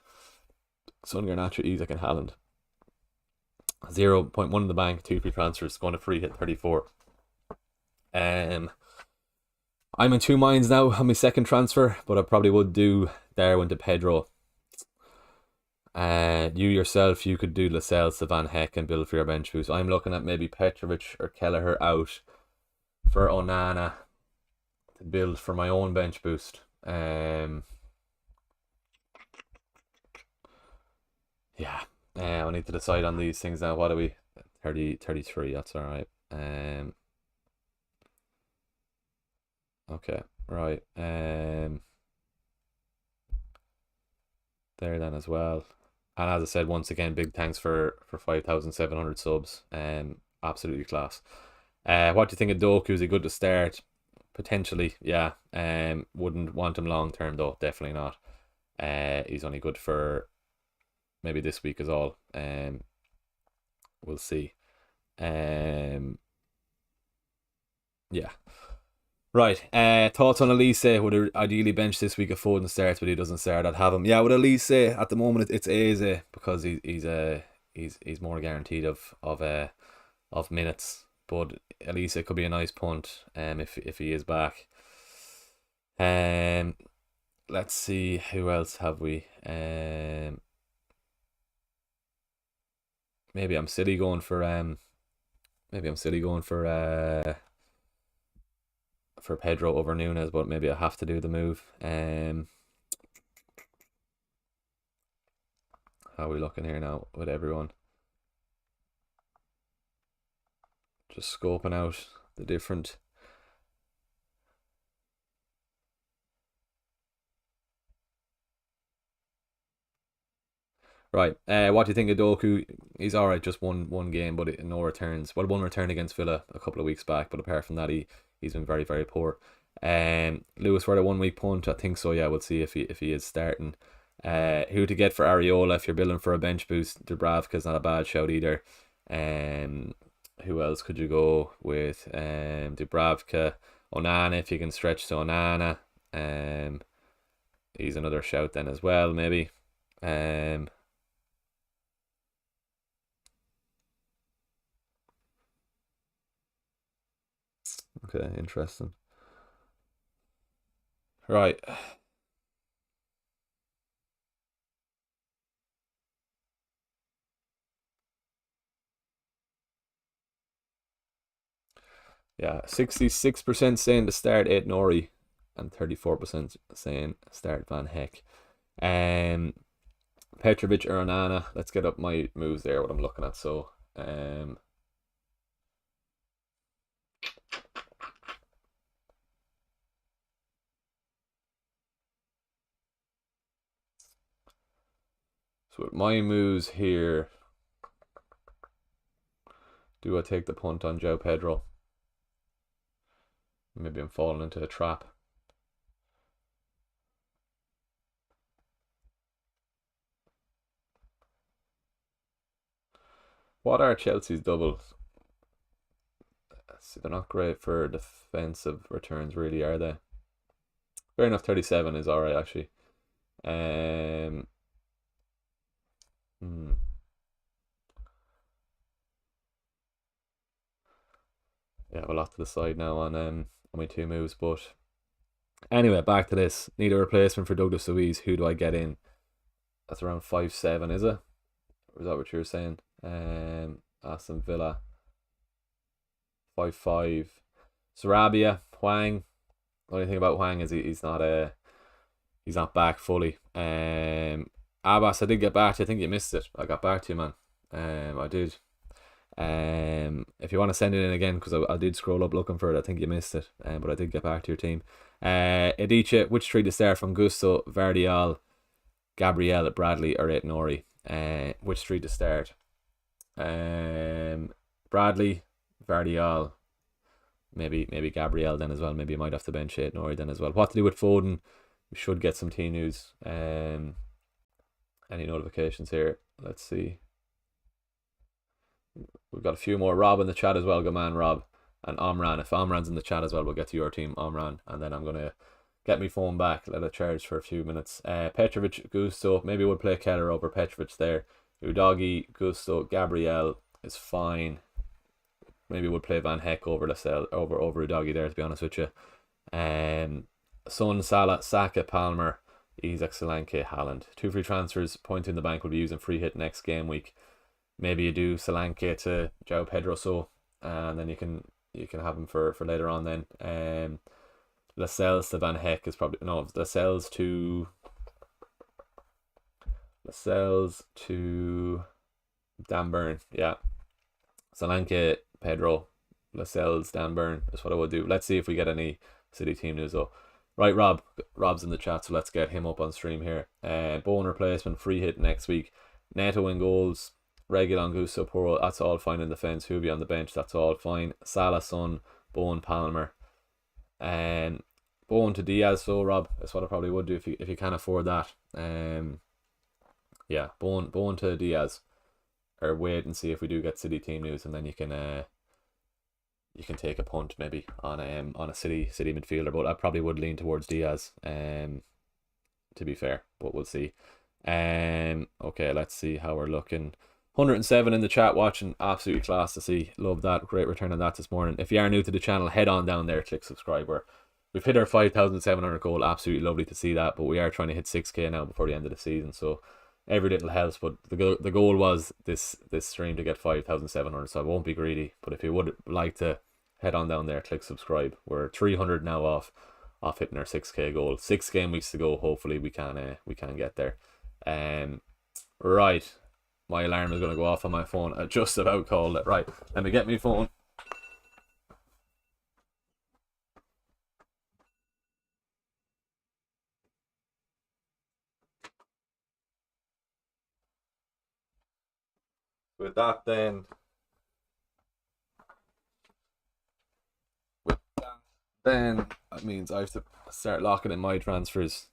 Son, Garnacho, Isaac, and Haaland. 0.1 in the bank, 2 free transfers, going to free hit 34. I'm in 2 minds now on my second transfer, but I probably would do Darwin to Pedro. You yourself, you could do Lascelles to Van Heck and build for your bench boost. I'm looking at maybe Petrovic or Kelleher out for Onana to build for my own bench boost. Yeah, I need to decide on these things now. What are we? 33, that's alright. Okay, right. There then as well. And as I said, once again, big thanks for 5,700 subs. Absolutely class. What do you think of Doku? Is he good to start? Potentially, yeah. Wouldn't want him long term though. Definitely not. He's only good for maybe this week is all. We'll see. Yeah. Right. Thoughts on Elise? Would ideally bench this week if Foden starts, but he doesn't start. I'd have him. Yeah, with Elise at the moment it's Eze because he's more guaranteed of minutes. But Elise could be a nice punt if he is back. Let's see who else have we. Maybe I'm silly going for for Pedro over Nunes, but maybe I have to do the move. How are we looking here now with everyone? Just scoping out the different. Right. What do you think of Doku? He's all right. Just one game, but no returns. Well, one return against Villa a couple of weeks back, but apart from that, he's been very very poor. Lewis for the 1 week punt. I think so. Yeah, we'll see if he is starting. Who to get for Areola if you're building for a bench boost? Dubravka's not a bad shout either. Who else could you go with? Dubravka, Onana if you can stretch to Onana. He's another shout then as well maybe. Okay, interesting. Right. Yeah, 66% saying to start Ait Nori and 34% saying start Van Heck. Petrovic or Onana. Let's get up my moves there, what I'm looking at. So, with my moves here, do I take the punt on Joe Pedro? Maybe I'm falling into a trap. What are Chelsea's doubles? See, they're not great for defensive returns, really, are they? Fair enough, 37 is alright, actually. Yeah, a lot to decide now on my two moves, but anyway, back to this. Need a replacement for Douglas Luiz. Who do I get in? That's around 5'7", is it? Or is that what you were saying? Aston Villa 5'5". Sarabia, Hwang. The only thing about Hwang is he's not back fully. Abbas, I did get back to you. I think you missed it. I got back to you, man. I did. If you want to send it in again, because I did scroll up looking for it, I think you missed it. But I did get back to your team. Ediche, which three to start from Gusto, Vardial, Gabriel, Bradley, or Ait Nori? Which three to start? Bradley, Vardial, maybe Gabriel then as well. Maybe you might have to bench Ait Nori then as well. What to do with Foden? We should get some team news. Any notifications here? Let's see. We've got a few more. Rob in the chat as well. Good man, Rob. And Omran. If Omran's in the chat as well, we'll get to your team, Omran. And then I'm going to get my phone back. Let it charge for a few minutes. Petrovic, Gusto. Maybe we'll play Keller over Petrovic there. Udogi, Gusto, Gabriel is fine. Maybe we'll play Van Heck over Lascelles, over Udogi there, to be honest with you. Son, Salah, Saka, Palmer, Isak, Solanke, Haaland. 2 free transfers. Point in the bank will be using free hit next game week. Maybe you do Solanke to João Pedro, and then you can have him for later on then. Lascelles to Van Heck is probably Lascelles to Dan Burn. Yeah, Solanke, Pedro, Lascelles, Dan Burn is what I would do. Let's see if we get any City team news though. Right, Rob's in the chat, so let's get him up on stream here. Bone replacement, free hit next week. Neto in goals. Reguilon, Gusto, Poro, that's all fine in defence. Who'll be on the bench, that's all fine. Salah, Son, Bowen, Palmer. Bowen to Diaz, so Rob, that's what I probably would do if you can afford that. Yeah, Bowen to Diaz. Or wait and see if we do get City team news, and then you can take a punt maybe on a City midfielder. But I probably would lean towards Diaz, to be fair, but we'll see. Okay, let's see how we're looking. 107 in the chat watching, absolutely class to see. Love that, great return on that this morning. If you are new to the channel, head on down there, click subscribe. We've hit our 5,700 goal, absolutely lovely to see that, but we are trying to hit 6k now before the end of the season, so every little helps. But the goal was this stream to get 5,700, so I won't be greedy. But if you would like to head on down there, click subscribe. We're 300 now off hitting our 6k goal. 6 game weeks to go. Hopefully we can get there. Right, my alarm is gonna go off on my phone. I just about called it. Right, let me get my phone. With that then, that means I have to start locking in my transfers.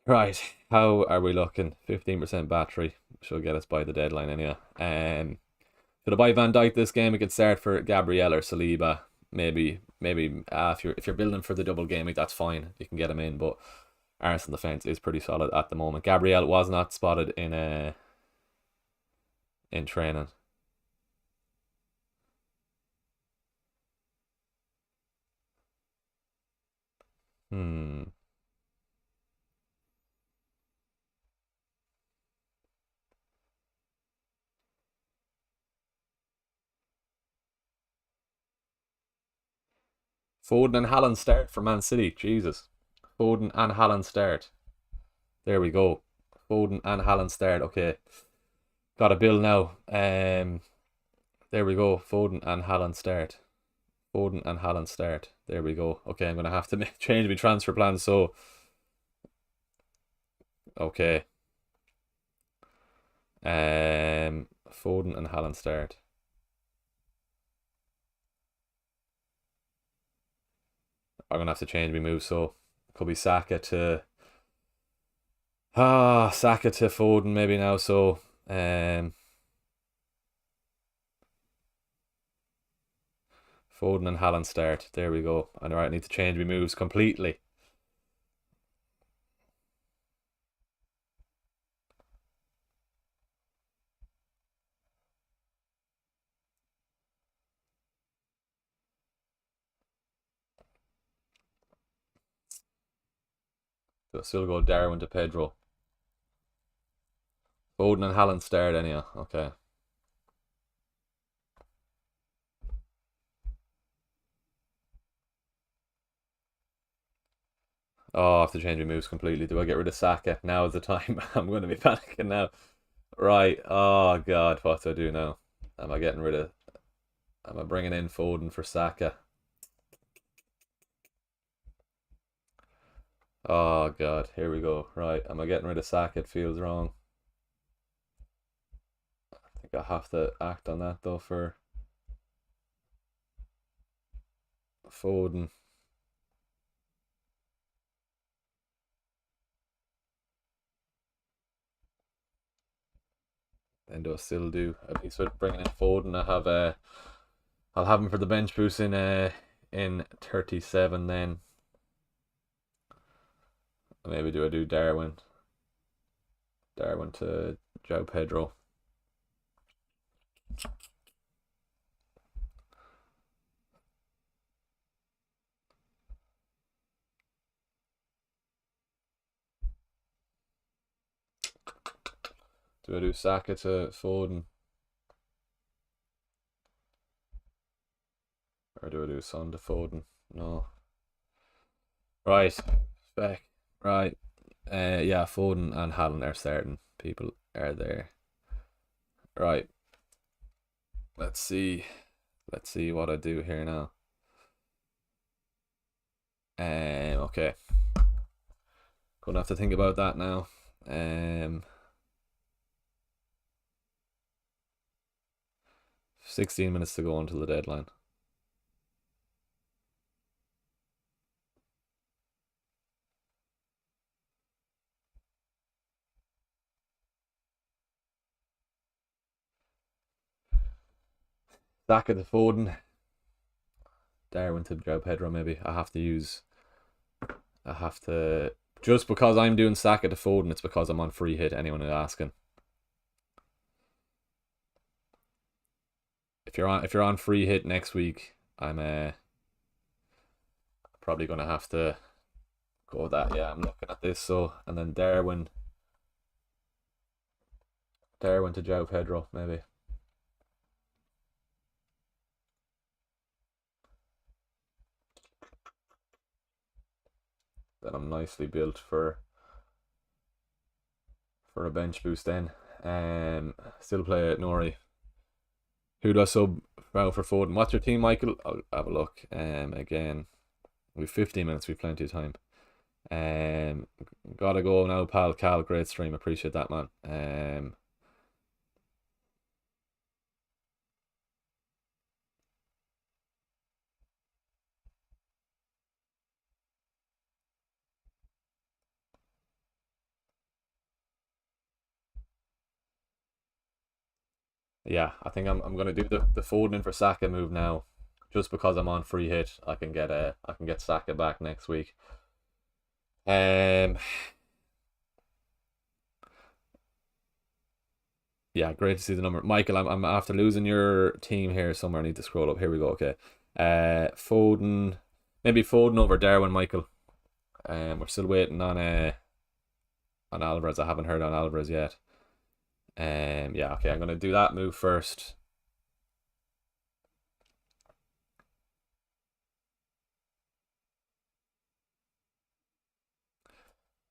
Right, how are we looking? 15% battery should get us by the deadline anyway. Should I buy Van Dijk this game? We could start for Gabriel or Saliba. Maybe if you're building for the double game week, that's fine. You can get him in, but Arsenal defense is pretty solid at the moment. Gabriel was not spotted in training. Foden and Haaland start for Man City. Jesus. Foden and Haaland start. There we go. Foden and Haaland start. Okay. Got a bill now. There we go. Foden and Haaland start. Foden and Haaland start. There we go. Okay, I'm gonna have to change my transfer plan. So, okay. Foden and Haaland start. I'm gonna have to change my move. So, could be Saka to Foden maybe now. So, Foden and Haaland start. There we go. And alright, I need to change my moves completely. So still go Darwin to Pedro. Foden and Haaland start anyhow. Okay. Oh, I have to change my moves completely. Do I get rid of Saka? Now is the time. I'm going to be panicking now. Right. Oh, God. What do I do now? Am I getting rid of... Am I bringing in Foden for Saka? Oh, God. Here we go. Right. Am I getting rid of Saka? It feels wrong. I think I have to act on that, though, for Foden. And do I still do? At least with bringing in Foden, I'll have him for the bench boost in 37 then. Maybe do I do Darwin? Darwin to João Pedro. Do I do Saka to Foden? Or do I do Son to Foden? No. Right. Back. Right. Yeah, Foden and Haaland are starting. People are there. Right. Let's see. Let's see what I do here now. Okay. Gonna have to think about that now. 16 minutes to go until the deadline. Saka to Foden. Darwin to João Pedro, maybe. I have to. Just because I'm doing Saka to Foden, it's because I'm on free hit. Anyone is asking. If you're on free hit next week, I'm probably gonna have to go with that. Yeah, I'm looking at this. So, and then Darwin to João Pedro, maybe. Then I'm nicely built for a bench boost then. Still play at Nori. Who do I sub out for Foden? What's your team, Michael? I'll have a look. Again, we've 15 minutes. We've plenty of time. Um, Gotta go now, pal. Cal, great stream. Appreciate that, man. Yeah, I think I'm gonna do the Foden in for Saka move now, just because I'm on free hit. I can get Saka back next week. Um, yeah, great to see the number, Michael. I'm after losing your team here somewhere. I need to scroll up. Here we go. Okay, Foden, maybe Foden over Darwin, Michael. We're still waiting on Alvarez. I haven't heard on Alvarez yet. Yeah, okay. I'm gonna do that move first.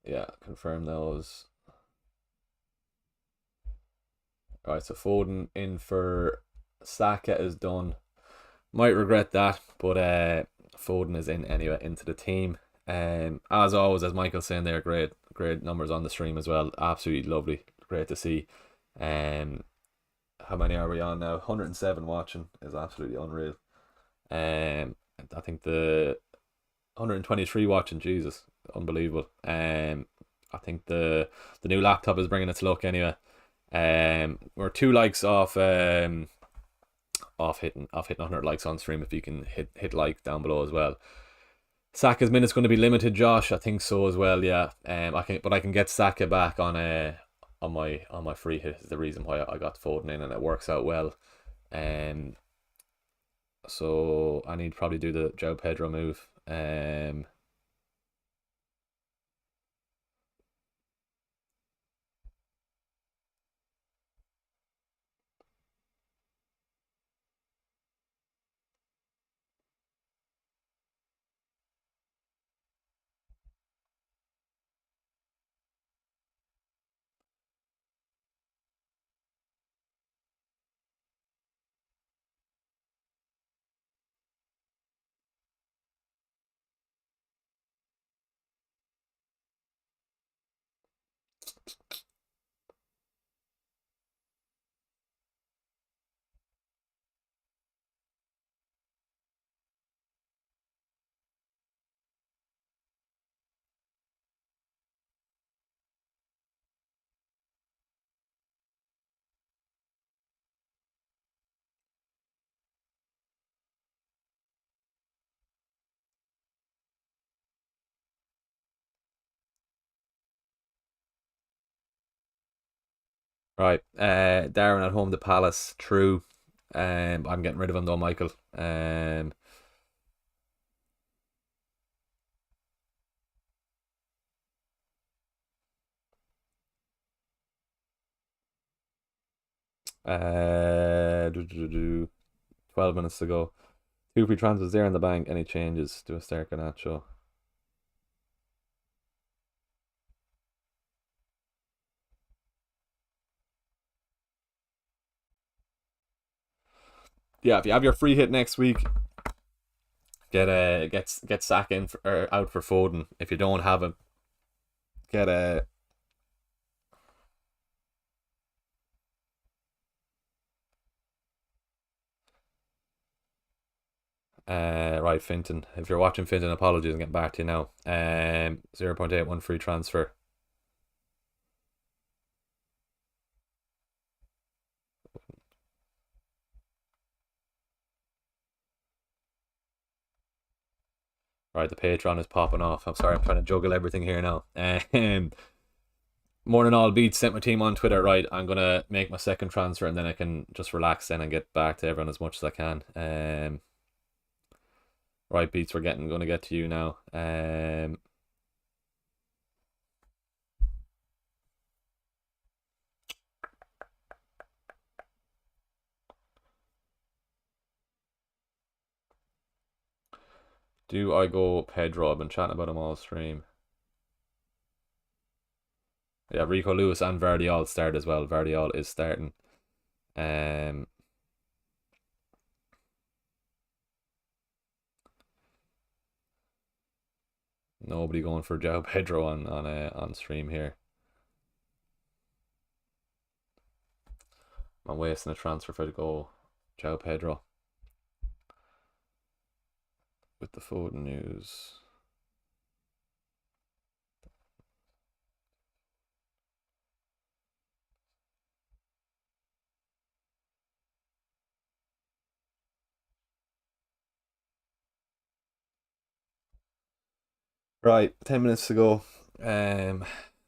Yeah, confirm those. All right, so Foden in for Saka is done. Might regret that, but Foden is in anyway into the team. As always, as Michael's saying, there, great numbers on the stream as well. Absolutely lovely, great to see. Um, how many are we on now? 107 watching is absolutely unreal. I think the 123 watching, Jesus, unbelievable. I think the new laptop is bringing its luck anyway. We're 2 likes off hitting 100 likes on stream. If you can hit like down below as well. Saka's minutes going to be limited, Josh. I think so as well. Yeah. I can get Saka back on my free hit. Is the reason why I got Foden in, and it works out well. So I need to probably do the Joe Pedro move. Right. Darren at home to Palace. True. I'm getting rid of him though, Michael. Do, do, do, do. 12 minutes to go. 2 free transfers there in the bank. Any changes? Do a start Garnacho. Yeah, if you have your free hit next week, get Saka in for, or out for Foden. If you don't have him, get a right, Finton. If you're watching Finton, apologies, I'm getting back to you now. 0.81 free transfer. Right, the Patreon is popping off. I'm sorry, I'm trying to juggle everything here now. Morning all beats, sent my team on Twitter. Right, I'm gonna make my second transfer and then I can just relax then and get back to everyone as much as I can. Right, beats, gonna get to you now. Do I go Pedro? I've been chatting about him all stream. Yeah, Rico Lewis and Vardy start as well. Vardy is starting. Um, Nobody going for João Pedro on stream here. I'm wasting a transfer for to go João Pedro with the Foden news. Right, 10 minutes to go.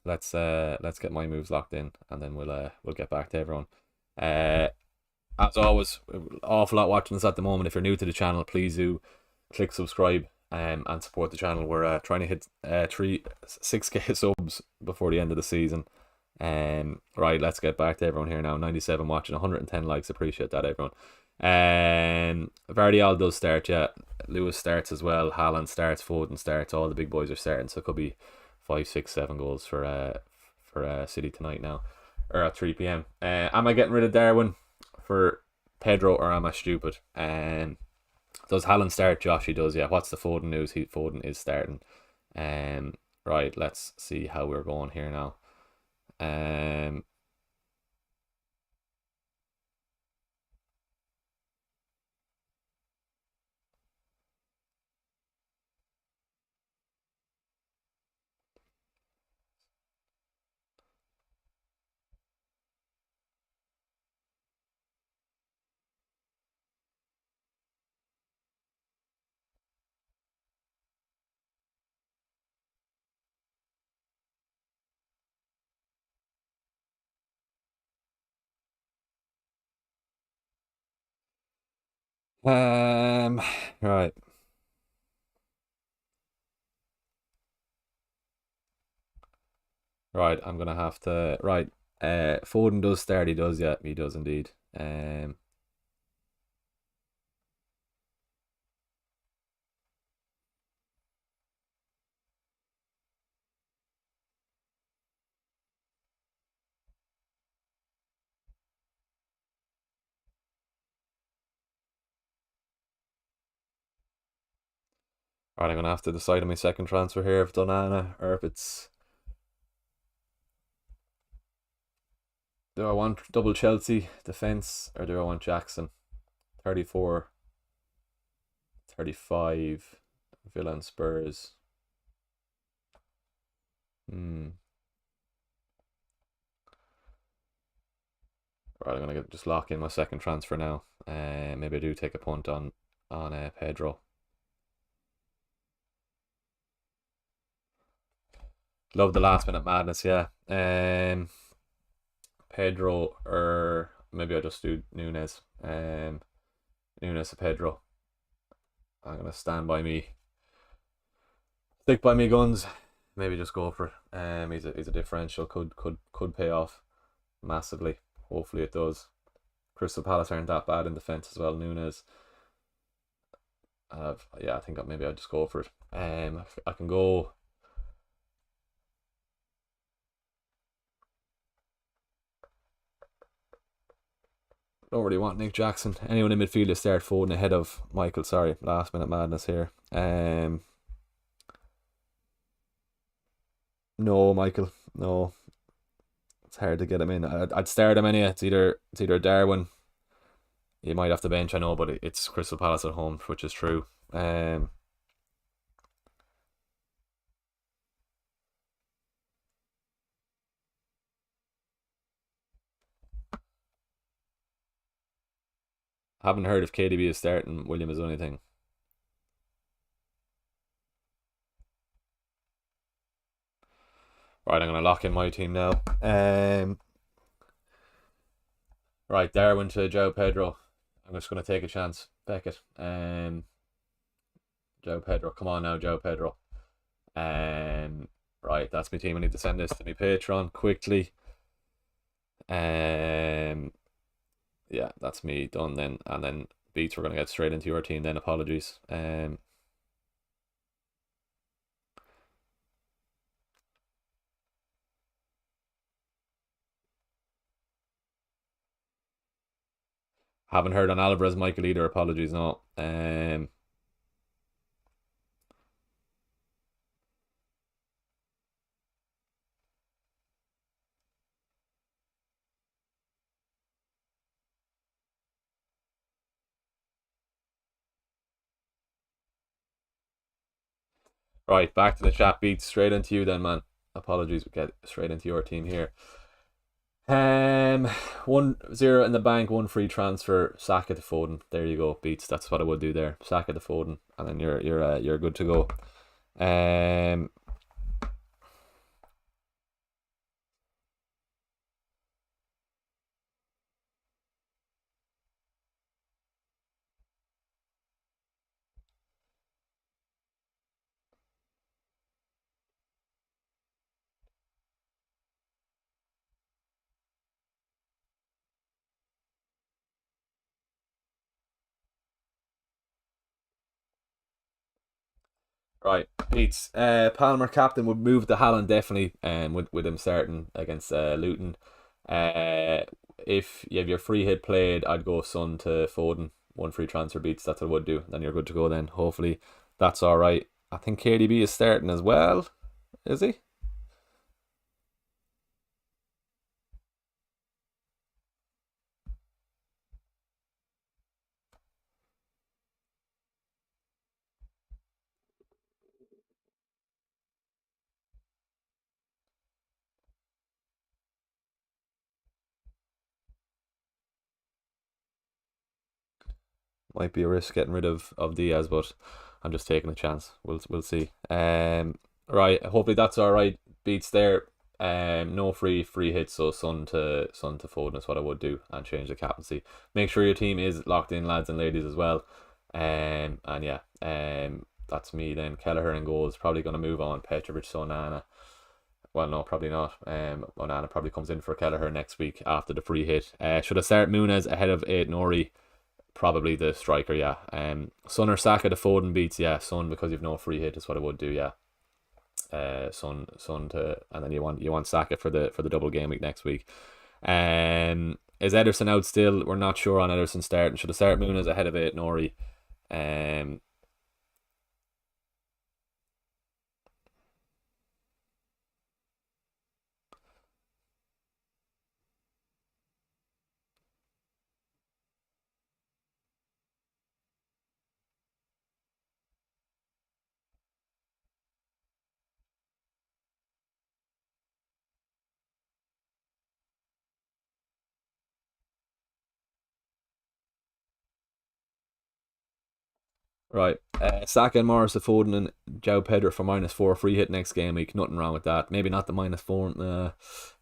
Let's get my moves locked in, and then we'll get back to everyone. Uh, as always, awful lot watching us at the moment. If you're new to the channel, please do click subscribe and support the channel. We're trying to hit 6K subs before the end of the season. Right, let's get back to everyone here now. 97 watching, 110 likes. Appreciate that, everyone. Vardy does start, yeah. Lewis starts as well. Haaland starts. Foden starts. All the big boys are starting, so it could be 5, 6, 7 goals for City tonight now, or at 3 p.m. Am I getting rid of Darwin for Pedro, or am I stupid? Does Haaland start? Josh, he does. Yeah. What's the Foden news? Foden is starting. Right. Let's see how we're going here now. Um, um, right. Right, I'm gonna have to. Right, Foden does start. He does, yeah, he does indeed. Right, I'm gonna have to decide on my second transfer here, if Donana or if it's. Do I want double Chelsea defense, or do I want Jackson? 34, 35, Villa and Spurs. Hmm. Right, I'm gonna just lock in my second transfer now. Maybe I do take a punt on Pedro. Love the last minute madness, yeah. Pedro, or maybe I just do Nunes. Nunes or Pedro. I'm gonna stand by me, stick by me guns. Maybe just go for it. He's a differential. Could pay off massively. Hopefully it does. Crystal Palace aren't that bad in defense as well. Nunes. Yeah, I think maybe I'll just go for it. I can go. Don't really want Nick Jackson. Anyone in midfield to start Foden ahead of Michael. Sorry, last minute madness here. No, Michael. No, it's hard to get him in. I'd start him anyway. It's either Darwin. You might have to bench, I know, but it's Crystal Palace at home, which is true. Haven't heard if KDB is starting. William is the only thing. Right, I'm gonna lock in my team now. Right, Darwin to Joe Pedro. I'm just gonna take a chance. Beckett. Joe Pedro. Come on now, Joe Pedro. Right, that's my team. I need to send this to my Patreon quickly. Yeah, that's me done then. And then Beats, we're gonna get straight into your team then. Apologies. Haven't heard on Alvarez, Michael either. Apologies, no. Right, back to the chat beats. Straight into you then, man. Apologies, we get straight into your team here. 1-0 in the bank, one free transfer, Saka to Foden. There you go, beats. That's what I would do there. Saka to Foden, and then you're good to go. Right, Beats. Palmer captain would move to Haaland definitely, with him starting against Luton. Uh, if you have your free hit played, I'd go Son to Foden. One free transfer, Beats. That's what I would do. Then you're good to go. Then hopefully that's all right. I think KDB is starting as well. Is he? Might be a risk getting rid of Diaz, but I'm just taking a chance. We'll see. Right. Hopefully that's all right. Beats there. No free hits, so Son to Foden is what I would do, and change the captaincy. Make sure your team is locked in, lads and ladies, as well. And yeah. That's me then. Kelleher in goals. Probably going to move on. Petrovic, Onana. Well, no, probably not. Onana probably comes in for Kelleher next week after the free hit. Should I start Muniz ahead of Aid Nori? Probably the striker, yeah. Son or Saka to Foden, Beats, yeah. Son, because you've no free hit is what I would do, yeah. Son to, and then you want Saka for the double game week next week. Is Ederson out still? We're not sure on Ederson starting. Should I start Muniz ahead of it, Nori? Um, right. Saka and Morris to Foden and João Pedro for -4 free hit next game week. Nothing wrong with that. Maybe not the -4.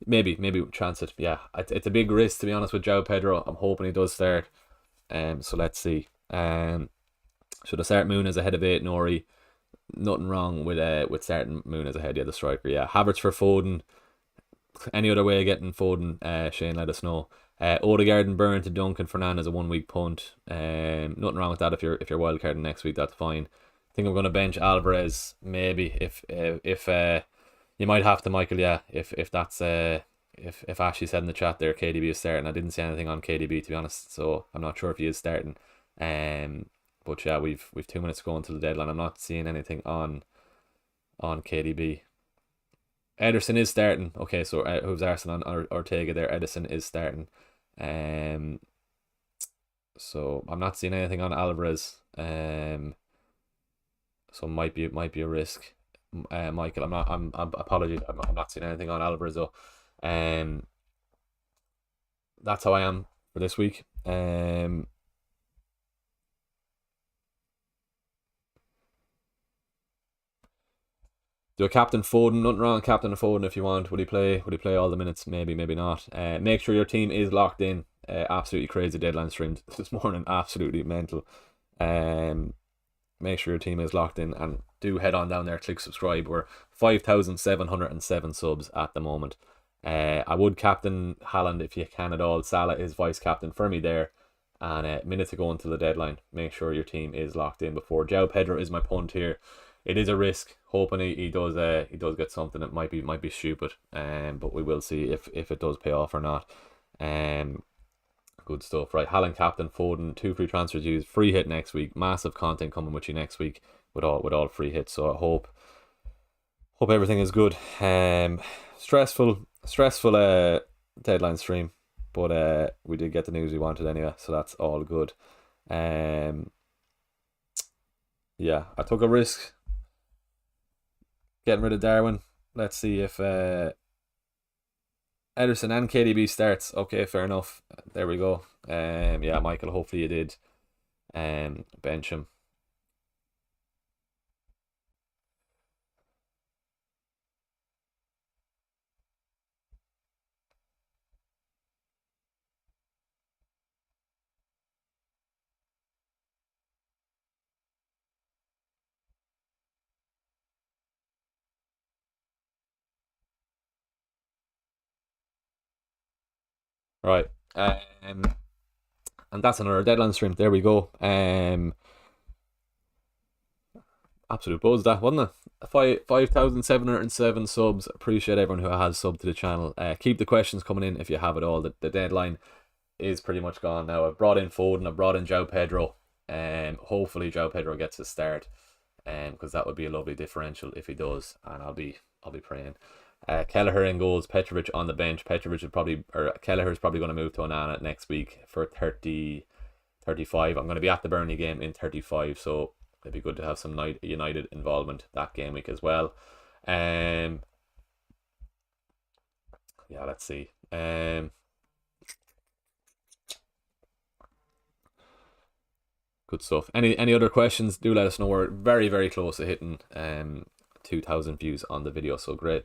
Maybe chance it. Yeah, it's a big risk to be honest with João Pedro. I'm hoping he does start. So let's see. Should I start Muniz ahead of it, Nori? Nothing wrong with starting Muniz ahead. Yeah, the striker. Yeah, Havertz for Foden. Any other way of getting Foden? Shane, let us know. Odegaard and Burn to Duncan Fernandez a 1 week punt. Nothing wrong with that if you're wildcarding next week. That's fine. I think I'm going to bench Alvarez maybe if you might have to, Michael. Yeah, if that's if Ashley said in the chat there KDB is starting. I didn't see anything on KDB to be honest, so I'm not sure if he is starting. But yeah, we've 2 minutes to go until the deadline. I'm not seeing anything on KDB. Ederson is starting. Okay, so who's Arsenal on Ortega there? Ederson is starting. Um, so I'm not seeing anything on Alvarez. So might be a risk. Michael, I'm apologies. I'm not seeing anything on Alvarez though. Um, that's how I am for this week. Do a captain Foden. Nothing wrong with captain Foden if you want. Would he play? Would he play all the minutes? Maybe, maybe not. Make sure your team is locked in. Absolutely crazy deadline stream this morning. Absolutely mental. Um, Make sure your team is locked in and do head on down there. Click subscribe. We're 5,707 subs at the moment. I would captain Haaland if you can at all. Salah is vice captain for me there. And a minute to go until the deadline. Make sure your team is locked in before. João Pedro is my punt here. It is a risk. Hoping he does get something. It might be stupid. But we will see if it does pay off or not. Good stuff. Right, Haaland captain, Foden, 2 free transfers used, free hit next week. Massive content coming with you next week with all free hits. So I hope everything is good. Stressful deadline stream, but we did get the news we wanted anyway, so that's all good. Yeah, I took a risk getting rid of Darwin. Let's see if Ederson and KDB starts. Okay, fair enough. There we go. Yeah, Michael, hopefully you did bench him. Right. And that's another deadline stream. There we go. Absolute buzz that, wasn't it? 5,707 subs. Appreciate everyone who has subbed to the channel. Keep the questions coming in if you have it all. The deadline is pretty much gone now. I've brought in Foden, I've brought in João Pedro. Hopefully João Pedro gets a start. Because that would be a lovely differential if he does, and I'll be praying. Kelleher in goals, Petrovic on the bench. Kelleher's probably going to move to Onana next week for 30, 35. I'm going to be at the Burnley game in 35, so it'd be good to have some United involvement that game week as well. Yeah, let's see. Good stuff. Any other questions? Do let us know. We're very, very close to hitting 2,000 views on the video. So great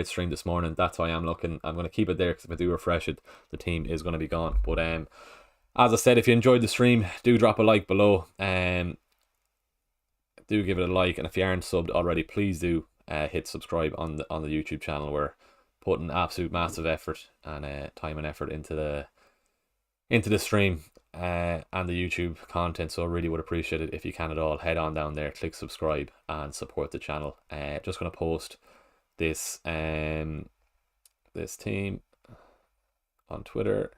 stream this morning. That's why I'm going to keep it there, because if I do refresh it, the team is going to be gone. But as I said, if you enjoyed the stream, do drop a like below. Do give it a like, and if you aren't subbed already, please do hit subscribe on the YouTube channel. We're putting absolute massive effort and time and effort into the stream and the YouTube content, so I really would appreciate it if you can at all. Head on down there, click subscribe and support the channel. Just going to post this this team on Twitter.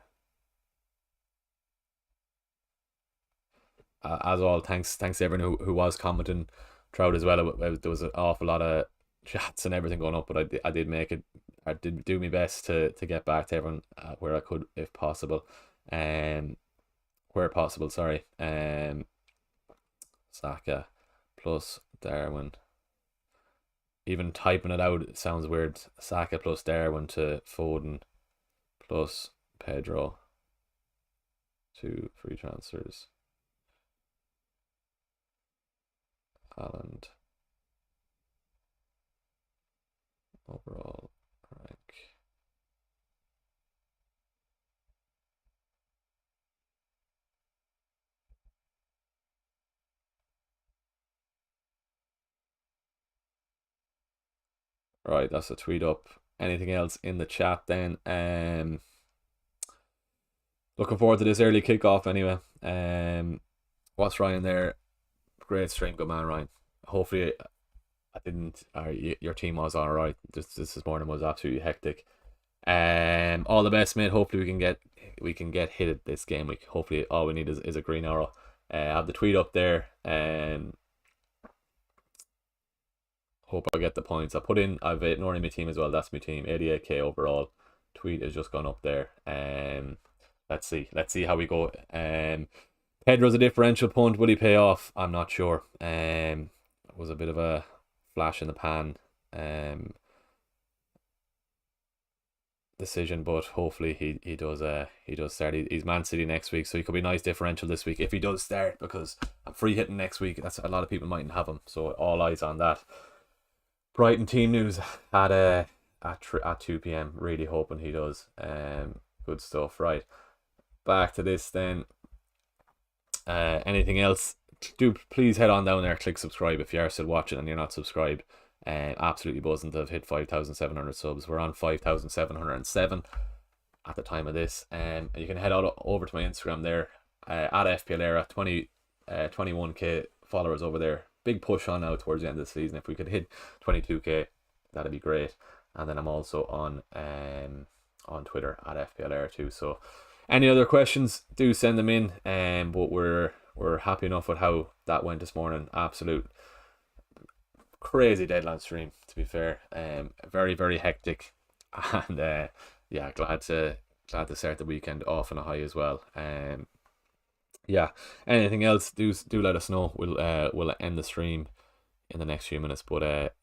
As all, thanks to everyone who was commenting throughout as well. There was an awful lot of chats and everything going up, but I did make it. I did do my best to get back to everyone where I could, if possible. Where possible, sorry. Saka plus Darwin. Even typing it out, it sounds weird. Saka plus Darwin to Foden plus Pedro. 2 free transfers. Haaland. Overall rank. Right, that's a tweet up. Anything else in the chat then? Looking forward to this early kickoff anyway. What's Ryan there? Great stream, good man, Ryan. Hopefully I didn't, your team was alright. This morning was absolutely hectic. All the best, mate. Hopefully we can get hit at this game week. Hopefully all we need is a green arrow. I have the tweet up there. Hope I get the points. I've ignored my team as well. That's my team. 88k overall. Tweet has just gone up there. Let's see how we go. Pedro's a differential punt. Will he pay off? I'm not sure. It was a bit of a flash in the pan decision, but hopefully he does start. He's Man City next week, so he could be a nice differential this week if he does start, because I'm free hitting next week. That's a lot of people mightn't have him, so all eyes on that. Brighton team news at 2 p.m. Really hoping he does. Good stuff. Right, back to this then. Anything else? Do please head on down there, click subscribe if you are still watching and you're not subscribed. Absolutely buzzing to have hit 5,700 subs. We're on 5,707 at the time of this. And you can head over to my Instagram there at FPL Era. 21k followers over there. Big push on now towards the end of the season. If we could hit 22k, that'd be great. And then I'm also on Twitter at FPL Era too. So Any other questions, do send them in. But we're happy enough with how that went this morning. Absolute crazy deadline stream, to be fair. Very, very hectic. And yeah, glad to start the weekend off on a high as well. Yeah. Anything else, do let us know. We'll end the stream in the next few minutes. But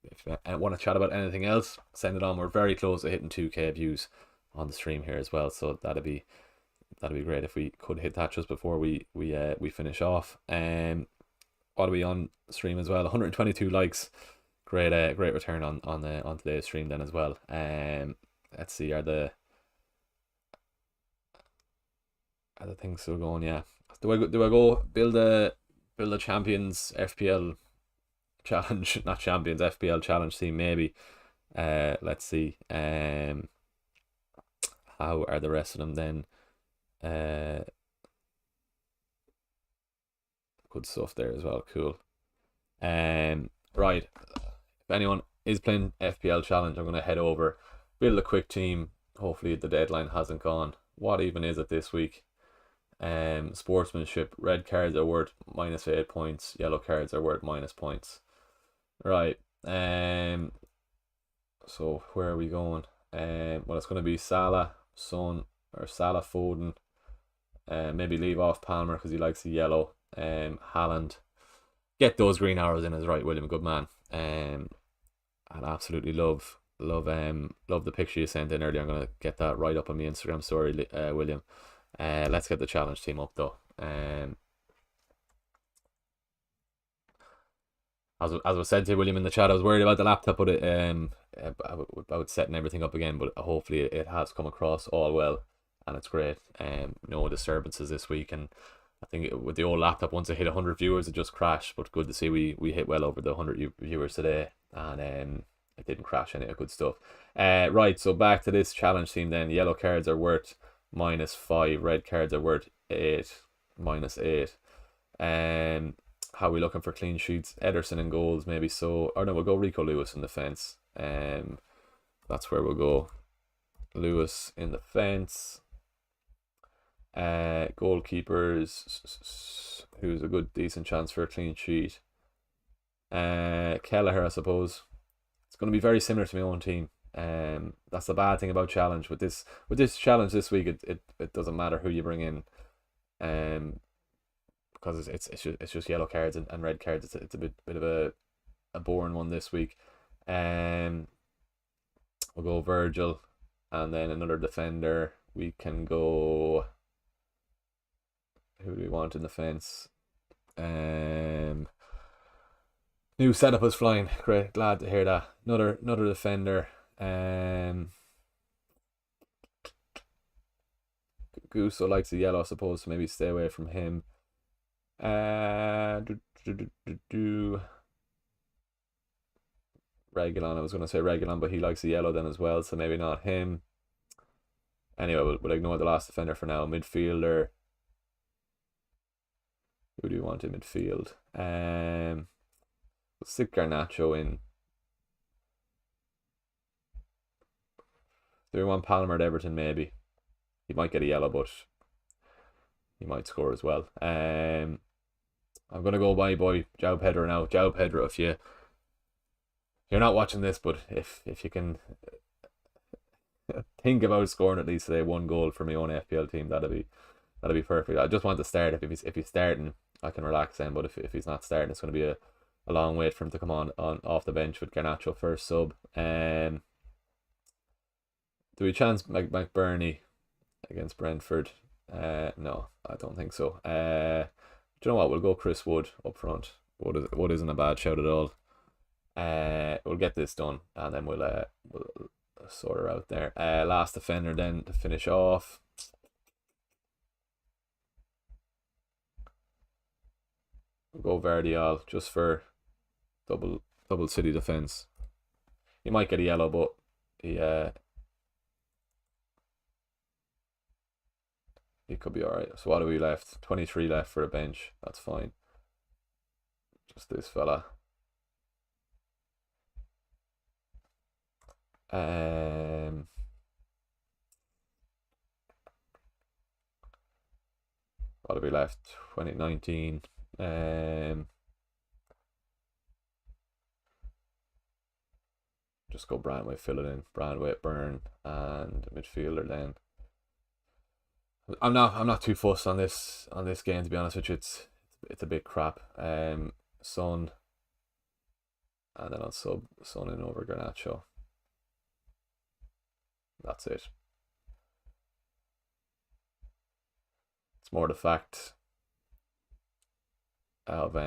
if you want to chat about anything else, send it on. We're very close to hitting 2K views on the stream here as well, so that'd be great if we could hit that just before we finish off. What are we on stream as well? 122 likes. Great return on today's stream then as well. Let's see, are the things still going? Yeah. Do I go build a champions FPL challenge, not champions, FPL challenge team maybe. Let's see. How are the rest of them then? Good stuff there as well. Cool. Right. If anyone is playing FPL challenge, I'm gonna head over, build a quick team. Hopefully the deadline hasn't gone. What even is it this week? Sportsmanship. Red cards are worth -8 points. Yellow cards are worth -points. Right. So where are we going? Well, it's going to be Salah, Son, or Salah, Foden. Maybe leave off Palmer because he likes the yellow. Haaland. Get those green arrows in as right, William. Good man. I'd absolutely love the picture you sent in earlier. I'm gonna get that right up on my Instagram story, William. Let's get the challenge team up though. As was said to William in the chat, I was worried about the laptop, but about setting everything up again. But hopefully it has come across all well, and it's great. No disturbances this week, and I think with the old laptop, once it hit 100 viewers, it just crashed. But good to see we hit well over the 100 viewers today, and it didn't crash any good stuff. Right, so back to this challenge team then. Yellow cards are worth -5. Red cards are worth 8, -8. How are we looking for clean sheets? Ederson in goals, maybe so. Or no, we'll go Rico Lewis in defence. That's where we'll go. Lewis in defence. Goalkeepers, who's a good decent chance for a clean sheet. Kelleher, I suppose. It's going to be very similar to my own team. That's the bad thing about challenge. With this challenge this week, it doesn't matter who you bring in. Because it's just yellow cards and red cards. It's a bit of a boring one this week. We'll go Virgil, and then another defender. We can go. Who do we want in the fence? New setup is flying. Great, glad to hear that. Another defender. Gusto likes the yellow, I suppose, so maybe stay away from him. Regulon, I was going to say Regulon, but he likes the yellow then as well, so maybe not him. Anyway, we'll ignore the last defender for now. Midfielder. Who do you want in midfield? We'll stick Garnacho in. Do we want Palmer at Everton? Maybe. He might get a yellow, but he might score as well. I'm gonna go by boy João Pedro now. João Pedro, if you're not watching this, but if you can think about scoring at least today 1 goal for my own FPL team, that'd be perfect. I just want to start. If he's starting, I can relax then. But if he's not starting, it's going to be a long wait for him to come on off the bench with Garnacho first sub. Do we chance McBurney against Brentford? No, I don't think so. Do you know what? We'll go Chris Wood up front. Wood isn't a bad shout at all. We'll get this done, and then we'll sort her out there. Last defender then to finish off. We'll go Verdial just for double city defense. He might get a yellow, but he could be alright. So what are we left? 23 left for a bench. That's fine. Just this fella. what have we left? 2019. Just go Brandway, fill it in. Brandway, Byrne, and midfielder then. I'm not too fussed on this game, to be honest with you. It's a bit crap. Son, and then I'll sub Son in over Garnacho. That's it. It's more the fact of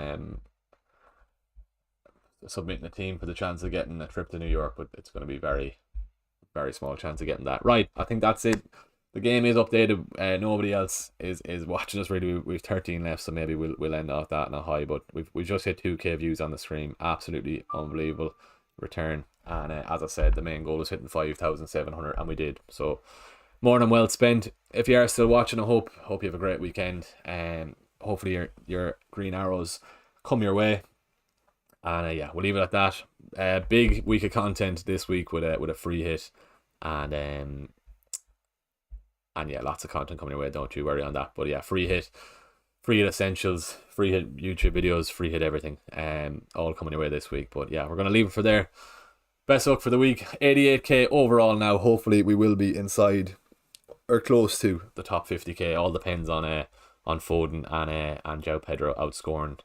submitting a team for the chance of getting a trip to New York, but it's going to be very, very small chance of getting that. Right, I think that's it. The game is updated. Nobody else is watching us really. We've 13 left, so maybe we'll end off that in a high. But we've just hit 2K views on the stream. Absolutely unbelievable return. And as I said, the main goal was hitting 5,700, and we did. So more than well spent. If you are still watching, I hope you have a great weekend. Hopefully your green arrows come your way. And yeah, we'll leave it at that. Big week of content this week with a free hit, and yeah, lots of content coming your way. Don't you worry on that. But yeah, free hit essentials, free hit YouTube videos, free hit everything. All coming your way this week. But yeah, we're gonna leave it for there. Best luck for the week. 88k overall now. Hopefully we will be inside or close to the top 50k. All depends on Foden and João Pedro outscoring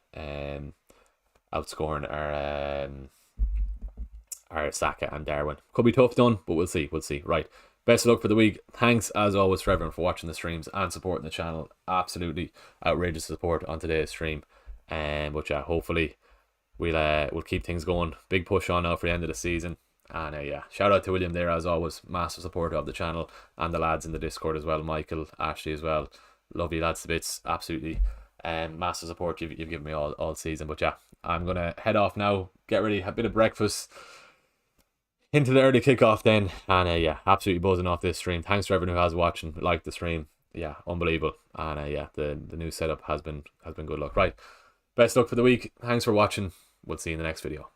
our Saka and Darwin. Could be tough done, but we'll see. Right. Best of luck for the week. Thanks as always for everyone for watching the streams and supporting the channel. Absolutely outrageous support on today's stream. But yeah, hopefully we'll keep things going. Big push on now for the end of the season. And yeah, shout out to William there as always, massive supporter of the channel, and the lads in the Discord as well, Michael, Ashley as well. Love you lads to bits. Absolutely massive support you've given me all season. But yeah, I'm gonna head off now, get ready, have a bit of breakfast, into the early kickoff then, and yeah, absolutely buzzing off this stream. Thanks for everyone who has watching, liked the stream. Yeah, unbelievable. And yeah, the new setup has been good luck. Right, best luck for the week. Thanks for watching. We'll see you in the next video.